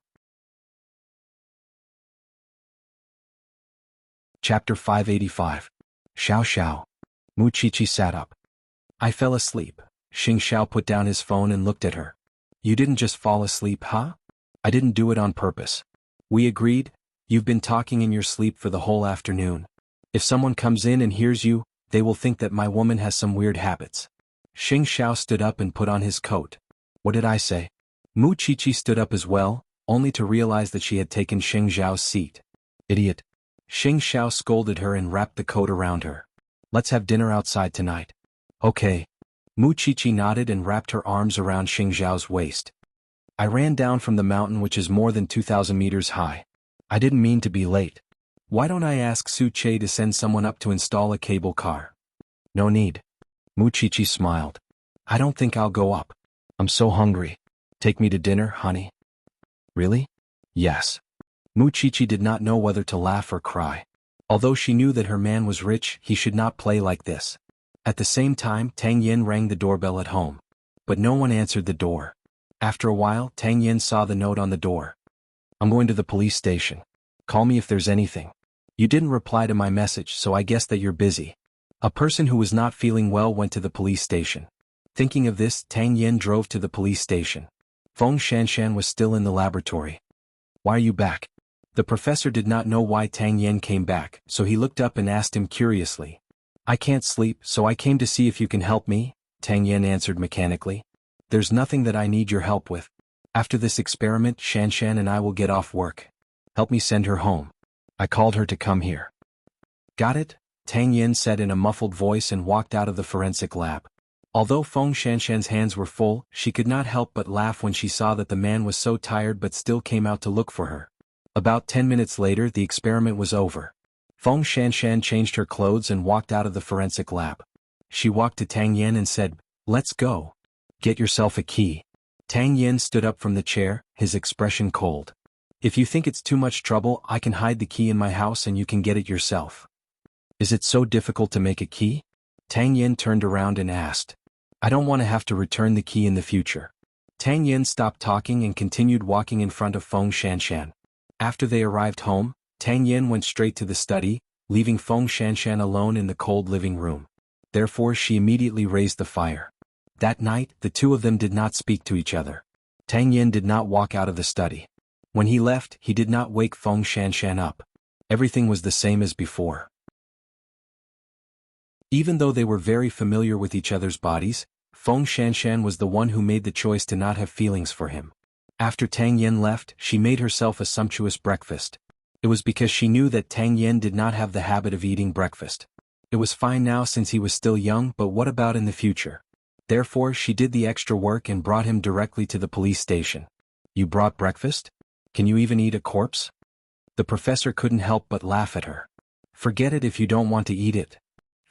Chapter 585. Xiao. Mu Chichi sat up. I fell asleep. Sheng Xiao put down his phone and looked at her. You didn't just fall asleep, huh? I didn't do it on purpose. We agreed? You've been talking in your sleep for the whole afternoon. If someone comes in and hears you, they will think that my woman has some weird habits. Sheng Xiao stood up and put on his coat. What did I say? Mu Chichi stood up as well, only to realize that she had taken Sheng Xiao's seat. Idiot. Sheng Xiao scolded her and wrapped the coat around her. Let's have dinner outside tonight. Okay. Mu Chichi nodded and wrapped her arms around Sheng Xiao's waist. I ran down from the mountain, which is more than 2,000 meters high. I didn't mean to be late. Why don't I ask Su Che to send someone up to install a cable car? No need. Mu Chichi smiled. I don't think I'll go up. I'm so hungry. Take me to dinner, honey. Really? Yes. Mu Chichi did not know whether to laugh or cry. Although she knew that her man was rich, he should not play like this. At the same time, Tang Yin rang the doorbell at home. But no one answered the door. After a while, Tang Yin saw the note on the door. I'm going to the police station. Call me if there's anything. You didn't reply to my message, so I guess that you're busy. A person who was not feeling well went to the police station. Thinking of this, Tang Yin drove to the police station. Feng Shanshan was still in the laboratory. Why are you back? The professor did not know why Tang Yin came back, so he looked up and asked him curiously. I can't sleep, so I came to see if you can help me, Tang Yin answered mechanically. There's nothing that I need your help with. After this experiment, Shanshan and I will get off work. Help me send her home. I called her to come here. Got it? Tang Yin said in a muffled voice and walked out of the forensic lab. Although Feng Shanshan's hands were full, she could not help but laugh when she saw that the man was so tired but still came out to look for her. About 10 minutes later, the experiment was over. Feng Shanshan changed her clothes and walked out of the forensic lab. She walked to Tang Yin and said, Let's go. Get yourself a key. Tang Yin stood up from the chair, his expression cold. If you think it's too much trouble, I can hide the key in my house and you can get it yourself. Is it so difficult to make a key? Tang Yin turned around and asked. I don't want to have to return the key in the future. Tang Yin stopped talking and continued walking in front of Feng Shanshan. After they arrived home, Tang Yin went straight to the study, leaving Feng Shanshan alone in the cold living room. Therefore she immediately raised the fire. That night, the two of them did not speak to each other. Tang Yin did not walk out of the study. When he left, he did not wake Feng Shanshan up. Everything was the same as before. Even though they were very familiar with each other's bodies, Feng Shanshan was the one who made the choice to not have feelings for him. After Tang Yin left, she made herself a sumptuous breakfast. It was because she knew that Tang Yin did not have the habit of eating breakfast. It was fine now since he was still young, but what about in the future? Therefore she did the extra work and brought him directly to the police station. You brought breakfast? Can you even eat a corpse? The professor couldn't help but laugh at her. Forget it if you don't want to eat it.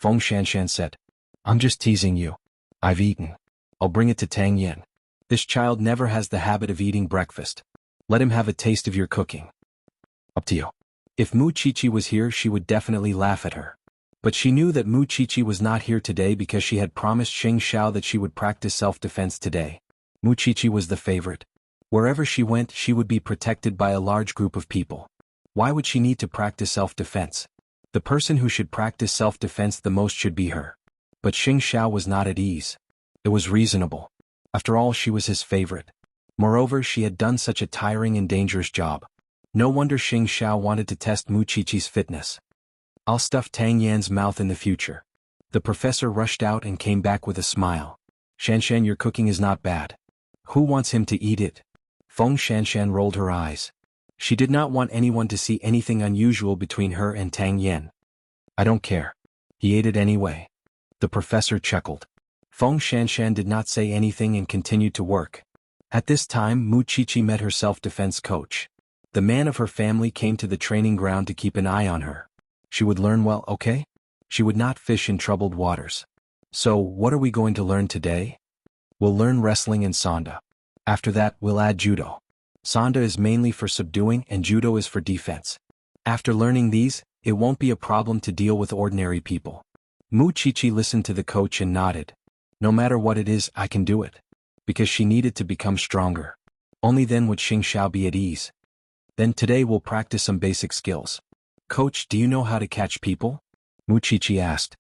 Feng Shanshan said. I'm just teasing you. I've eaten. I'll bring it to Tang Yin. This child never has the habit of eating breakfast. Let him have a taste of your cooking. Up to you. If Mu Chichi was here, she would definitely laugh at her. But she knew that Mu Chichi was not here today because she had promised Xing Xiao that she would practice self-defense today. Mu Chichi was the favorite. Wherever she went, she would be protected by a large group of people. Why would she need to practice self-defense? The person who should practice self-defense the most should be her. But Xing Xiao was not at ease. It was reasonable. After all, she was his favorite. Moreover, she had done such a tiring and dangerous job. No wonder Xing Xiao wanted to test Mu Chichi's fitness. I'll stuff Tang Yan's mouth in the future. The professor rushed out and came back with a smile. Shanshan, your cooking is not bad. Who wants him to eat it? Feng Shanshan rolled her eyes. She did not want anyone to see anything unusual between her and Tang Yin. I don't care. He ate it anyway. The professor chuckled. Feng Shanshan did not say anything and continued to work. At this time, Mu Chichi met her self-defense coach. The man of her family came to the training ground to keep an eye on her. She would learn well, okay? She would not fish in troubled waters. So, what are we going to learn today? We'll learn wrestling and sanda. After that, we'll add judo. Sanda is mainly for subduing and judo is for defense. After learning these, it won't be a problem to deal with ordinary people. Mu Chichi listened to the coach and nodded. No matter what it is, I can do it. Because she needed to become stronger. Only then would Xing Xiao be at ease. Then today we'll practice some basic skills. Coach, do you know how to catch people? Mu Chichi asked.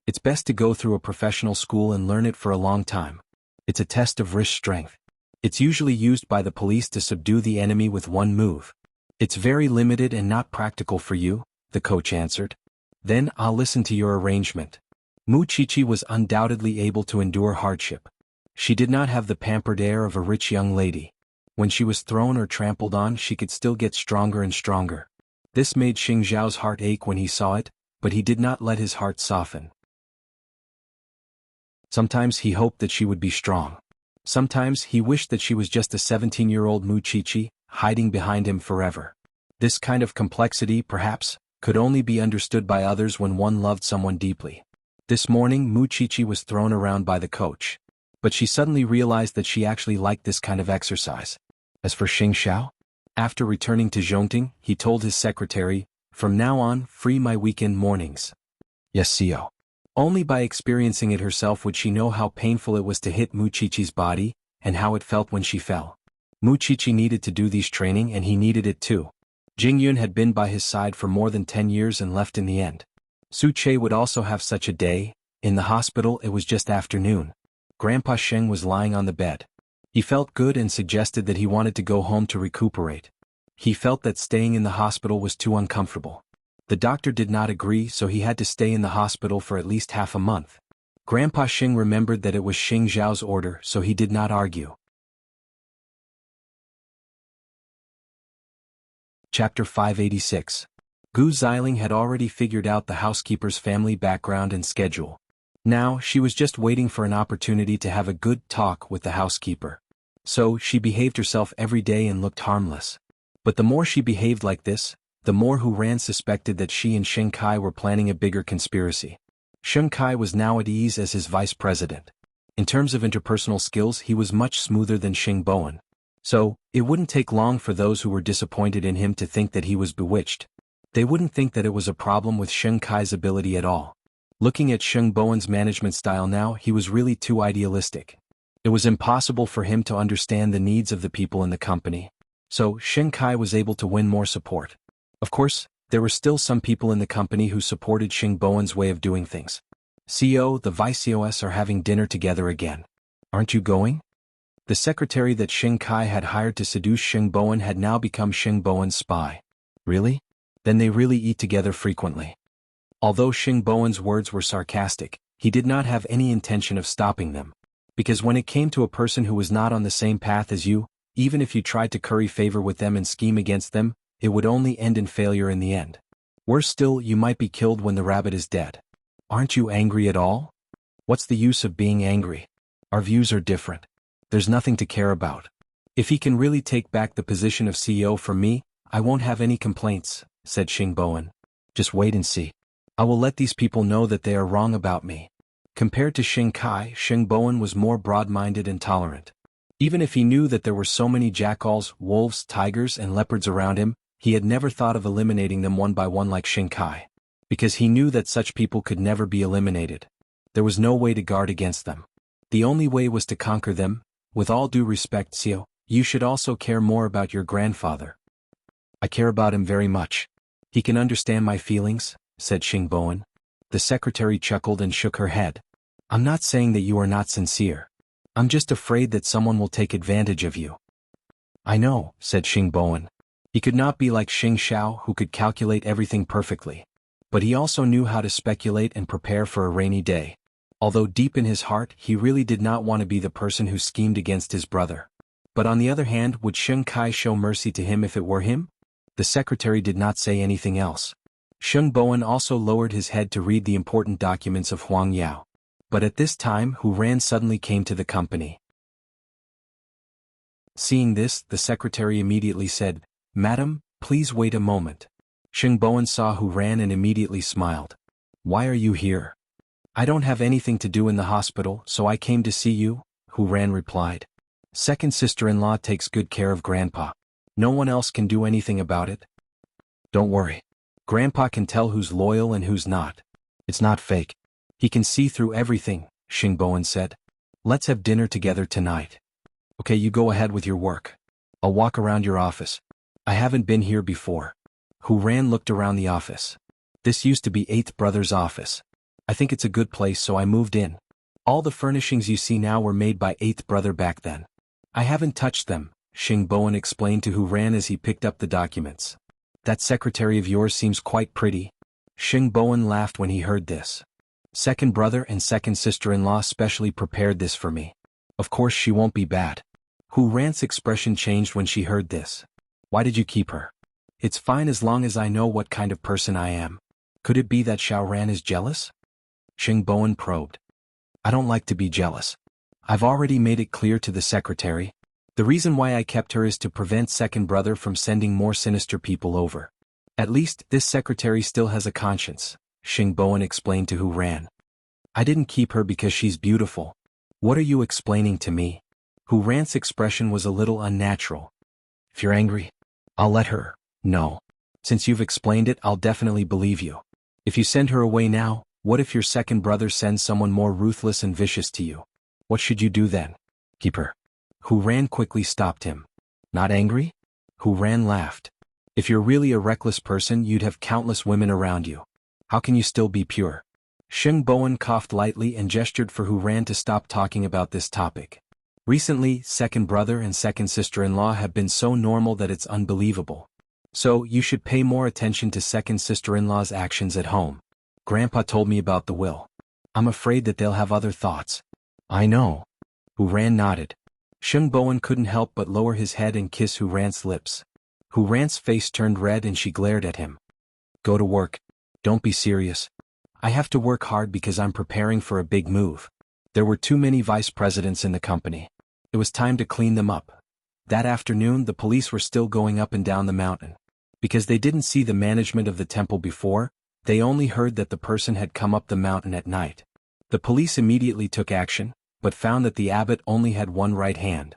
It's best to go through a professional school and learn it for a long time. It's a test of wrist strength. It's usually used by the police to subdue the enemy with one move. It's very limited and not practical for you, the coach answered. Then I'll listen to your arrangement. Mu Chichi was undoubtedly able to endure hardship. She did not have the pampered air of a rich young lady. When she was thrown or trampled on, she could still get stronger and stronger. This made Xing Xiao's heart ache when he saw it, but he did not let his heart soften. Sometimes he hoped that she would be strong. Sometimes he wished that she was just a 17-year-old Mu Chichi, hiding behind him forever. This kind of complexity, perhaps, could only be understood by others when one loved someone deeply. This morning, Mu Chichi was thrown around by the coach. But she suddenly realized that she actually liked this kind of exercise. As for Xing Xiao, after returning to Zhongting, he told his secretary, from now on, free my weekend mornings. Yes, CEO. Only by experiencing it herself would she know how painful it was to hit Mu Chichi's body, and how it felt when she fell. Mu Chichi needed to do these training and he needed it too. Jing Yun had been by his side for more than 10 years and left in the end. Su Che would also have such a day. In the hospital it was just afternoon. Grandpa Sheng was lying on the bed. He felt good and suggested that he wanted to go home to recuperate. He felt that staying in the hospital was too uncomfortable. The doctor did not agree, so he had to stay in the hospital for at least half a month. Grandpa Sheng remembered that it was Xing Zhao's order, so he did not argue. Chapter 586. Gu Xiling had already figured out the housekeeper's family background and schedule. Now, she was just waiting for an opportunity to have a good talk with the housekeeper. So, she behaved herself every day and looked harmless. But the more she behaved like this, the more Hu Ran suspected that she and Sheng Kai were planning a bigger conspiracy. Sheng Kai was now at ease as his vice president. In terms of interpersonal skills, he was much smoother than Xing Bowen. So, it wouldn't take long for those who were disappointed in him to think that he was bewitched. They wouldn't think that it was a problem with Sheng Kai's ability at all. Looking at Sheng Bowen's management style now, he was really too idealistic. It was impossible for him to understand the needs of the people in the company. So, Sheng Kai was able to win more support. Of course, there were still some people in the company who supported Sheng Bowen's way of doing things. CEO, the vice COS are having dinner together again. Aren't you going? The secretary that Sheng Kai had hired to seduce Sheng Bowen had now become Sheng Bowen's spy. Really? Then they really eat together frequently. Although Sheng Bowen's words were sarcastic, he did not have any intention of stopping them. Because when it came to a person who was not on the same path as you, even if you tried to curry favor with them and scheme against them, it would only end in failure in the end. Worse still, you might be killed when the rabbit is dead. Aren't you angry at all? What's the use of being angry? Our views are different. There's nothing to care about. If he can really take back the position of CEO from me, I won't have any complaints, said Sheng Bowen. Just wait and see. I will let these people know that they are wrong about me. Compared to Sheng Kai, Sheng Bowen was more broad-minded and tolerant. Even if he knew that there were so many jackals, wolves, tigers, and leopards around him, he had never thought of eliminating them one by one like Sheng Kai. Because he knew that such people could never be eliminated. There was no way to guard against them. The only way was to conquer them. With all due respect, Xiao, you should also care more about your grandfather. I care about him very much. He can understand my feelings, said Sheng Bowen. The secretary chuckled and shook her head. I'm not saying that you are not sincere. I'm just afraid that someone will take advantage of you. I know, said Sheng Bowen. He could not be like Xing Xiao, who could calculate everything perfectly. But he also knew how to speculate and prepare for a rainy day. Although deep in his heart, he really did not want to be the person who schemed against his brother. But on the other hand, would Sheng Kai show mercy to him if it were him? The secretary did not say anything else. Sheng Bowen also lowered his head to read the important documents of Huang Yao. But at this time, Hu Ran suddenly came to the company. Seeing this, the secretary immediately said, Madam, please wait a moment. Sheng Bowen saw Hu Ran and immediately smiled. Why are you here? I don't have anything to do in the hospital, so I came to see you, Hu Ran replied. Second sister-in-law takes good care of Grandpa. No one else can do anything about it. Don't worry. Grandpa can tell who's loyal and who's not. It's not fake. He can see through everything, Sheng Bowen said. Let's have dinner together tonight. Okay, you go ahead with your work. I'll walk around your office. I haven't been here before. Hu Ran looked around the office. This used to be Eighth Brother's office. I think it's a good place, so I moved in. All the furnishings you see now were made by Eighth Brother back then. I haven't touched them, Sheng Bowen explained to Hu Ran as he picked up the documents. That secretary of yours seems quite pretty. Sheng Bowen laughed when he heard this. Second brother and second sister-in-law specially prepared this for me. Of course she won't be bad. Hu Ran's expression changed when she heard this. Why did you keep her? It's fine as long as I know what kind of person I am. Could it be that Xiao Ran is jealous? Sheng Bowen probed. I don't like to be jealous. I've already made it clear to the secretary. The reason why I kept her is to prevent second brother from sending more sinister people over. At least, this secretary still has a conscience, Sheng Bowen explained to Hu Ran. I didn't keep her because she's beautiful. What are you explaining to me? Hu Ran's expression was a little unnatural. If you're angry, I'll let her. No. Since you've explained it, I'll definitely believe you. If you send her away now, what if your second brother sends someone more ruthless and vicious to you? What should you do then? Keep her. Hu Ran quickly stopped him. Not angry? Hu Ran laughed. If you're really a reckless person, you'd have countless women around you. How can you still be pure? Sheng Bowen coughed lightly and gestured for Hu Ran to stop talking about this topic. Recently, second brother and second sister-in-law have been so normal that it's unbelievable. So, you should pay more attention to second sister-in-law's actions at home. Grandpa told me about the will. I'm afraid that they'll have other thoughts. I know. Hu Ran nodded. Sheng Bowen couldn't help but lower his head and kiss Hu Ran's lips. Hu Ran's face turned red and she glared at him. Go to work. Don't be serious. I have to work hard because I'm preparing for a big move. There were too many vice presidents in the company. It was time to clean them up. That afternoon the police were still going up and down the mountain. Because they didn't see the management of the temple before, they only heard that the person had come up the mountain at night. The police immediately took action, but found that the abbot only had one right hand.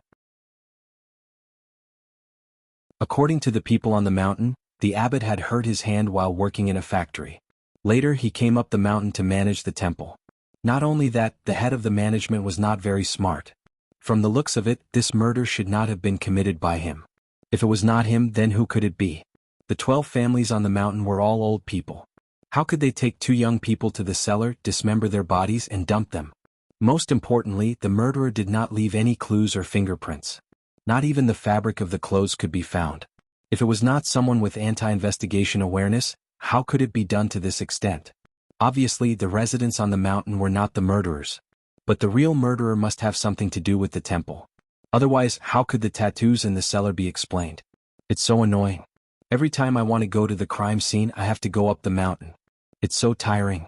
According to the people on the mountain, the abbot had hurt his hand while working in a factory. Later he came up the mountain to manage the temple. Not only that, the head of the management was not very smart. From the looks of it, this murder should not have been committed by him. If it was not him, then who could it be? The 12 families on the mountain were all old people. How could they take 2 young people to the cellar, dismember their bodies and dump them? Most importantly, the murderer did not leave any clues or fingerprints. Not even the fabric of the clothes could be found. If it was not someone with anti-investigation awareness, how could it be done to this extent? Obviously, the residents on the mountain were not the murderers. But the real murderer must have something to do with the temple. Otherwise, how could the tattoos in the cellar be explained? It's so annoying. Every time I want to go to the crime scene, I have to go up the mountain. It's so tiring.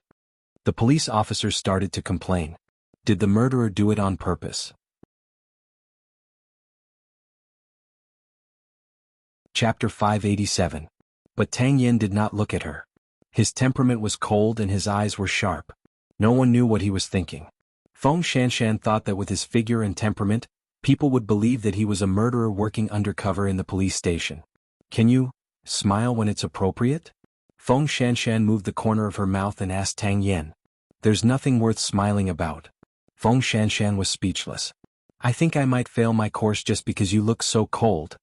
The police officers started to complain. Did the murderer do it on purpose? Chapter 587. But Tang Yin did not look at her. His temperament was cold and his eyes were sharp. No one knew what he was thinking. Feng Shanshan thought that with his figure and temperament, people would believe that he was a murderer working undercover in the police station. Can you smile when it's appropriate? Feng Shanshan moved the corner of her mouth and asked Tang Yin. There's nothing worth smiling about. Feng Shanshan was speechless. I think I might fail my course just because you look so cold.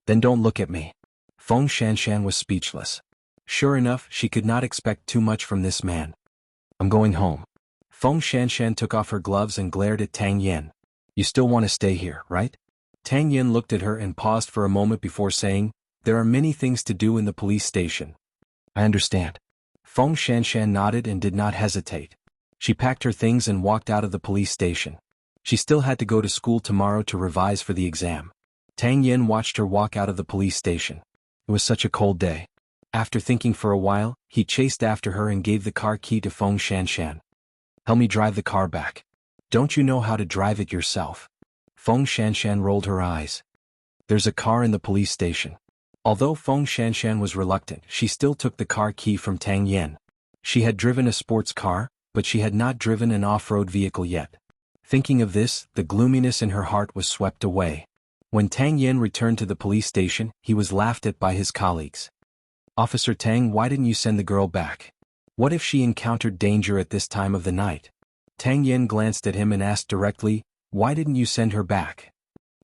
Then don't look at me. Feng Shanshan was speechless. Sure enough, she could not expect too much from this man. I'm going home. Feng Shanshan took off her gloves and glared at Tang Yin. You still want to stay here, right? Tang Yin looked at her and paused for a moment before saying, there are many things to do in the police station. I understand. Feng Shanshan nodded and did not hesitate. She packed her things and walked out of the police station. She still had to go to school tomorrow to revise for the exam. Tang Yin watched her walk out of the police station. It was such a cold day. After thinking for a while, he chased after her and gave the car key to Feng Shanshan. Help me drive the car back. Don't you know how to drive it yourself? Feng Shanshan rolled her eyes. There's a car in the police station. Although Feng Shanshan was reluctant, she still took the car key from Tang Yin. She had driven a sports car, but she had not driven an off-road vehicle yet. Thinking of this, the gloominess in her heart was swept away. When Tang Yin returned to the police station, he was laughed at by his colleagues. Officer Tang, why didn't you send the girl back? What if she encountered danger at this time of the night? Tang Yin glanced at him and asked directly, why didn't you send her back?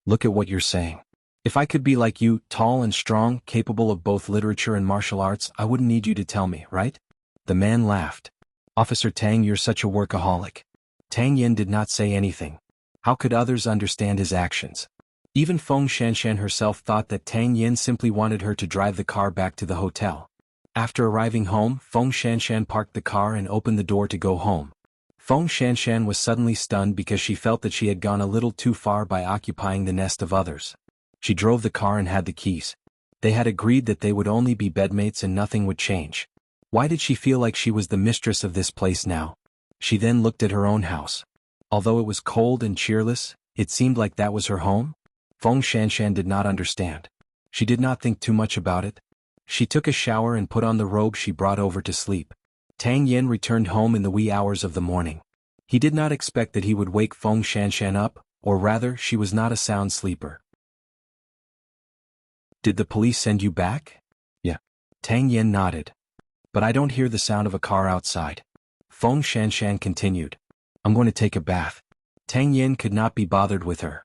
Look at what you're saying. If I could be like you, tall and strong, capable of both literature and martial arts, I wouldn't need you to tell me, right? The man laughed. Officer Tang, you're such a workaholic. Tang Yin did not say anything. How could others understand his actions? Even Feng Shanshan herself thought that Tang Yin simply wanted her to drive the car back to the hotel. After arriving home, Feng Shanshan parked the car and opened the door to go home. Feng Shanshan was suddenly stunned because she felt that she had gone a little too far by occupying the nest of others. She drove the car and had the keys. They had agreed that they would only be bedmates and nothing would change. Why did she feel like she was the mistress of this place now? She then looked at her own house. Although it was cold and cheerless, it seemed like that was her home. Feng Shanshan did not understand. She did not think too much about it. She took a shower and put on the robe she brought over to sleep. Tang Yin returned home in the wee hours of the morning. He did not expect that he would wake Feng Shanshan up, or rather, she was not a sound sleeper. Did the police send you back? Yeah. Tang Yin nodded. But I don't hear the sound of a car outside. Feng Shanshan continued. I'm going to take a bath. Tang Yin could not be bothered with her.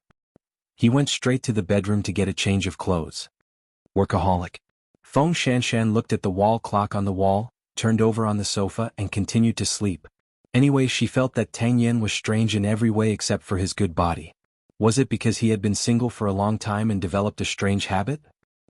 He went straight to the bedroom to get a change of clothes. Workaholic. Feng Shanshan looked at the wall clock on the wall. turned over on the sofa and continued to sleep. Anyway, she felt that Tang Yen was strange in every way except for his good body. Was it because he had been single for a long time and developed a strange habit?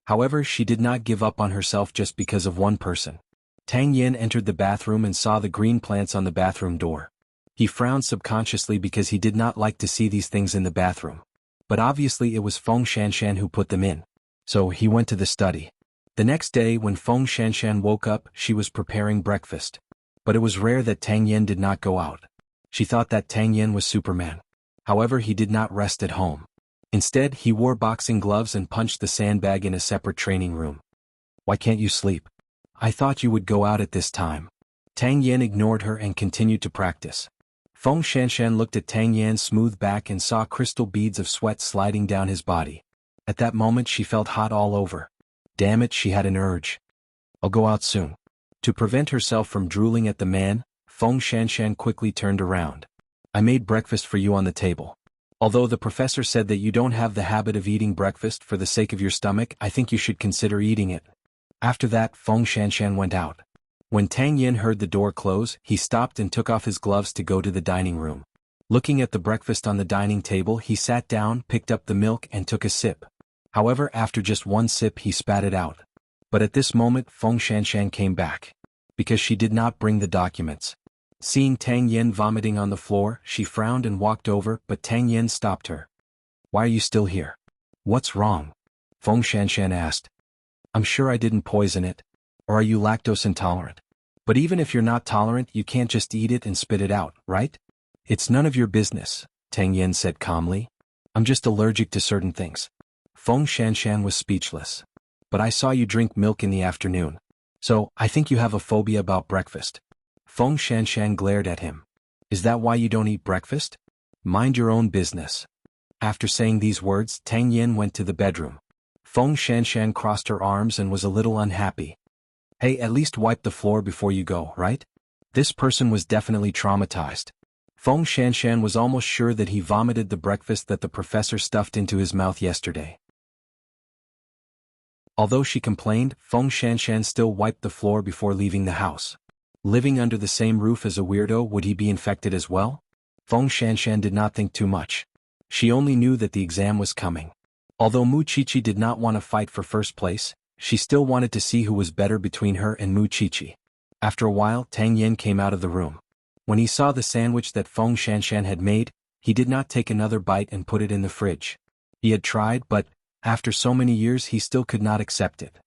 However, she did not give up on herself just because of one person. Tang Yen entered the bathroom and saw the green plants on the bathroom door. He frowned subconsciously because he did not like to see these things in the bathroom. But obviously it was Feng Shanshan who put them in. So he went to the study. The next day when Feng Shanshan woke up, she was preparing breakfast. But it was rare that Tang Yen did not go out. She thought that Tang Yen was Superman. However, he did not rest at home. Instead, he wore boxing gloves and punched the sandbag in a separate training room. Why can't you sleep? I thought you would go out at this time. Tang Yen ignored her and continued to practice. Feng Shanshan looked at Tang Yan's smooth back and saw crystal beads of sweat sliding down his body. At that moment she felt hot all over. Damn it, she had an urge. I'll go out soon. To prevent herself from drooling at the man, Feng Shanshan quickly turned around. I made breakfast for you on the table. Although the professor said that you don't have the habit of eating breakfast for the sake of your stomach, I think you should consider eating it. After that, Feng Shanshan went out. When Tang Yen heard the door close, he stopped and took off his gloves to go to the dining room. Looking at the breakfast on the dining table, he sat down, picked up the milk and took a sip. However, after just one sip he spat it out. But at this moment Feng Shanshan came back. Because she did not bring the documents. Seeing Tang Yen vomiting on the floor, she frowned and walked over, but Tang Yen stopped her. Why are you still here? What's wrong? Feng Shanshan asked. I'm sure I didn't poison it. Or are you lactose intolerant? But even if you're not tolerant, you can't just eat it and spit it out, right? It's none of your business, Tang Yen said calmly. I'm just allergic to certain things. Feng Shanshan was speechless. But I saw you drink milk in the afternoon. So, I think you have a phobia about breakfast. Feng Shanshan glared at him. Is that why you don't eat breakfast? Mind your own business. After saying these words, Tang Yen went to the bedroom. Feng Shanshan crossed her arms and was a little unhappy. Hey, at least wipe the floor before you go, right? This person was definitely traumatized. Feng Shanshan was almost sure that he vomited the breakfast that the professor stuffed into his mouth yesterday. Although she complained, Feng Shanshan still wiped the floor before leaving the house. Living under the same roof as a weirdo, would he be infected as well? Feng Shanshan did not think too much. She only knew that the exam was coming. Although Mu Chichi did not want to fight for first place, she still wanted to see who was better between her and Mu Chichi. After a while, Tang Yen came out of the room. When he saw the sandwich that Feng Shanshan had made, he did not take another bite and put it in the fridge. He had tried, but, after so many years he still could not accept it.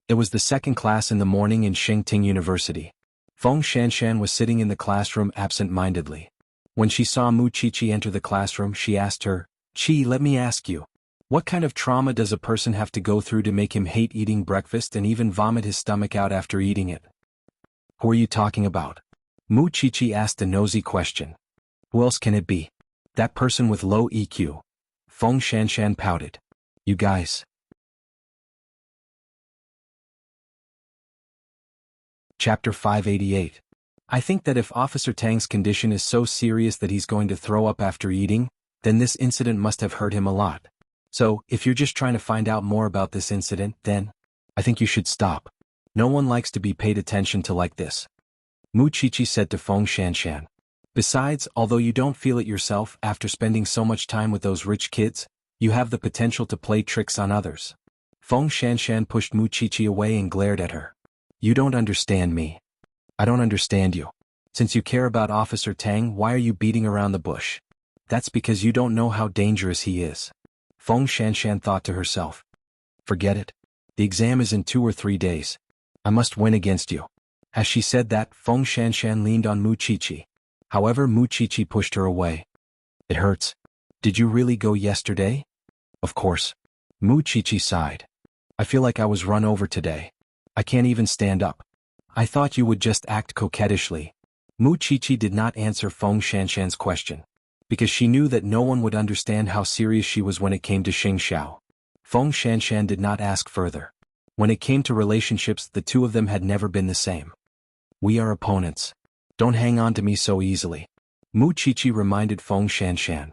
It was the second class in the morning in Shengting University. Feng Shanshan was sitting in the classroom absent-mindedly. When she saw Mu Chichi enter the classroom, she asked her, Chi, let me ask you. What kind of trauma does a person have to go through to make him hate eating breakfast and even vomit his stomach out after eating it? Who are you talking about? Mu Chichi asked a nosy question. Who else can it be? That person with low EQ. Feng Shanshan pouted. You guys. Chapter 588. I think that if Officer Tang's condition is so serious that he's going to throw up after eating, then this incident must have hurt him a lot. So, if you're just trying to find out more about this incident, then I think you should stop. No one likes to be paid attention to like this. Mu Chichi said to Feng Shanshan. Besides, although you don't feel it yourself after spending so much time with those rich kids, you have the potential to play tricks on others. Feng Shanshan pushed Mu Chichi away and glared at her. You don't understand me. I don't understand you. Since you care about Officer Tang, why are you beating around the bush? That's because you don't know how dangerous he is. Feng Shanshan thought to herself. Forget it. The exam is in 2 or 3 days. I must win against you. As she said that, Feng Shanshan leaned on Mu Chichi. However, Mu Chichi pushed her away. It hurts. Did you really go yesterday? Of course. Mu Chichi sighed. I feel like I was run over today. I can't even stand up. I thought you would just act coquettishly. Mu Chichi did not answer Feng Shanshan's question, because she knew that no one would understand how serious she was when it came to Xing Xiao. Feng Shanshan did not ask further. When it came to relationships, the two of them had never been the same. We are opponents. Don't hang on to me so easily. Mu Chichi reminded Feng Shanshan.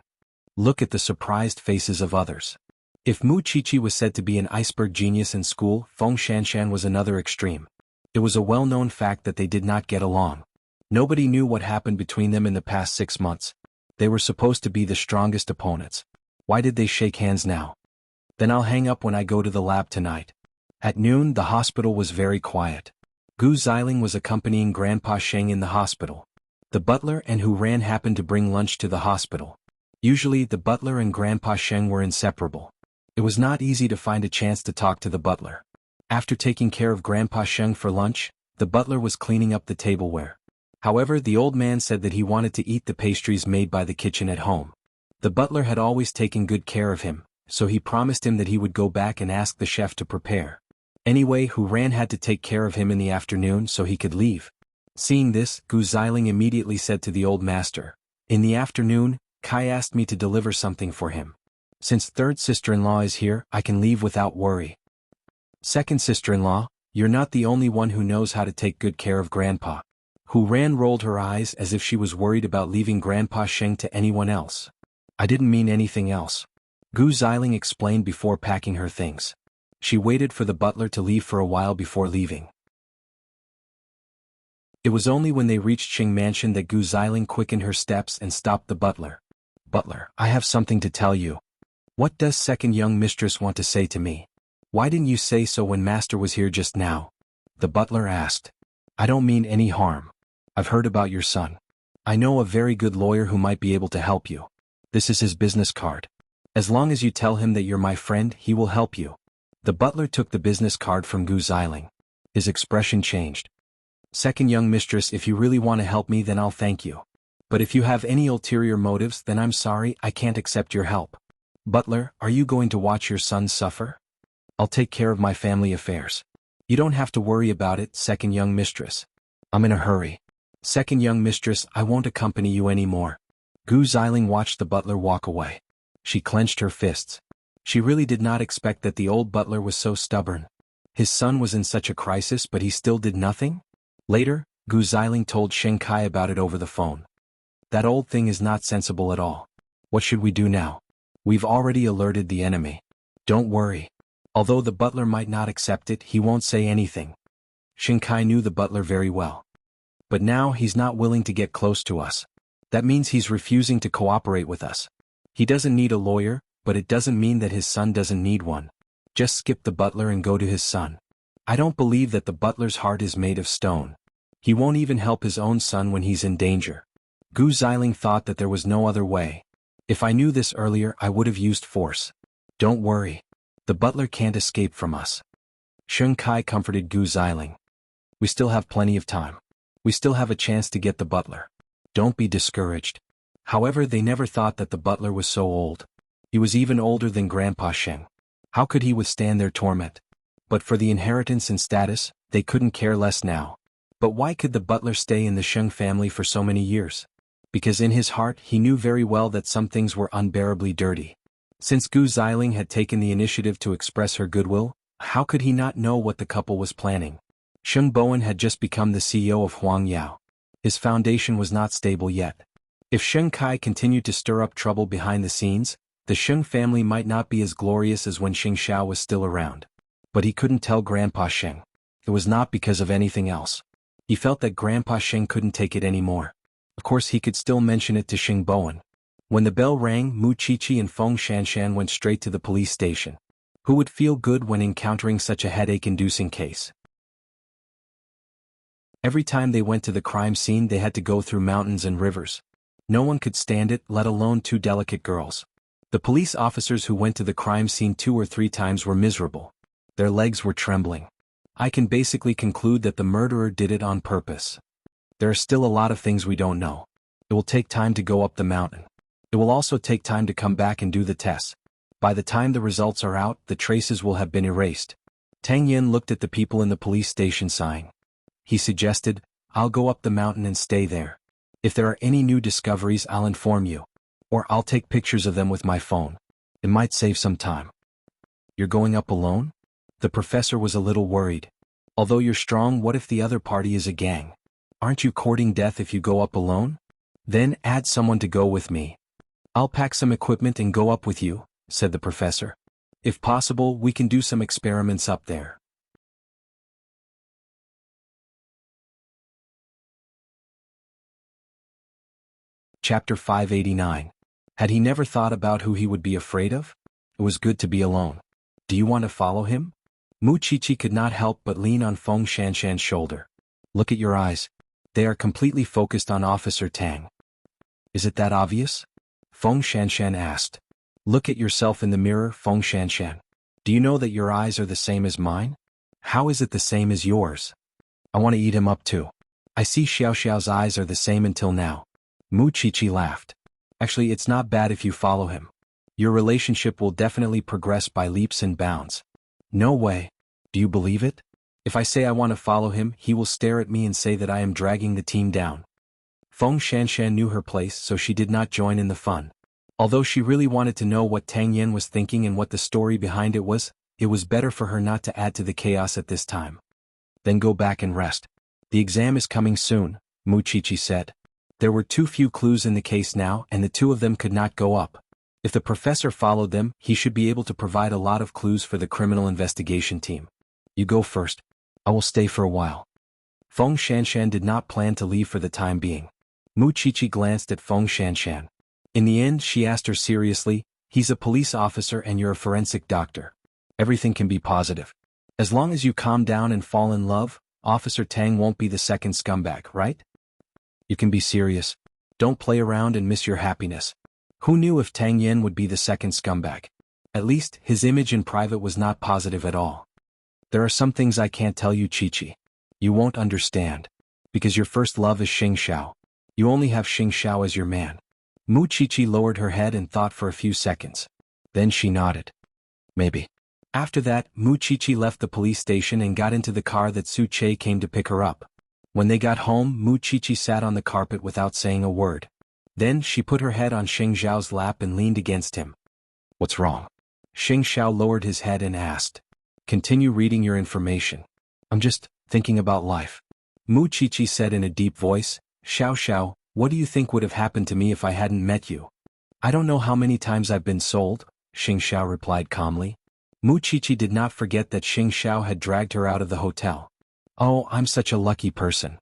Look at the surprised faces of others. If Mu Chichi was said to be an iceberg genius in school, Feng Shanshan was another extreme. It was a well-known fact that they did not get along. Nobody knew what happened between them in the past 6 months. They were supposed to be the strongest opponents. Why did they shake hands now? Then I'll hang up when I go to the lab tonight. At noon, the hospital was very quiet. Gu Xiling was accompanying Grandpa Sheng in the hospital. The butler and Hu Ran happened to bring lunch to the hospital. Usually, the butler and Grandpa Sheng were inseparable. It was not easy to find a chance to talk to the butler. After taking care of Grandpa Sheng for lunch, the butler was cleaning up the tableware. However, the old man said that he wanted to eat the pastries made by the kitchen at home. The butler had always taken good care of him, so he promised him that he would go back and ask the chef to prepare. Anyway, Hu Ran had to take care of him in the afternoon so he could leave. Seeing this, Gu Xiling immediately said to the old master, "In the afternoon, Kai asked me to deliver something for him. Since third sister-in-law is here, I can leave without worry." "Second sister-in-law, you're not the only one who knows how to take good care of Grandpa." Hu Ran rolled her eyes as if she was worried about leaving Grandpa Sheng to anyone else. "I didn't mean anything else," Gu Xiling explained before packing her things. She waited for the butler to leave for a while before leaving. It was only when they reached Qing Mansion that Gu Xiling quickened her steps and stopped the butler. "Butler, I have something to tell you." "What does second young mistress want to say to me? Why didn't you say so when master was here just now?" the butler asked. "I don't mean any harm. I've heard about your son. I know a very good lawyer who might be able to help you. This is his business card. As long as you tell him that you're my friend, he will help you." The butler took the business card from Gu Xiling. His expression changed. "Second young mistress, if you really want to help me, then I'll thank you. But if you have any ulterior motives, then I'm sorry, I can't accept your help." "Butler, are you going to watch your son suffer?" "I'll take care of my family affairs. You don't have to worry about it, second young mistress. I'm in a hurry." "Second young mistress, I won't accompany you anymore." Gu Xiling watched the butler walk away. She clenched her fists. She really did not expect that the old butler was so stubborn. His son was in such a crisis, but he still did nothing? Later, Gu Xiling told Shen Kai about it over the phone. "That old thing is not sensible at all. What should we do now? We've already alerted the enemy." "Don't worry. Although the butler might not accept it, he won't say anything." Shen Kai knew the butler very well. "But now he's not willing to get close to us. That means he's refusing to cooperate with us. He doesn't need a lawyer, but it doesn't mean that his son doesn't need one. Just skip the butler and go to his son." "I don't believe that the butler's heart is made of stone. He won't even help his own son when he's in danger." Gu Xiling thought that there was no other way. "If I knew this earlier, I would have used force." "Don't worry. The butler can't escape from us." Shen Kai comforted Gu Xiling. "We still have plenty of time. We still have a chance to get the butler. Don't be discouraged." However, they never thought that the butler was so old. He was even older than Grandpa Sheng. How could he withstand their torment? But for the inheritance and status, they couldn't care less now. But why could the butler stay in the Sheng family for so many years? Because in his heart he knew very well that some things were unbearably dirty. Since Gu Xiling had taken the initiative to express her goodwill, how could he not know what the couple was planning? Sheng Bowen had just become the CEO of Huang Yao. His foundation was not stable yet. If Shen Kai continued to stir up trouble behind the scenes, the Sheng family might not be as glorious as when Xing Xiao was still around. But he couldn't tell Grandpa Sheng. It was not because of anything else. He felt that Grandpa Sheng couldn't take it anymore. Of course he could still mention it to Sheng Bowen. When the bell rang, Mu Qiqi and Feng Shanshan went straight to the police station. Who would feel good when encountering such a headache-inducing case? Every time they went to the crime scene, they had to go through mountains and rivers. No one could stand it, let alone two delicate girls. The police officers who went to the crime scene 2 or 3 times were miserable. Their legs were trembling. I can basically conclude that the murderer did it on purpose. There are still a lot of things we don't know. It will take time to go up the mountain. It will also take time to come back and do the tests. By the time the results are out, the traces will have been erased. Tang Yin looked at the people in the police station sighing. He suggested, "I'll go up the mountain and stay there. If there are any new discoveries, I'll inform you. Or I'll take pictures of them with my phone. It might save some time." "You're going up alone?" The professor was a little worried. "Although you're strong, what if the other party is a gang? Aren't you courting death if you go up alone?" "Then add someone to go with me. I'll pack some equipment and go up with you," said the professor. "If possible, we can do some experiments up there." Chapter 589. Had he never thought about who he would be afraid of? It was good to be alone. Do you want to follow him? Mu Chichi could not help but lean on Feng Shanshan's shoulder. Look at your eyes. They are completely focused on Officer Tang. Is it that obvious? Feng Shanshan asked. Look at yourself in the mirror, Feng Shanshan. Do you know that your eyes are the same as mine? How is it the same as yours? I want to eat him up too. I see Xiao Xiao's eyes are the same until now. Mu Chichi laughed. Actually, it's not bad if you follow him. Your relationship will definitely progress by leaps and bounds. No way. Do you believe it? If I say I want to follow him, he will stare at me and say that I am dragging the team down. Feng Shanshan knew her place, so she did not join in the fun. Although she really wanted to know what Tang Yen was thinking and what the story behind it was better for her not to add to the chaos at this time. Then go back and rest. The exam is coming soon, Mu Chichi said. There were too few clues in the case now, and the two of them could not go up. If the professor followed them, he should be able to provide a lot of clues for the criminal investigation team. You go first. I will stay for a while. Feng Shanshan did not plan to leave for the time being. Mu Chichi glanced at Feng Shanshan. In the end, she asked her seriously, he's a police officer and you're a forensic doctor. Everything can be positive. As long as you calm down and fall in love, Officer Tang won't be the second scumbag, right? You can be serious. Don't play around and miss your happiness. Who knew if Tang Yen would be the second scumbag? At least, his image in private was not positive at all. There are some things I can't tell you, Chi-Chi. You won't understand. Because your first love is Xing Xiao. You only have Xing Xiao as your man. Mu Chi-Chi lowered her head and thought for a few seconds. Then she nodded. Maybe. After that, Mu Chi-Chi left the police station and got into the car that Su Che came to pick her up. When they got home, Mu Chi-Chi sat on the carpet without saying a word. Then she put her head on Xing Xiao's lap and leaned against him. What's wrong? Xing Xiao lowered his head and asked. Continue reading your information. I'm just thinking about life. Mu Chi-Chi said in a deep voice, Xiao Xiao, what do you think would have happened to me if I hadn't met you? I don't know how many times I've been sold, Xing Xiao replied calmly. Mu Chi-Chi did not forget that Xing Xiao had dragged her out of the hotel. Oh, I'm such a lucky person.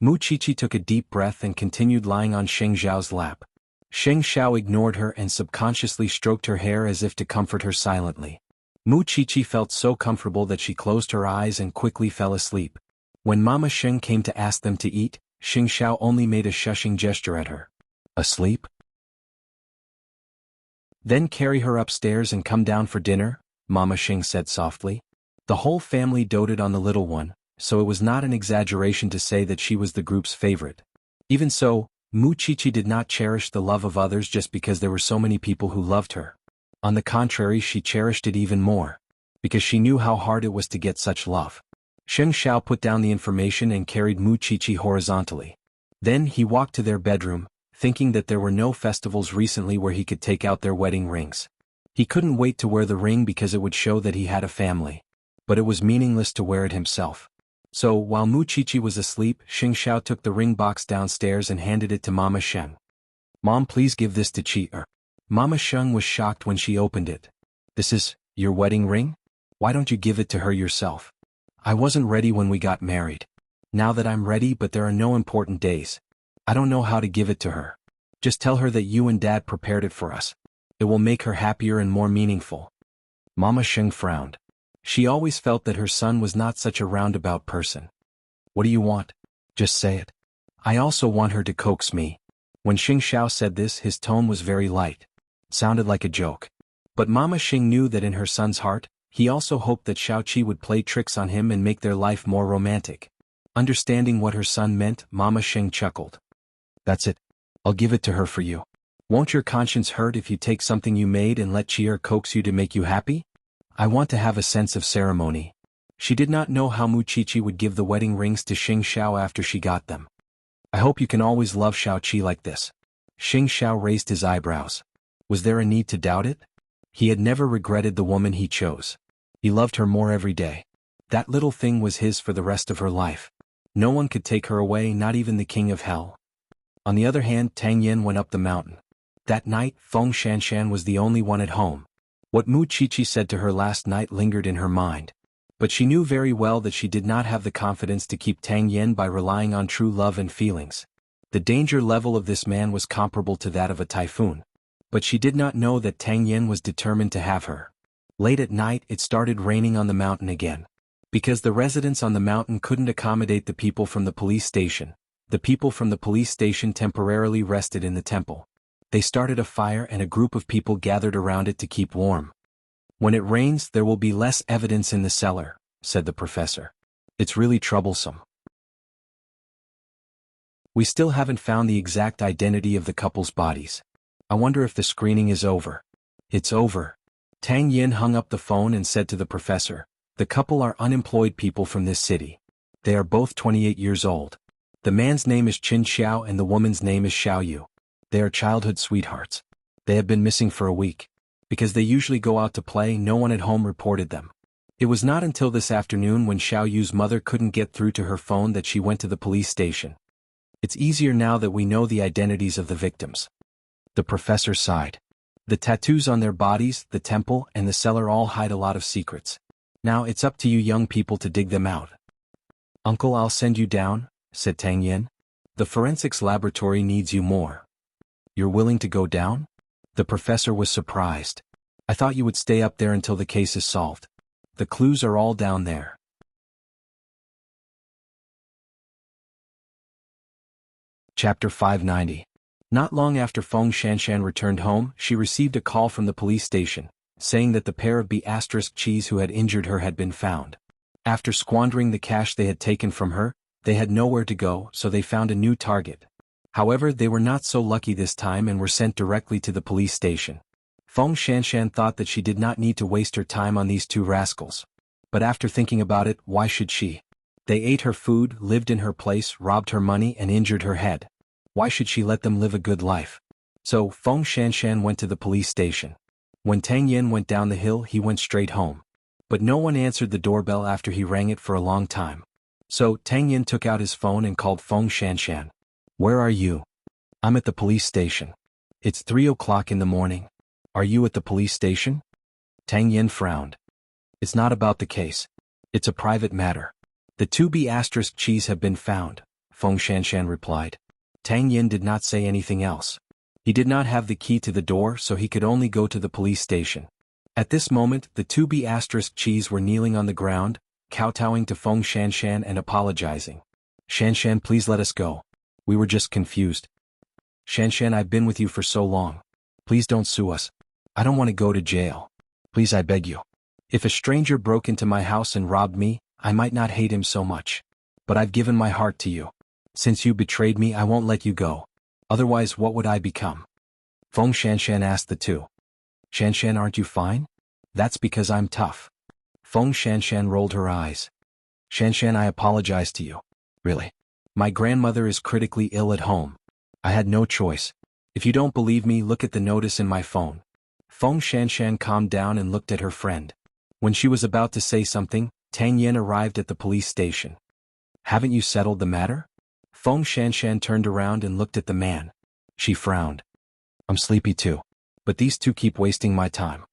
Mu Chi-Chi took a deep breath and continued lying on Xing Xiao's lap. Xing Xiao ignored her and subconsciously stroked her hair as if to comfort her silently. Mu Chi-Chi felt so comfortable that she closed her eyes and quickly fell asleep. When Mama Xing came to ask them to eat, Xing Xiao only made a shushing gesture at her. Asleep? Then carry her upstairs and come down for dinner, Mama Xing said softly. The whole family doted on the little one, so it was not an exaggeration to say that she was the group's favorite. Even so, Mu Chi-Chi did not cherish the love of others just because there were so many people who loved her. On the contrary, she cherished it even more, because she knew how hard it was to get such love. Xing Xiao put down the information and carried Mu Chi-Chi horizontally. Then he walked to their bedroom, thinking that there were no festivals recently where he could take out their wedding rings. He couldn't wait to wear the ring because it would show that he had a family. But it was meaningless to wear it himself. So, while Mu Chi-Chi was asleep, Xing Xiao took the ring box downstairs and handed it to Mama Sheng. Mom, please give this to Chi-Er. Mama Sheng was shocked when she opened it. This is your wedding ring? Why don't you give it to her yourself? I wasn't ready when we got married. Now that I'm ready, but there are no important days. I don't know how to give it to her. Just tell her that you and Dad prepared it for us. It will make her happier and more meaningful. Mama Sheng frowned. She always felt that her son was not such a roundabout person. What do you want? Just say it. I also want her to coax me. When Xing Xiao said this, his tone was very light. It sounded like a joke. But Mama Xing knew that in her son's heart, he also hoped that Xiao Qi would play tricks on him and make their life more romantic. Understanding what her son meant, Mama Xing chuckled. That's it. I'll give it to her for you. Won't your conscience hurt if you take something you made and let Chi-Er coax you to make you happy? I want to have a sense of ceremony. She did not know how Mu Chi-Chi would give the wedding rings to Xing Xiao after she got them. I hope you can always love Xiao Qi like this. Xing Xiao raised his eyebrows. Was there a need to doubt it? He had never regretted the woman he chose. He loved her more every day. That little thing was his for the rest of her life. No one could take her away, not even the king of hell. On the other hand, Tang Yen went up the mountain. That night, Feng Shanshan was the only one at home. What Mu Chi-Chi said to her last night lingered in her mind. But she knew very well that she did not have the confidence to keep Tang Yen by relying on true love and feelings. The danger level of this man was comparable to that of a typhoon. But she did not know that Tang Yin was determined to have her. Late at night it started raining on the mountain again. Because the residents on the mountain couldn't accommodate the people from the police station, the people from the police station temporarily rested in the temple. They started a fire and a group of people gathered around it to keep warm. When it rains there will be less evidence in the cellar, said the professor. It's really troublesome. We still haven't found the exact identity of the couple's bodies. I wonder if the screening is over. It's over. Tang Yin hung up the phone and said to the professor, the couple are unemployed people from this city. They are both 28 years old. The man's name is Qin Xiao and the woman's name is Xiao Yu. They are childhood sweethearts. They have been missing for a week. Because they usually go out to play, no one at home reported them. It was not until this afternoon when Xiao Yu's mother couldn't get through to her phone that she went to the police station. It's easier now that we know the identities of the victims. The professor sighed. The tattoos on their bodies, the temple, and the cellar all hide a lot of secrets. Now it's up to you young people to dig them out. Uncle, I'll send you down, said Tang Yin. The forensics laboratory needs you more. You're willing to go down? The professor was surprised. I thought you would stay up there until the case is solved. The clues are all down there. Chapter 590. Not long after Feng Shanshan returned home, she received a call from the police station, saying that the pair of B*cheese who had injured her had been found. After squandering the cash they had taken from her, they had nowhere to go, so they found a new target. However, they were not so lucky this time and were sent directly to the police station. Feng Shanshan thought that she did not need to waste her time on these two rascals. But after thinking about it, why should she? They ate her food, lived in her place, robbed her money, and injured her head. Why should she let them live a good life? So, Feng Shanshan went to the police station. When Tang Yin went down the hill, he went straight home. But no one answered the doorbell after he rang it for a long time. So, Tang Yin took out his phone and called Feng Shanshan. Where are you? I'm at the police station. It's 3 o'clock in the morning. Are you at the police station? Tang Yin frowned. It's not about the case. It's a private matter. The two B*cheese have been found, Feng Shanshan replied. Tang Yin did not say anything else. He did not have the key to the door, so he could only go to the police station. At this moment, the two B*cheese were kneeling on the ground, kowtowing to Feng Shanshan and apologizing. Shanshan, please let us go. We were just confused. Shanshan, I've been with you for so long. Please don't sue us. I don't want to go to jail. Please, I beg you. If a stranger broke into my house and robbed me, I might not hate him so much. But I've given my heart to you. Since you betrayed me, I won't let you go. Otherwise, what would I become? Feng Shanshan asked the two. Shanshan, aren't you fine? That's because I'm tough. Feng Shanshan rolled her eyes. Shanshan, I apologize to you. Really. My grandmother is critically ill at home. I had no choice. If you don't believe me, look at the notice in my phone. Feng Shanshan calmed down and looked at her friend. When she was about to say something, Tang Yin arrived at the police station. Haven't you settled the matter? Feng Shanshan turned around and looked at the man. She frowned. I'm sleepy too. But these two keep wasting my time.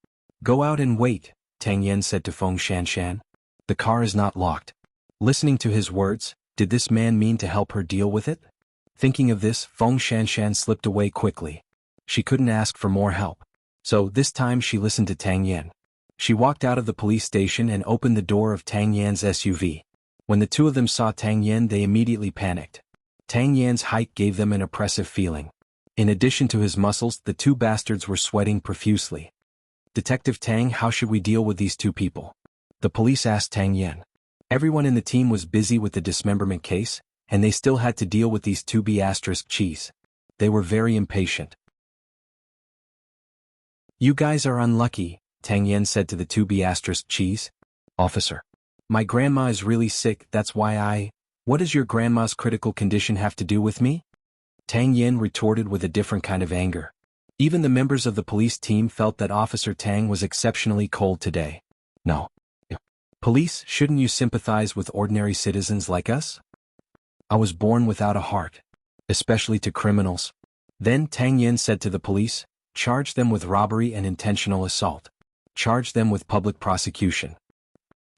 Go out and wait, Tang Yin said to Feng Shanshan. The car is not locked. Listening to his words, did this man mean to help her deal with it? Thinking of this, Feng Shanshan slipped away quickly. She couldn't ask for more help. So this time she listened to Tang Yin. She walked out of the police station and opened the door of Tang Yan's SUV. When the two of them saw Tang Yin, they immediately panicked. Tang Yan's height gave them an oppressive feeling. In addition to his muscles, the two bastards were sweating profusely. Detective Tang, how should we deal with these two people? The police asked Tang Yin. Everyone in the team was busy with the dismemberment case, and they still had to deal with these two B*cheese. They were very impatient. You guys are unlucky, Tang Yin said to the two B*cheese. Officer. My grandma is really sick, that's why What does your grandma's critical condition have to do with me? Tang Yin retorted with a different kind of anger. Even the members of the police team felt that Officer Tang was exceptionally cold today. No. Police, shouldn't you sympathize with ordinary citizens like us? I was born without a heart. Especially to criminals. Then Tang Yin said to the police, charge them with robbery and intentional assault. Charge them with public prosecution.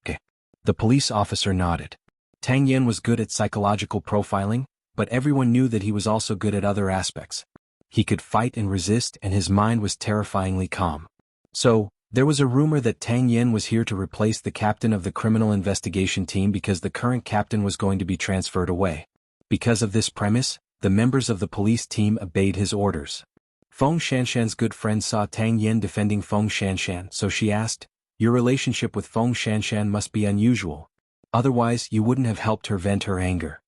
Okay. The police officer nodded. Tang Yin was good at psychological profiling, but everyone knew that he was also good at other aspects. He could fight and resist, and his mind was terrifyingly calm. So, there was a rumor that Tang Yen was here to replace the captain of the criminal investigation team because the current captain was going to be transferred away. Because of this premise, the members of the police team obeyed his orders. Feng Shanshan's good friend saw Tang Yen defending Feng Shanshan, so she asked, "Your relationship with Feng Shanshan must be unusual. Otherwise, you wouldn't have helped her vent her anger."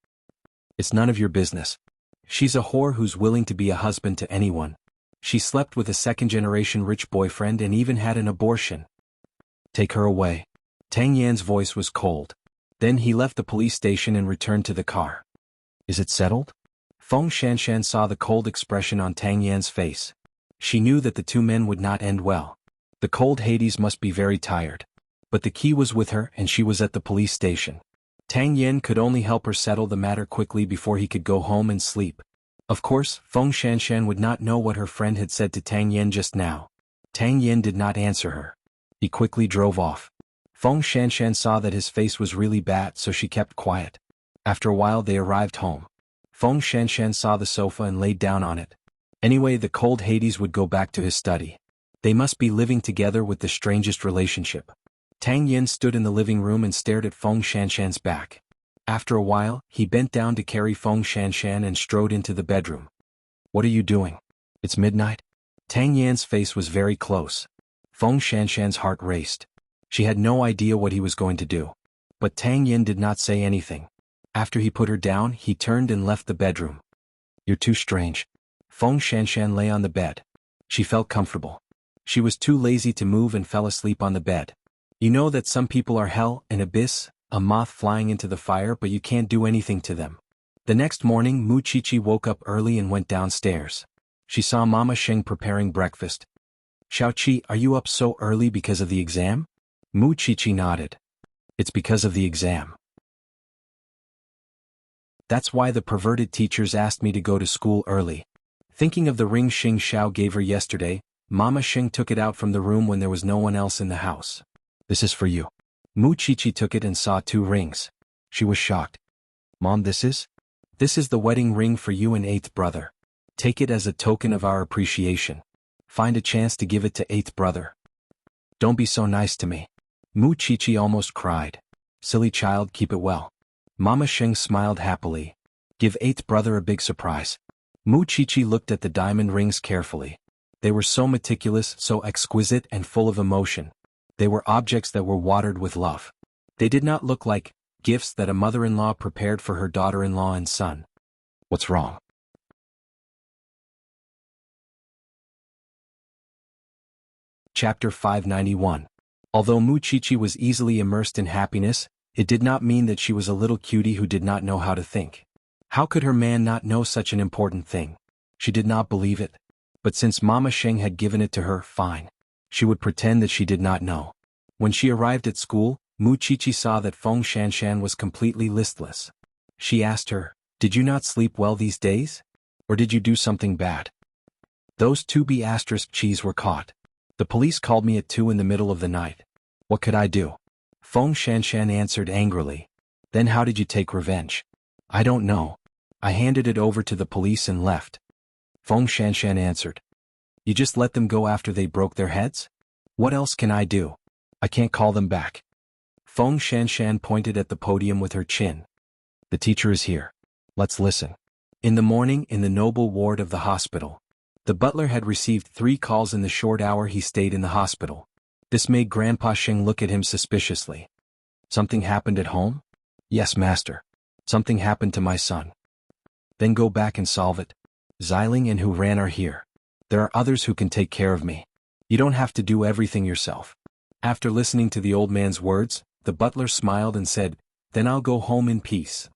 "It's none of your business. She's a whore who's willing to be a husband to anyone. She slept with a second-generation rich boyfriend and even had an abortion. Take her away." Tang Yan's voice was cold. Then he left the police station and returned to the car. "Is it settled?" Feng Shanshan saw the cold expression on Tang Yan's face. She knew that the two men would not end well. The cold Hades must be very tired. But the key was with her and she was at the police station. Tang Yen could only help her settle the matter quickly before he could go home and sleep. Of course, Feng Shanshan would not know what her friend had said to Tang Yen just now. Tang Yen did not answer her. He quickly drove off. Feng Shanshan saw that his face was really bad, so she kept quiet. After a while they arrived home. Feng Shanshan saw the sofa and laid down on it. Anyway, the cold Hades would go back to his study. They must be living together with the strangest relationship. Tang Yen stood in the living room and stared at Feng Shanshan's back. After a while, he bent down to carry Feng Shanshan and strode into the bedroom. "What are you doing? It's midnight?" Tang Yan's face was very close. Feng Shanshan's heart raced. She had no idea what he was going to do. But Tang Yen did not say anything. After he put her down, he turned and left the bedroom. "You're too strange." Feng Shanshan lay on the bed. She felt comfortable. She was too lazy to move and fell asleep on the bed. You know that some people are hell, an abyss, a moth flying into the fire, but you can't do anything to them. The next morning, Mu Chichi woke up early and went downstairs. She saw Mama Sheng preparing breakfast. "Xiaoqi, are you up so early because of the exam?" Mu Chichi nodded. "It's because of the exam. That's why the perverted teachers asked me to go to school early." Thinking of the ring Xing Xiao gave her yesterday, Mama Sheng took it out from the room when there was no one else in the house. "This is for you." Mu Chichi took it and saw 2 rings. She was shocked. "Mom, this is?" "This is the wedding ring for you and 8th brother. Take it as a token of our appreciation. Find a chance to give it to 8th brother." "Don't be so nice to me." Mu Chichi almost cried. "Silly child, keep it well." Mama Sheng smiled happily. "Give 8th brother a big surprise." Mu Chichi looked at the diamond rings carefully. They were so meticulous, so exquisite and full of emotion. They were objects that were watered with love. They did not look like gifts that a mother-in-law prepared for her daughter-in-law and son. What's wrong? Chapter 591. Although Mu Chichi was easily immersed in happiness, it did not mean that she was a little cutie who did not know how to think. How could her man not know such an important thing? She did not believe it. But since Mama Sheng had given it to her, fine. She would pretend that she did not know. When she arrived at school, Mu Chichi saw that Feng Shanshan was completely listless. She asked her, "Did you not sleep well these days? Or did you do something bad?" Those 2B asterisk cheese were caught. "The police called me at 2 in the middle of the night. What could I do?" Feng Shanshan answered angrily. "Then how did you take revenge?" "I don't know. I handed it over to the police and left." Feng Shanshan answered. "You just let them go after they broke their heads? What else can I do? I can't call them back." Feng Shanshan pointed at the podium with her chin. "The teacher is here. Let's listen." In the morning, in the noble ward of the hospital, the butler had received 3 calls in the short hour he stayed in the hospital. This made Grandpa Sheng look at him suspiciously. "Something happened at home?" "Yes, master. Something happened to my son." "Then go back and solve it. Xiling and Hu Ran are here. There are others who can take care of me. You don't have to do everything yourself." After listening to the old man's words, the butler smiled and said, "Then I'll go home in peace."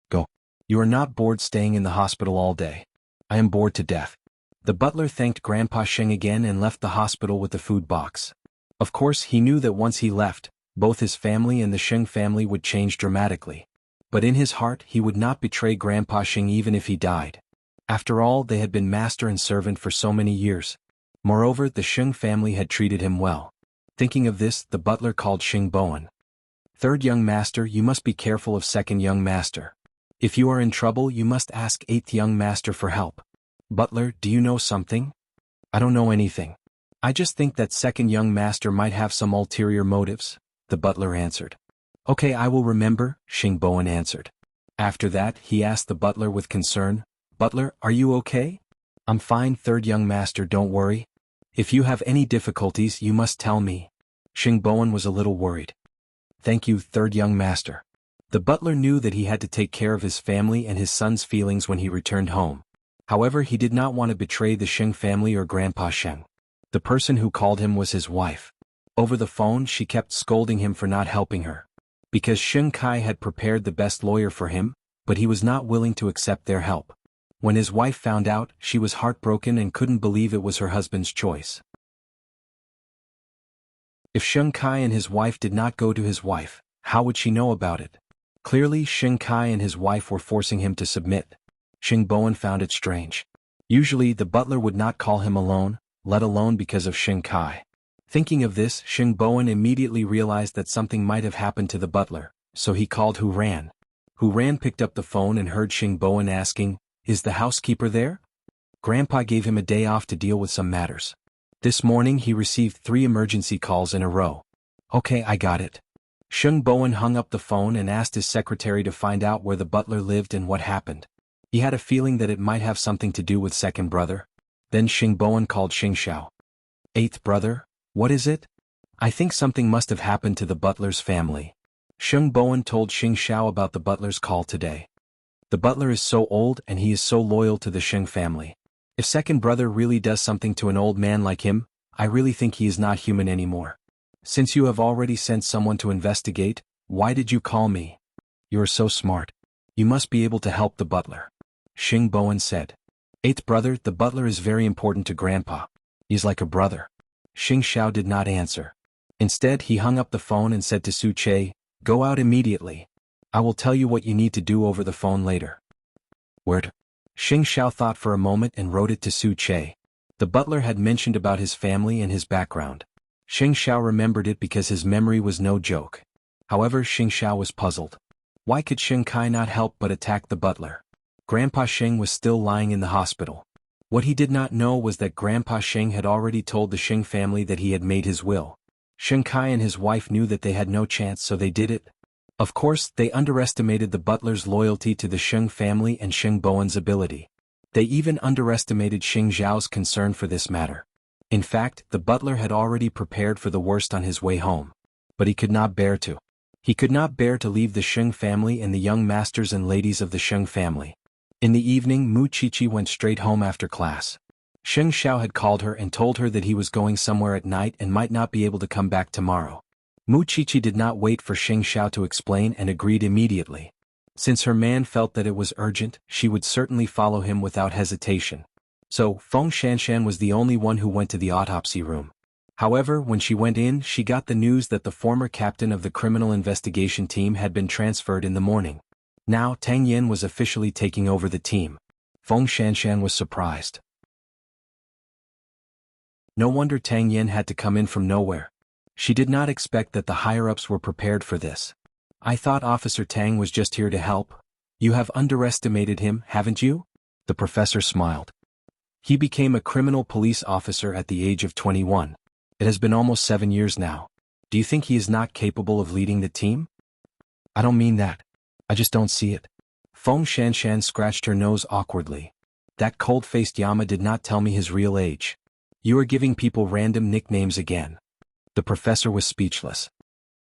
"Go. You are not bored staying in the hospital all day." "I am bored to death." The butler thanked Grandpa Sheng again and left the hospital with the food box. Of course, he knew that once he left, both his family and the Sheng family would change dramatically. But in his heart, he would not betray Grandpa Sheng even if he died. After all, they had been master and servant for so many years. Moreover, the Sheng family had treated him well. Thinking of this, the butler called Xing Bowen. "Third young master, you must be careful of second young master. If you are in trouble, you must ask 8th young master for help. Butler, do you know something? I don't know anything. I just think that 2nd young master might have some ulterior motives, the butler answered. Okay, I will remember, Xingbowen answered. After that, he asked the butler with concern, Butler, are you okay? I'm fine, 3rd young master, don't worry. If you have any difficulties, you must tell me. Xingbowen was a little worried. Thank you, 3rd young master. The butler knew that he had to take care of his family and his son's feelings when he returned home. However, he did not want to betray the Sheng family or Grandpa Sheng. The person who called him was his wife. Over the phone, she kept scolding him for not helping her. Because Sheng Kai had prepared the best lawyer for him, but he was not willing to accept their help. When his wife found out, she was heartbroken and couldn't believe it was her husband's choice. If Sheng Kai and his wife did not go to his wife, how would she know about it? Clearly, Sheng Kai and his wife were forcing him to submit. Xingbowen found it strange. Usually, the butler would not call him alone, let alone because of Sheng Kai. Thinking of this, Xingbowen immediately realized that something might have happened to the butler, so he called Hu Ran. Hu Ran picked up the phone and heard Xingbowen asking, Is the housekeeper there? Grandpa gave him a day off to deal with some matters. This morning he received 3 emergency calls in a row. Okay, I got it. Xingbowen hung up the phone and asked his secretary to find out where the butler lived and what happened. He had a feeling that it might have something to do with 2nd brother. Then Xingbowen called Xingxiao. 8th brother, what is it? I think something must have happened to the butler's family. Xingbowen told Xingxiao about the butler's call today. The butler is so old and he is so loyal to the Sheng family. If 2nd brother really does something to an old man like him, I really think he is not human anymore. Since you have already sent someone to investigate, why did you call me? You are so smart. You must be able to help the butler. Xingbowen said. 8th brother, the butler is very important to Grandpa. He's like a brother. Xingxiao did not answer. Instead, he hung up the phone and said to Su Che, Go out immediately. I will tell you what you need to do over the phone later. Word. Xingxiao thought for a moment and wrote it to Su Che. The butler had mentioned about his family and his background. Xingxiao remembered it because his memory was no joke. However, Xingxiao was puzzled. Why could Sheng Kai not help but attack the butler? Grandpa Sheng was still lying in the hospital. What he did not know was that Grandpa Sheng had already told the Sheng family that he had made his will. Sheng Kai and his wife knew that they had no chance, so they did it. Of course, they underestimated the butler's loyalty to the Sheng family and Xingbowen's ability. They even underestimated Xing Zhao's concern for this matter. In fact, the butler had already prepared for the worst on his way home. But he could not bear to. He could not bear to leave the Sheng family and the young masters and ladies of the Sheng family. In the evening, Mu Qiqi went straight home after class. Sheng Xiao had called her and told her that he was going somewhere at night and might not be able to come back tomorrow. Mu Qiqi did not wait for Sheng Xiao to explain and agreed immediately. Since her man felt that it was urgent, she would certainly follow him without hesitation. So, Feng Shanshan was the only one who went to the autopsy room. However, when she went in, she got the news that the former captain of the criminal investigation team had been transferred in the morning. Now, Tang Yin was officially taking over the team. Feng Shanshan was surprised. No wonder Tang Yin had to come in from nowhere. She did not expect that the higher-ups were prepared for this. I thought Officer Tang was just here to help. You have underestimated him, haven't you? The professor smiled. He became a criminal police officer at the age of 21. It has been almost 7 years now. Do you think he is not capable of leading the team? I don't mean that. I just don't see it. Feng Shanshan scratched her nose awkwardly. That cold-faced Yama did not tell me his real age. You are giving people random nicknames again. The professor was speechless.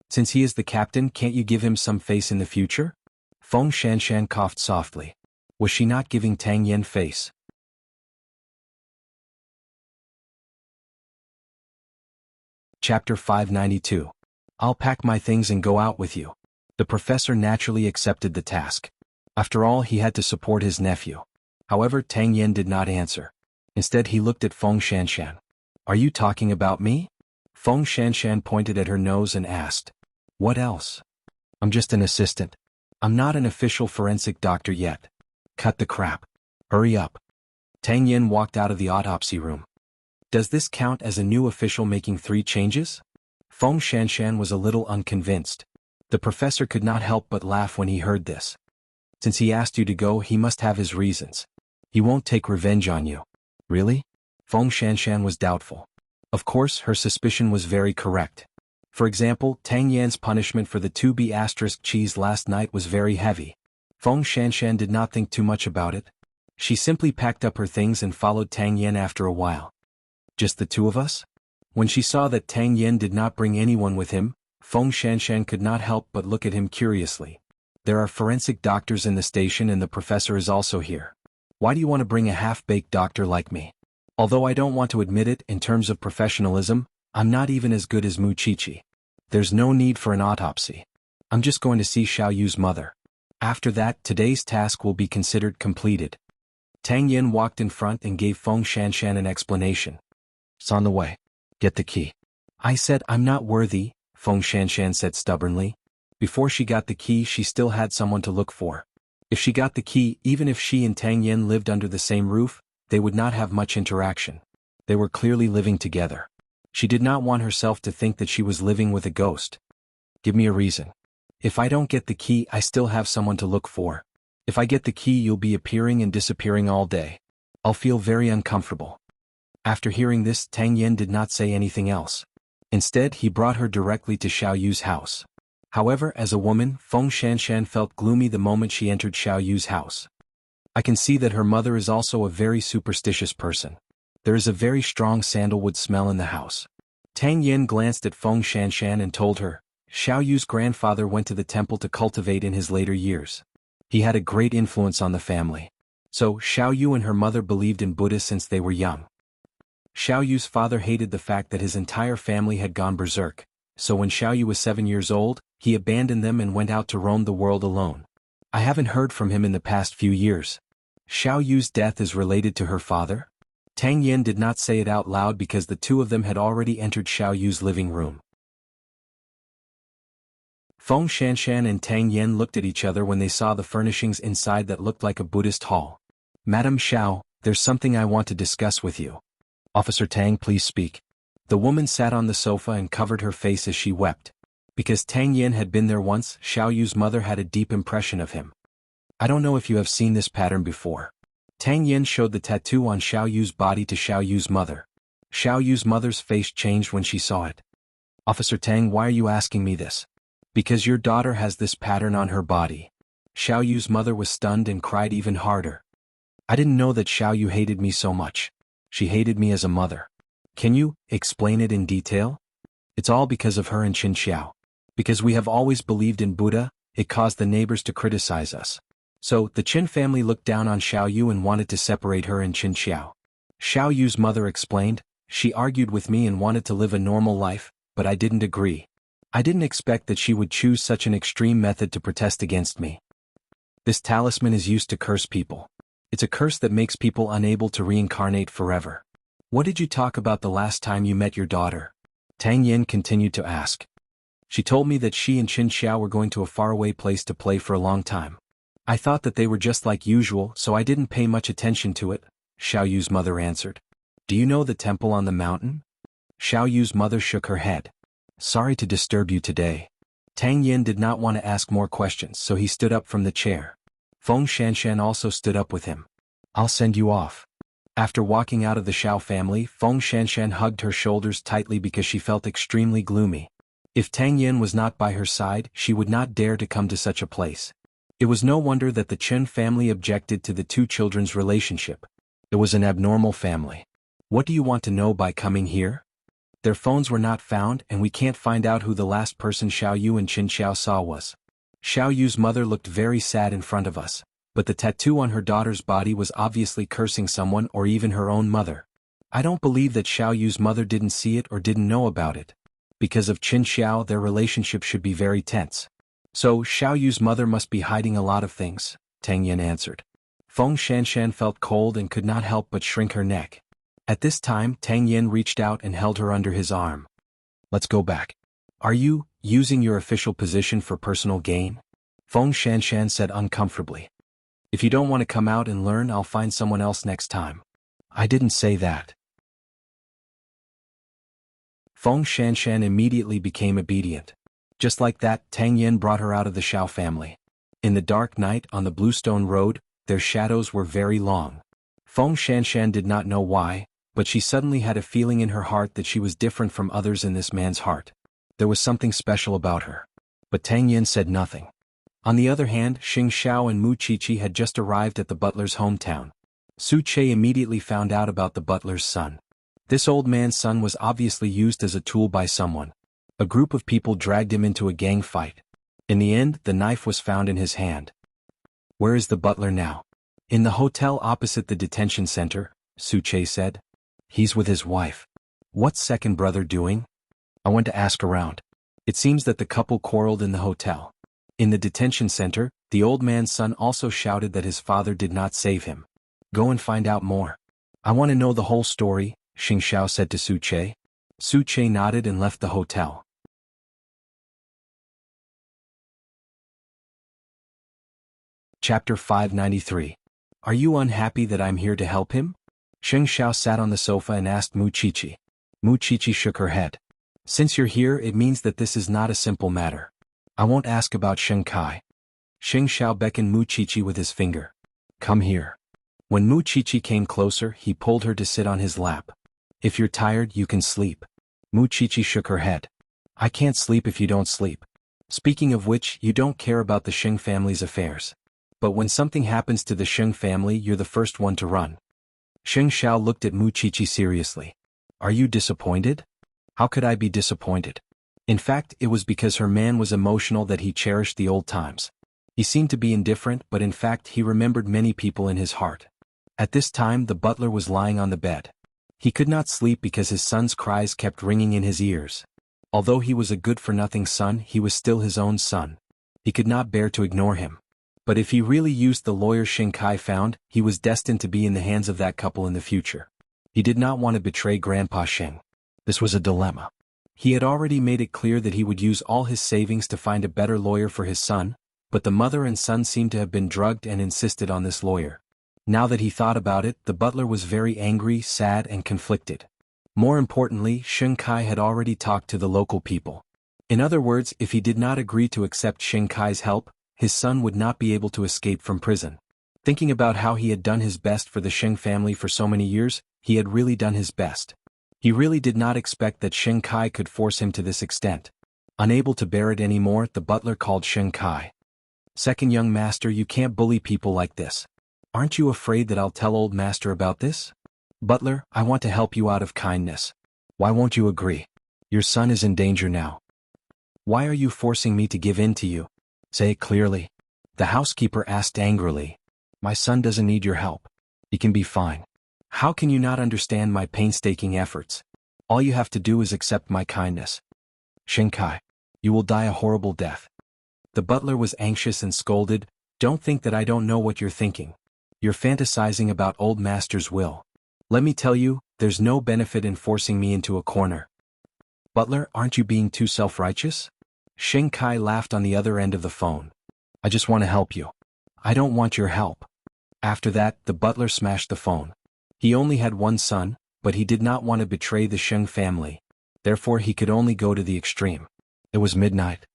Since he is the captain, can't you give him some face in the future? Feng Shanshan coughed softly. Was she not giving Tang Yin face? Chapter 592. I'll pack my things and go out with you. The professor naturally accepted the task. After all, he had to support his nephew. However, Tang Yin did not answer. Instead, he looked at Feng Shanshan. Are you talking about me? Feng Shanshan pointed at her nose and asked. What else? I'm just an assistant. I'm not an official forensic doctor yet. Cut the crap. Hurry up. Tang Yin walked out of the autopsy room. Does this count as a new official making 3 changes? Feng Shanshan was a little unconvinced. The professor could not help but laugh when he heard this. Since he asked you to go, he must have his reasons. He won't take revenge on you. Really? Feng Shanshan was doubtful. Of course, her suspicion was very correct. For example, Tang Yan's punishment for the 2B asterisk cheese last night was very heavy. Feng Shanshan did not think too much about it. She simply packed up her things and followed Tang Yan after a while. Just the two of us? When she saw that Tang Yan did not bring anyone with him, Feng Shanshan could not help but look at him curiously. There are forensic doctors in the station and the professor is also here. Why do you want to bring a half-baked doctor like me? Although I don't want to admit it, in terms of professionalism, I'm not even as good as Mu Chichi. There's no need for an autopsy. I'm just going to see Xiao Yu's mother. After that, today's task will be considered completed. Tang Yan walked in front and gave Feng Shanshan an explanation. It's on the way. Get the key. I said I'm not worthy, Feng Shanshan said stubbornly. Before she got the key, she still had someone to look for. If she got the key, even if she and Tang Yan lived under the same roof, they would not have much interaction. They were clearly living together. She did not want herself to think that she was living with a ghost. Give me a reason. If I don't get the key, I still have someone to look for. If I get the key, you'll be appearing and disappearing all day. I'll feel very uncomfortable. After hearing this, Tang Yan did not say anything else. Instead, he brought her directly to Xiao Yu's house. However, as a woman, Feng Shanshan felt gloomy the moment she entered Xiao Yu's house. I can see that her mother is also a very superstitious person. There is a very strong sandalwood smell in the house. Tang Yan glanced at Feng Shanshan and told her, Xiao Yu's grandfather went to the temple to cultivate in his later years. He had a great influence on the family. So, Xiao Yu and her mother believed in Buddha since they were young. Xiao Yu's father hated the fact that his entire family had gone berserk, so when Xiao Yu was 7 years old, he abandoned them and went out to roam the world alone. I haven't heard from him in the past few years. Xiao Yu's death is related to her father? Tang Yan did not say it out loud because the two of them had already entered Xiao Yu's living room. Feng Shanshan and Tang Yan looked at each other when they saw the furnishings inside that looked like a Buddhist hall. Madam Xiao, there's something I want to discuss with you. Officer Tang, please speak. The woman sat on the sofa and covered her face as she wept. Because Tang Yan had been there once, Xiao Yu's mother had a deep impression of him. I don't know if you have seen this pattern before. Tang Yan showed the tattoo on Xiao Yu's body to Xiao Yu's mother. Xiao Yu's mother's face changed when she saw it. Officer Tang, why are you asking me this? Because your daughter has this pattern on her body. Xiao Yu's mother was stunned and cried even harder. I didn't know that Xiao Yu hated me so much. She hated me as a mother. Can you explain it in detail? It's all because of her and Qin Xiao. Because we have always believed in Buddha, it caused the neighbors to criticize us. So, the Qin family looked down on Xiao Yu and wanted to separate her and Qin Xiao. Xiao Yu's mother explained, she argued with me and wanted to live a normal life, but I didn't agree. I didn't expect that she would choose such an extreme method to protest against me. This talisman is used to curse people. It's a curse that makes people unable to reincarnate forever. What did you talk about the last time you met your daughter? Tang Yan continued to ask. She told me that she and Qin Xiao were going to a faraway place to play for a long time. I thought that they were just like usual, so I didn't pay much attention to it, Xiao Yu's mother answered. Do you know the temple on the mountain? Xiao Yu's mother shook her head. Sorry to disturb you today. Tang Yan did not want to ask more questions, so he stood up from the chair. Feng Shanshan also stood up with him. I'll send you off. After walking out of the Xiao family, Feng Shanshan hugged her shoulders tightly because she felt extremely gloomy. If Tang Yan was not by her side, she would not dare to come to such a place. It was no wonder that the Chen family objected to the two children's relationship. It was an abnormal family. What do you want to know by coming here? Their phones were not found and we can't find out who the last person Xiao Yu and Qin Xiao saw was. Xiao Yu's mother looked very sad in front of us, but the tattoo on her daughter's body was obviously cursing someone or even her own mother. I don't believe that Xiao Yu's mother didn't see it or didn't know about it. Because of Qin Xiao, their relationship should be very tense. So, Xiao Yu's mother must be hiding a lot of things, Tang Yan answered. Feng Shanshan felt cold and could not help but shrink her neck. At this time, Tang Yan reached out and held her under his arm. Let's go back. Are you using your official position for personal gain? Feng Shanshan said uncomfortably. If you don't want to come out and learn, I'll find someone else next time. I didn't say that. Feng Shanshan immediately became obedient. Just like that, Tang Yan brought her out of the Xiao family. In the dark night on the Bluestone Road, their shadows were very long. Feng Shanshan did not know why, but she suddenly had a feeling in her heart that she was different from others in this man's heart. There was something special about her. But Tang Yin said nothing. On the other hand, Xing Xiao and Mu Qiqi had just arrived at the butler's hometown. Su Che immediately found out about the butler's son. This old man's son was obviously used as a tool by someone. A group of people dragged him into a gang fight. In the end, the knife was found in his hand. Where is the butler now? In the hotel opposite the detention center, Su Che said. He's with his wife. What's second brother doing? I went to ask around. It seems that the couple quarreled in the hotel. In the detention center, the old man's son also shouted that his father did not save him. Go and find out more. I want to know the whole story, Xing Xiao said to Su Che. Su Che nodded and left the hotel. Chapter 593. Are you unhappy that I'm here to help him? Xing Xiao sat on the sofa and asked Mu Qiqi. Mu Qiqi shook her head. Since you're here, it means that this is not a simple matter. I won't ask about Shen Kai. Xing Xiao beckoned Mu Qiqi with his finger. Come here. When Mu Qiqi came closer, he pulled her to sit on his lap. If you're tired, you can sleep. Mu Qiqi shook her head. I can't sleep if you don't sleep. Speaking of which, you don't care about the Sheng family's affairs. But when something happens to the Sheng family, you're the first one to run. Xing Xiao looked at Mu Qiqi seriously. Are you disappointed? How could I be disappointed? In fact, it was because her man was emotional that he cherished the old times. He seemed to be indifferent, but in fact he remembered many people in his heart. At this time the butler was lying on the bed. He could not sleep because his son's cries kept ringing in his ears. Although he was a good-for-nothing son, he was still his own son. He could not bear to ignore him. But if he really used the lawyer Xing Kai found, he was destined to be in the hands of that couple in the future. He did not want to betray Grandpa Sheng. This was a dilemma. He had already made it clear that he would use all his savings to find a better lawyer for his son, but the mother and son seemed to have been drugged and insisted on this lawyer. Now that he thought about it, the butler was very angry, sad, and conflicted. More importantly, Xing Kai had already talked to the local people. In other words, if he did not agree to accept Xing Kai's help, his son would not be able to escape from prison. Thinking about how he had done his best for the Sheng family for so many years, he had really done his best. He really did not expect that Xing Kai could force him to this extent. Unable to bear it anymore, the butler called Xing Kai. Second young master, you can't bully people like this. Aren't you afraid that I'll tell old master about this? Butler, I want to help you out of kindness. Why won't you agree? Your son is in danger now. Why are you forcing me to give in to you? Say it clearly. The housekeeper asked angrily. My son doesn't need your help. He can be fine. How can you not understand my painstaking efforts? All you have to do is accept my kindness. Xing Kai, you will die a horrible death. The butler was anxious and scolded. Don't think that I don't know what you're thinking. You're fantasizing about old master's will. Let me tell you, there's no benefit in forcing me into a corner. Butler, aren't you being too self-righteous? Xing Kai laughed on the other end of the phone. I just want to help you. I don't want your help. After that, the butler smashed the phone. He only had one son, but he did not want to betray the Sheng family. Therefore he could only go to the extreme. It was midnight.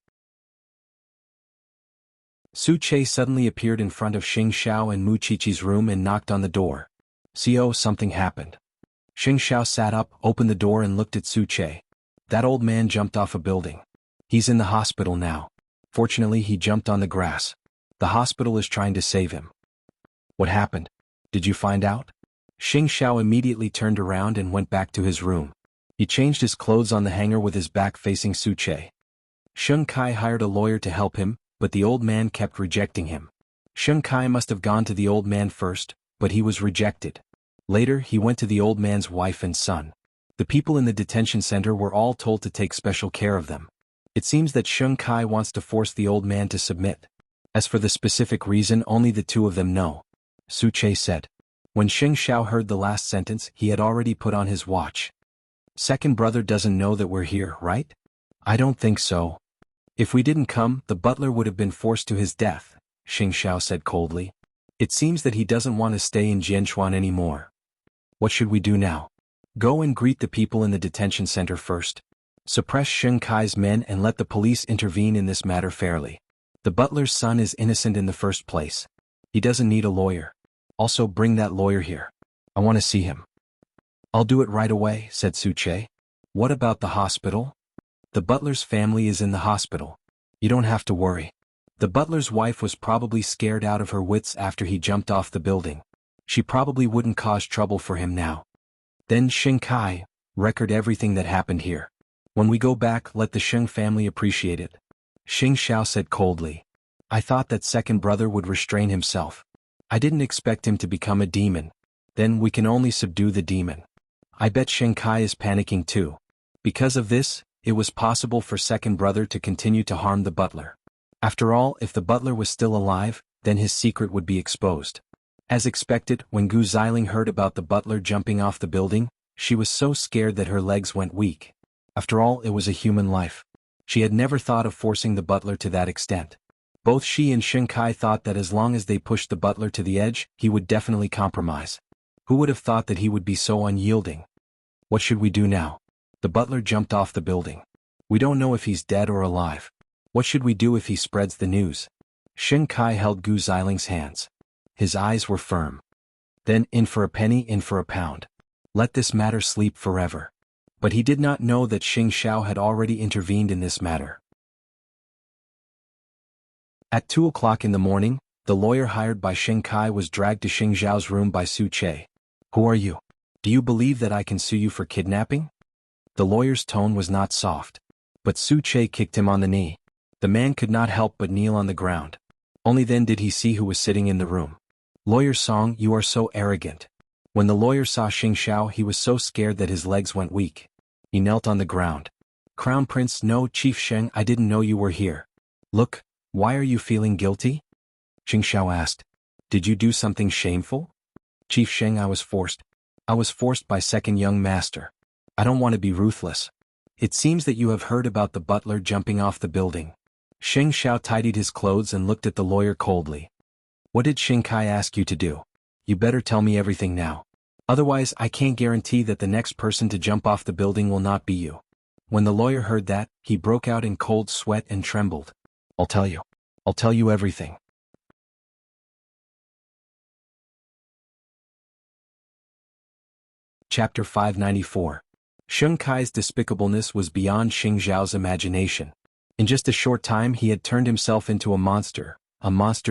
Su Che suddenly appeared in front of Xing Xiao and Mu Qiqi's room and knocked on the door. "Co, something happened." Xing Xiao sat up, opened the door and looked at Su Che. That old man jumped off a building. He's in the hospital now. Fortunately, he jumped on the grass. The hospital is trying to save him. What happened? Did you find out? Xing Xiao immediately turned around and went back to his room. He changed his clothes on the hanger with his back facing Su Che. Xing Kai hired a lawyer to help him, but the old man kept rejecting him. Xing Kai must have gone to the old man first, but he was rejected. Later, he went to the old man's wife and son. The people in the detention center were all told to take special care of them. It seems that Xing Kai wants to force the old man to submit. As for the specific reason, only the two of them know. Su Che said. When Xing Xiao heard the last sentence, he had already put on his watch. Second brother doesn't know that we're here, right? I don't think so. If we didn't come, the butler would have been forced to his death, Xing Xiao said coldly. It seems that he doesn't want to stay in Jianchuan anymore. What should we do now? Go and greet the people in the detention center first. Suppress Xing Kai's men and let the police intervene in this matter fairly. The butler's son is innocent in the first place. He doesn't need a lawyer. Also bring that lawyer here. I want to see him. I'll do it right away, said Suche. What about the hospital? The butler's family is in the hospital. You don't have to worry. The butler's wife was probably scared out of her wits after he jumped off the building. She probably wouldn't cause trouble for him now. Then Kai, record everything that happened here. When we go back, let the Sheng family appreciate it. Xiao said coldly. I thought that second brother would restrain himself. I didn't expect him to become a demon. Then we can only subdue the demon. I bet Kai is panicking too. Because of this, it was possible for second brother to continue to harm the butler. After all, if the butler was still alive, then his secret would be exposed. As expected, when Gu Xiling heard about the butler jumping off the building, she was so scared that her legs went weak. After all, it was a human life. She had never thought of forcing the butler to that extent. Both she and Kai thought that as long as they pushed the butler to the edge, he would definitely compromise. Who would have thought that he would be so unyielding? What should we do now? The butler jumped off the building. We don't know if he's dead or alive. What should we do if he spreads the news? Kai held Gu Xiling's hands. His eyes were firm. Then, in for a penny, in for a pound. Let this matter sleep forever. But he did not know that Xiao had already intervened in this matter. At 2 o'clock in the morning, the lawyer hired by Kai was dragged to Xiao's room by Suche. Who are you? Do you believe that I can sue you for kidnapping? The lawyer's tone was not soft. But Suche kicked him on the knee. The man could not help but kneel on the ground. Only then did he see who was sitting in the room. Lawyer Song, you are so arrogant. When the lawyer saw Xiao, he was so scared that his legs went weak. He knelt on the ground. Crown Prince, no, Chief Sheng, I didn't know you were here. Look, why are you feeling guilty? Xiao asked. Did you do something shameful? Chief Sheng, I was forced. I was forced by second young master. I don't want to be ruthless. It seems that you have heard about the butler jumping off the building. Xiao tidied his clothes and looked at the lawyer coldly. What did Kai ask you to do? You better tell me everything now. Otherwise, I can't guarantee that the next person to jump off the building will not be you. When the lawyer heard that, he broke out in cold sweat and trembled. I'll tell you. I'll tell you everything. Chapter 594. Kai's despicableness was beyond Xiao's imagination. In just a short time he had turned himself into a monster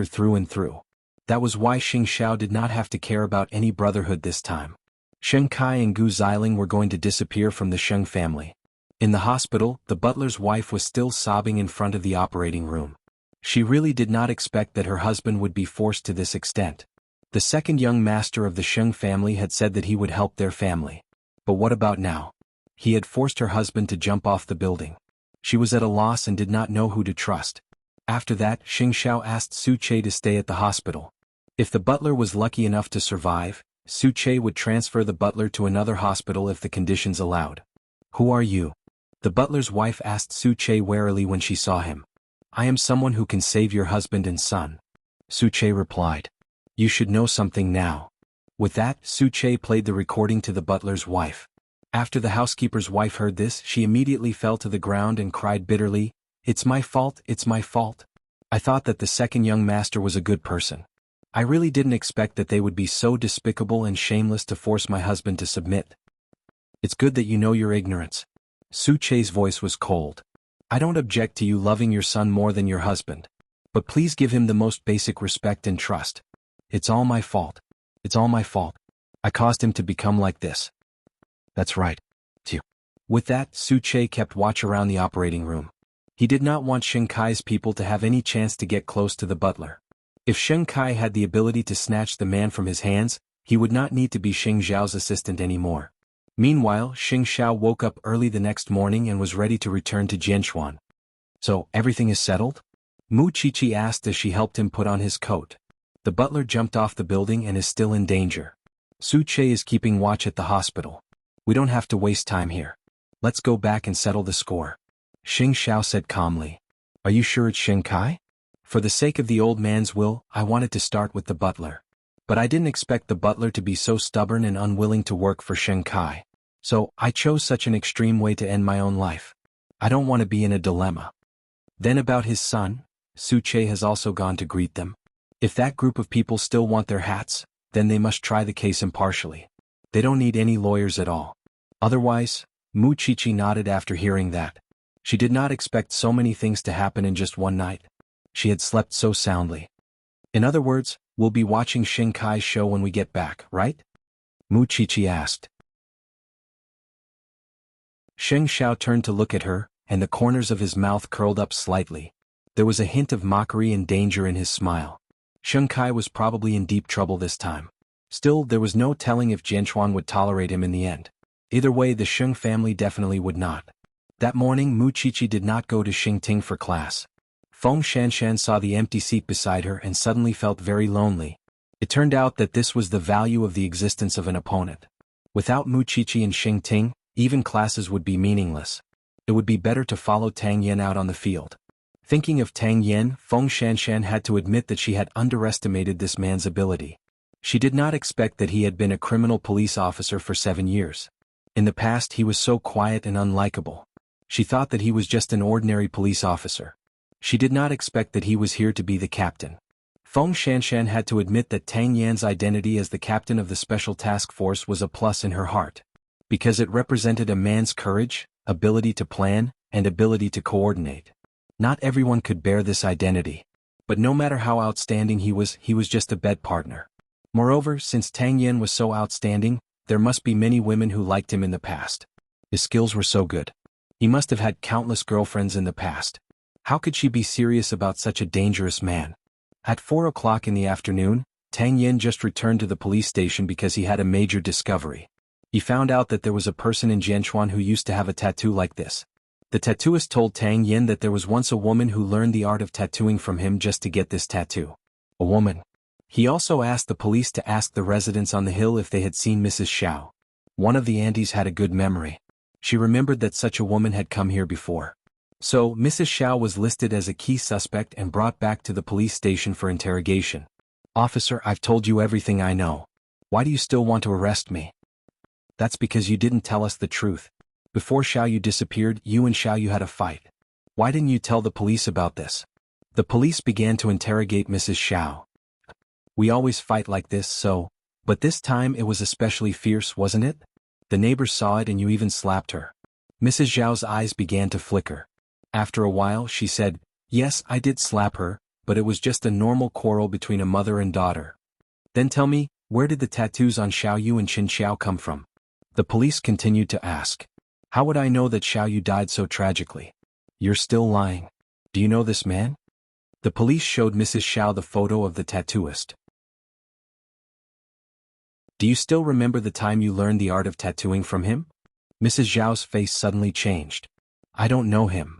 through and through. That was why Xiao did not have to care about any brotherhood this time. Kai and Gu Xiling were going to disappear from the Sheng family. In the hospital, the butler's wife was still sobbing in front of the operating room. She really did not expect that her husband would be forced to this extent. The second young master of the Sheng family had said that he would help their family. But what about now? He had forced her husband to jump off the building. She was at a loss and did not know who to trust. After that, Xiao asked Suche to stay at the hospital. If the butler was lucky enough to survive, Suche would transfer the butler to another hospital if the conditions allowed. Who are you? The butler's wife asked Suche warily when she saw him. I am someone who can save your husband and son. Suche replied. You should know something now. With that, Suche played the recording to the butler's wife. After the housekeeper's wife heard this, she immediately fell to the ground and cried bitterly, It's my fault, it's my fault. I thought that the second young master was a good person. I really didn't expect that they would be so despicable and shameless to force my husband to submit. It's good that you know your ignorance. Suche's voice was cold. I don't object to you loving your son more than your husband. But please give him the most basic respect and trust. It's all my fault. It's all my fault. I caused him to become like this. That's right. Too. With that, Suche kept watch around the operating room. He did not want Kai's people to have any chance to get close to the butler. If Kai had the ability to snatch the man from his hands, he would not need to be Xiao's assistant anymore. Meanwhile, Xiao woke up early the next morning and was ready to return to Jianchuan. So, everything is settled? Mu Qiqi asked as she helped him put on his coat. The butler jumped off the building and is still in danger. Suche is keeping watch at the hospital. We don't have to waste time here. Let's go back and settle the score. Xiao said calmly. Are you sure it's Kai? For the sake of the old man's will, I wanted to start with the butler. But I didn't expect the butler to be so stubborn and unwilling to work for Kai. So, I chose such an extreme way to end my own life. I don't want to be in a dilemma. Then about his son, Suche has also gone to greet them. If that group of people still want their hats, then they must try the case impartially. They don't need any lawyers at all. Otherwise, Mu Chichi nodded after hearing that. She did not expect so many things to happen in just one night. She had slept so soundly. In other words, we'll be watching Xing Kai's show when we get back, right? Mu Chichi asked. Sheng Xiao turned to look at her, and the corners of his mouth curled up slightly. There was a hint of mockery and danger in his smile. Xing Kai was probably in deep trouble this time. Still, there was no telling if Jianchuan would tolerate him in the end. Either way, the Sheng family definitely would not. That morning, Mu Chichi did not go to Xingting for class. Feng Shanshan saw the empty seat beside her and suddenly felt very lonely. It turned out that this was the value of the existence of an opponent. Without Mu Chichi and Xingting, even classes would be meaningless. It would be better to follow Tang Yen out on the field. Thinking of Tang Yen, Feng Shanshan had to admit that she had underestimated this man's ability. She did not expect that he had been a criminal police officer for 7 years. In the past he was so quiet and unlikable. She thought that he was just an ordinary police officer. She did not expect that he was here to be the captain. Feng Shanshan had to admit that Tang Yan's identity as the captain of the special task force was a plus in her heart. Because it represented a man's courage, ability to plan, and ability to coordinate. Not everyone could bear this identity. But no matter how outstanding he was just a bed partner. Moreover, since Tang Yan was so outstanding, there must be many women who liked him in the past. His skills were so good. He must have had countless girlfriends in the past. How could she be serious about such a dangerous man? At 4 o'clock in the afternoon, Tang Yan just returned to the police station because he had a major discovery. He found out that there was a person in Jianchuan who used to have a tattoo like this. The tattooist told Tang Yan that there was once a woman who learned the art of tattooing from him just to get this tattoo. A woman. He also asked the police to ask the residents on the hill if they had seen Mrs. Xiao. One of the aunties had a good memory. She remembered that such a woman had come here before. So, Mrs. Xiao was listed as a key suspect and brought back to the police station for interrogation. "Officer, I've told you everything I know. Why do you still want to arrest me?" "That's because you didn't tell us the truth. Before Xiaoyu disappeared, you and Xiaoyu had a fight. Why didn't you tell the police about this?" The police began to interrogate Mrs. Xiao. "We always fight like this, but this time it was especially fierce, wasn't it? The neighbors saw it and you even slapped her." Mrs. Zhao's eyes began to flicker. After a while, she said, "Yes, I did slap her, but it was just a normal quarrel between a mother and daughter." "Then tell me, where did the tattoos on Xiaoyu and Qin Xiao come from?" The police continued to ask. "How would I know that Xiaoyu died so tragically?" "You're still lying. Do you know this man?" The police showed Mrs. Xiao the photo of the tattooist. "Do you still remember the time you learned the art of tattooing from him?" Mrs. Zhao's face suddenly changed. "I don't know him.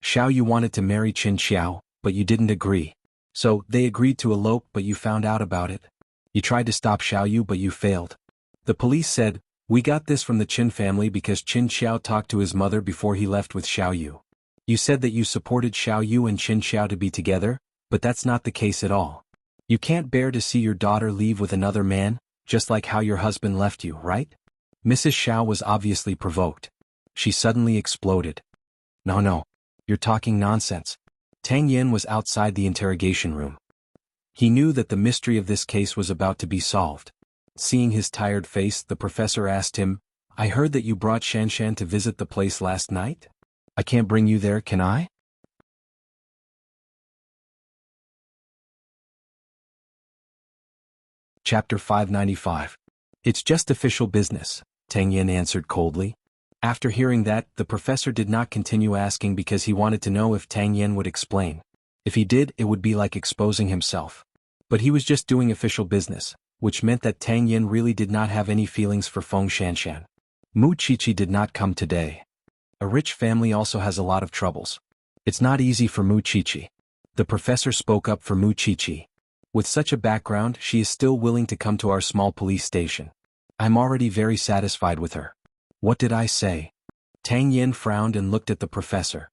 Xiaoyu wanted to marry Qin Xiao, but you didn't agree. So, they agreed to elope but you found out about it. You tried to stop Xiaoyu but you failed." The police said, "We got this from the Qin family because Qin Xiao talked to his mother before he left with Xiaoyu. You said that you supported Xiaoyu and Qin Xiao to be together, but that's not the case at all. You can't bear to see your daughter leave with another man, just like how your husband left you, right?" Mrs. Xiao was obviously provoked. She suddenly exploded. No. You're talking nonsense." Tang Yen was outside the interrogation room. He knew that the mystery of this case was about to be solved. Seeing his tired face, the professor asked him, "I heard that you brought Shanshan to visit the place last night? I can't bring you there, can I?" Chapter 595. "It's just official business," Tang Yen answered coldly. After hearing that, the professor did not continue asking because he wanted to know if Tang Yen would explain. If he did, it would be like exposing himself. But he was just doing official business, which meant that Tang Yen really did not have any feelings for Feng Shanshan. Mu Chichi did not come today. A rich family also has a lot of troubles. It's not easy for Mu Chichi. The professor spoke up for Mu Chichi. With such a background, she is still willing to come to our small police station. I'm already very satisfied with her. What did I say? Tang Yen frowned and looked at the professor.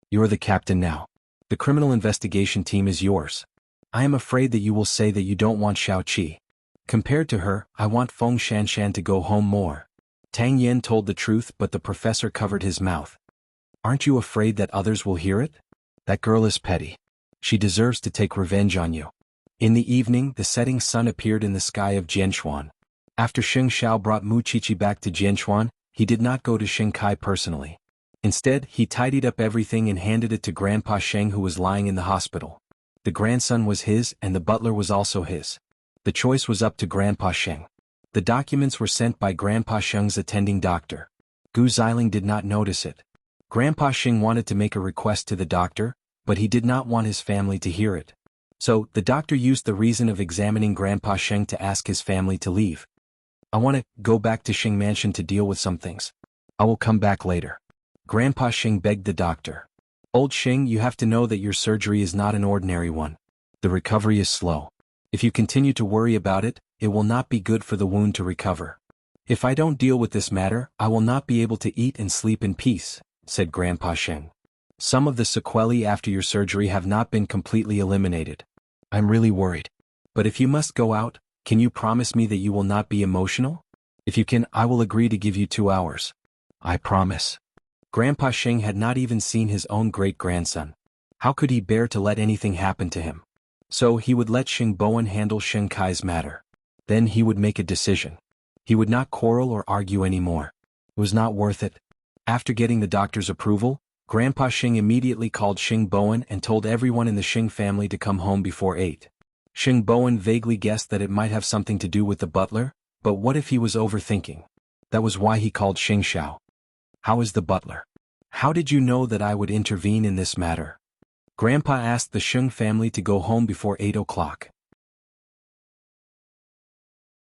You're the captain now. The criminal investigation team is yours. I am afraid that you will say that you don't want Xiao Qi. Compared to her, I want Feng Shanshan to go home more. Tang Yen told the truth, but the professor covered his mouth. Aren't you afraid that others will hear it? That girl is petty. She deserves to take revenge on you. In the evening, the setting sun appeared in the sky of Jianchuan. After Xing Xiao brought Mu Qiqi back to Jianchuan, he did not go to Xing Kai personally. Instead, he tidied up everything and handed it to Grandpa Sheng, who was lying in the hospital. The grandson was his and the butler was also his. The choice was up to Grandpa Sheng. The documents were sent by Grandpa Sheng's attending doctor. Gu Xiling did not notice it. Grandpa Sheng wanted to make a request to the doctor, but he did not want his family to hear it. So, the doctor used the reason of examining Grandpa Sheng to ask his family to leave. I want to go back to Sheng Mansion to deal with some things. I will come back later. Grandpa Sheng begged the doctor. Old Sheng, you have to know that your surgery is not an ordinary one. The recovery is slow. If you continue to worry about it, it will not be good for the wound to recover. If I don't deal with this matter, I will not be able to eat and sleep in peace, said Grandpa Sheng. Some of the sequelae after your surgery have not been completely eliminated. I'm really worried. But if you must go out, can you promise me that you will not be emotional? If you can, I will agree to give you 2 hours. I promise. Grandpa Sheng had not even seen his own great-grandson. How could he bear to let anything happen to him? So he would let Xing Bowen handle Xing Kai's matter. Then he would make a decision. He would not quarrel or argue anymore. It was not worth it. After getting the doctor's approval, Grandpa Sheng immediately called Xing Bowen and told everyone in the Xing family to come home before 8. Xing Bowen vaguely guessed that it might have something to do with the butler, but what if he was overthinking? That was why he called Xing Xiao. How is the butler? How did you know that I would intervene in this matter? Grandpa asked the Xing family to go home before 8 o'clock.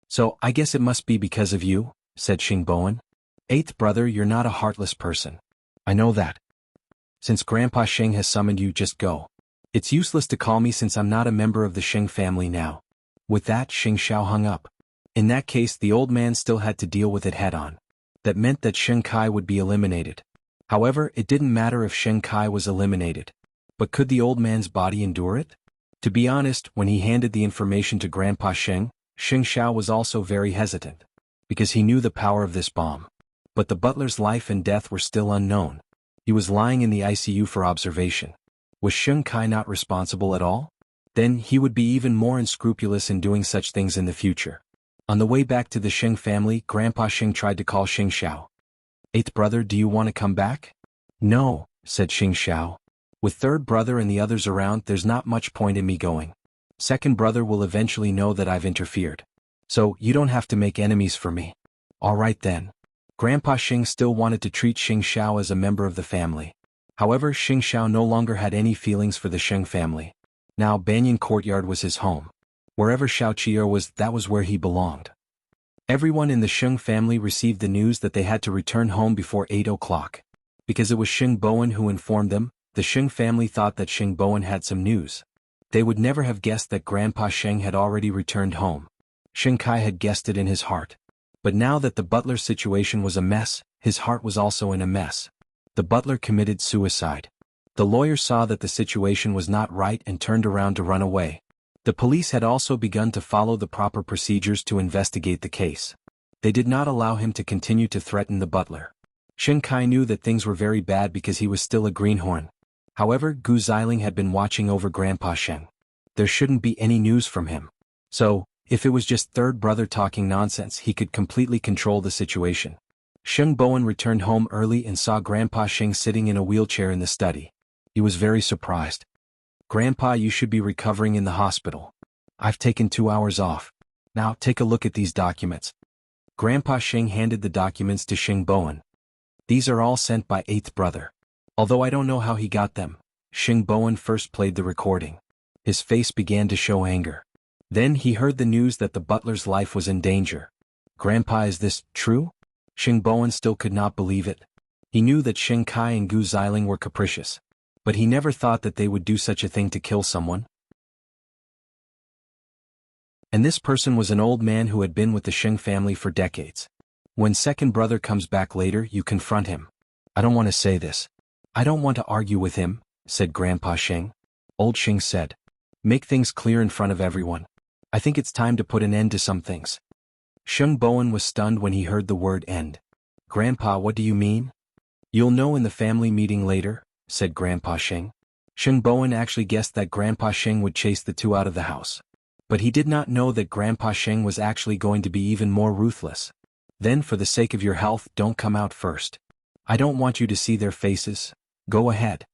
So, I guess it must be because of you, said Xing Bowen. 8th brother, you're not a heartless person. I know that. Since Grandpa Sheng has summoned you, just go. It's useless to call me since I'm not a member of the Sheng family now. With that, Xing Xiao hung up. In that case, the old man still had to deal with it head-on. That meant that Xing Kai would be eliminated. However, it didn't matter if Xing Kai was eliminated. But could the old man's body endure it? To be honest, when he handed the information to Grandpa Sheng, Xing Xiao was also very hesitant. Because he knew the power of this bomb. But the butler's life and death were still unknown. He was lying in the ICU for observation. Was Xing Kai not responsible at all? Then he would be even more unscrupulous in doing such things in the future. On the way back to the Sheng family, Grandpa Sheng tried to call Xing Xiao. 8th brother, do you want to come back? No, said Xing Xiao. With 3rd brother and the others around, there's not much point in me going. 2nd brother will eventually know that I've interfered. So, you don't have to make enemies for me. All right then. Grandpa Sheng still wanted to treat Xing Xiao as a member of the family. However, Xing Xiao no longer had any feelings for the Sheng family. Now Banyan Courtyard was his home. Wherever Xiao Qi'er was, that was where he belonged. Everyone in the Sheng family received the news that they had to return home before 8 o'clock. Because it was Xing Bowen who informed them, the Sheng family thought that Xing Bowen had some news. They would never have guessed that Grandpa Sheng had already returned home. Xing Kai had guessed it in his heart. But now that the butler's situation was a mess, his heart was also in a mess. The butler committed suicide. The lawyer saw that the situation was not right and turned around to run away. The police had also begun to follow the proper procedures to investigate the case. They did not allow him to continue to threaten the butler. Xing Kai knew that things were very bad because he was still a greenhorn. However, Gu Xiling had been watching over Grandpa Sheng. There shouldn't be any news from him. So, if it was just 3rd brother talking nonsense, he could completely control the situation. Xing Bowen returned home early and saw Grandpa Sheng sitting in a wheelchair in the study. He was very surprised. Grandpa, you should be recovering in the hospital. I've taken 2 hours off. Now take a look at these documents. Grandpa Sheng handed the documents to Xing Bowen. These are all sent by 8th brother. Although I don't know how he got them. Xing Bowen first played the recording. His face began to show anger. Then he heard the news that the butler's life was in danger. Grandpa, is this true? Xing Bowen still could not believe it. He knew that Xing Kai and Gu Xiling were capricious. But he never thought that they would do such a thing to kill someone. And this person was an old man who had been with the Xing family for decades. When 2nd brother comes back later, you confront him. I don't want to say this. I don't want to argue with him, said Grandpa Sheng. Old Xing said. Make things clear in front of everyone. I think it's time to put an end to some things. Xing Bowen was stunned when he heard the word end. Grandpa, what do you mean? You'll know in the family meeting later, said Grandpa Sheng. Sheng Bowen actually guessed that Grandpa Sheng would chase the two out of the house. But he did not know that Grandpa Sheng was actually going to be even more ruthless. Then for the sake of your health, don't come out first. I don't want you to see their faces. Go ahead.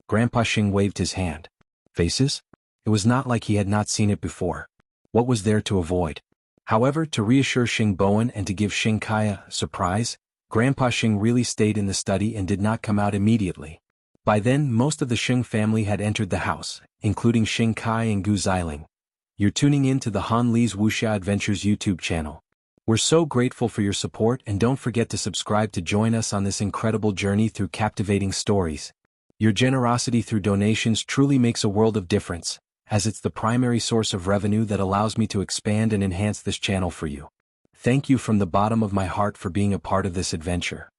Grandpa Sheng waved his hand. Faces? It was not like he had not seen it before. What was there to avoid? However, to reassure Sheng Bowen and to give Sheng Kai a surprise, Grandpa Sheng really stayed in the study and did not come out immediately. By then, most of the Sheng family had entered the house, including Sheng Kai and Gu Xiling. You're tuning in to the Han Li's Wuxia Adventures YouTube channel. We're so grateful for your support, and don't forget to subscribe to join us on this incredible journey through captivating stories. Your generosity through donations truly makes a world of difference, as it's the primary source of revenue that allows me to expand and enhance this channel for you. Thank you from the bottom of my heart for being a part of this adventure.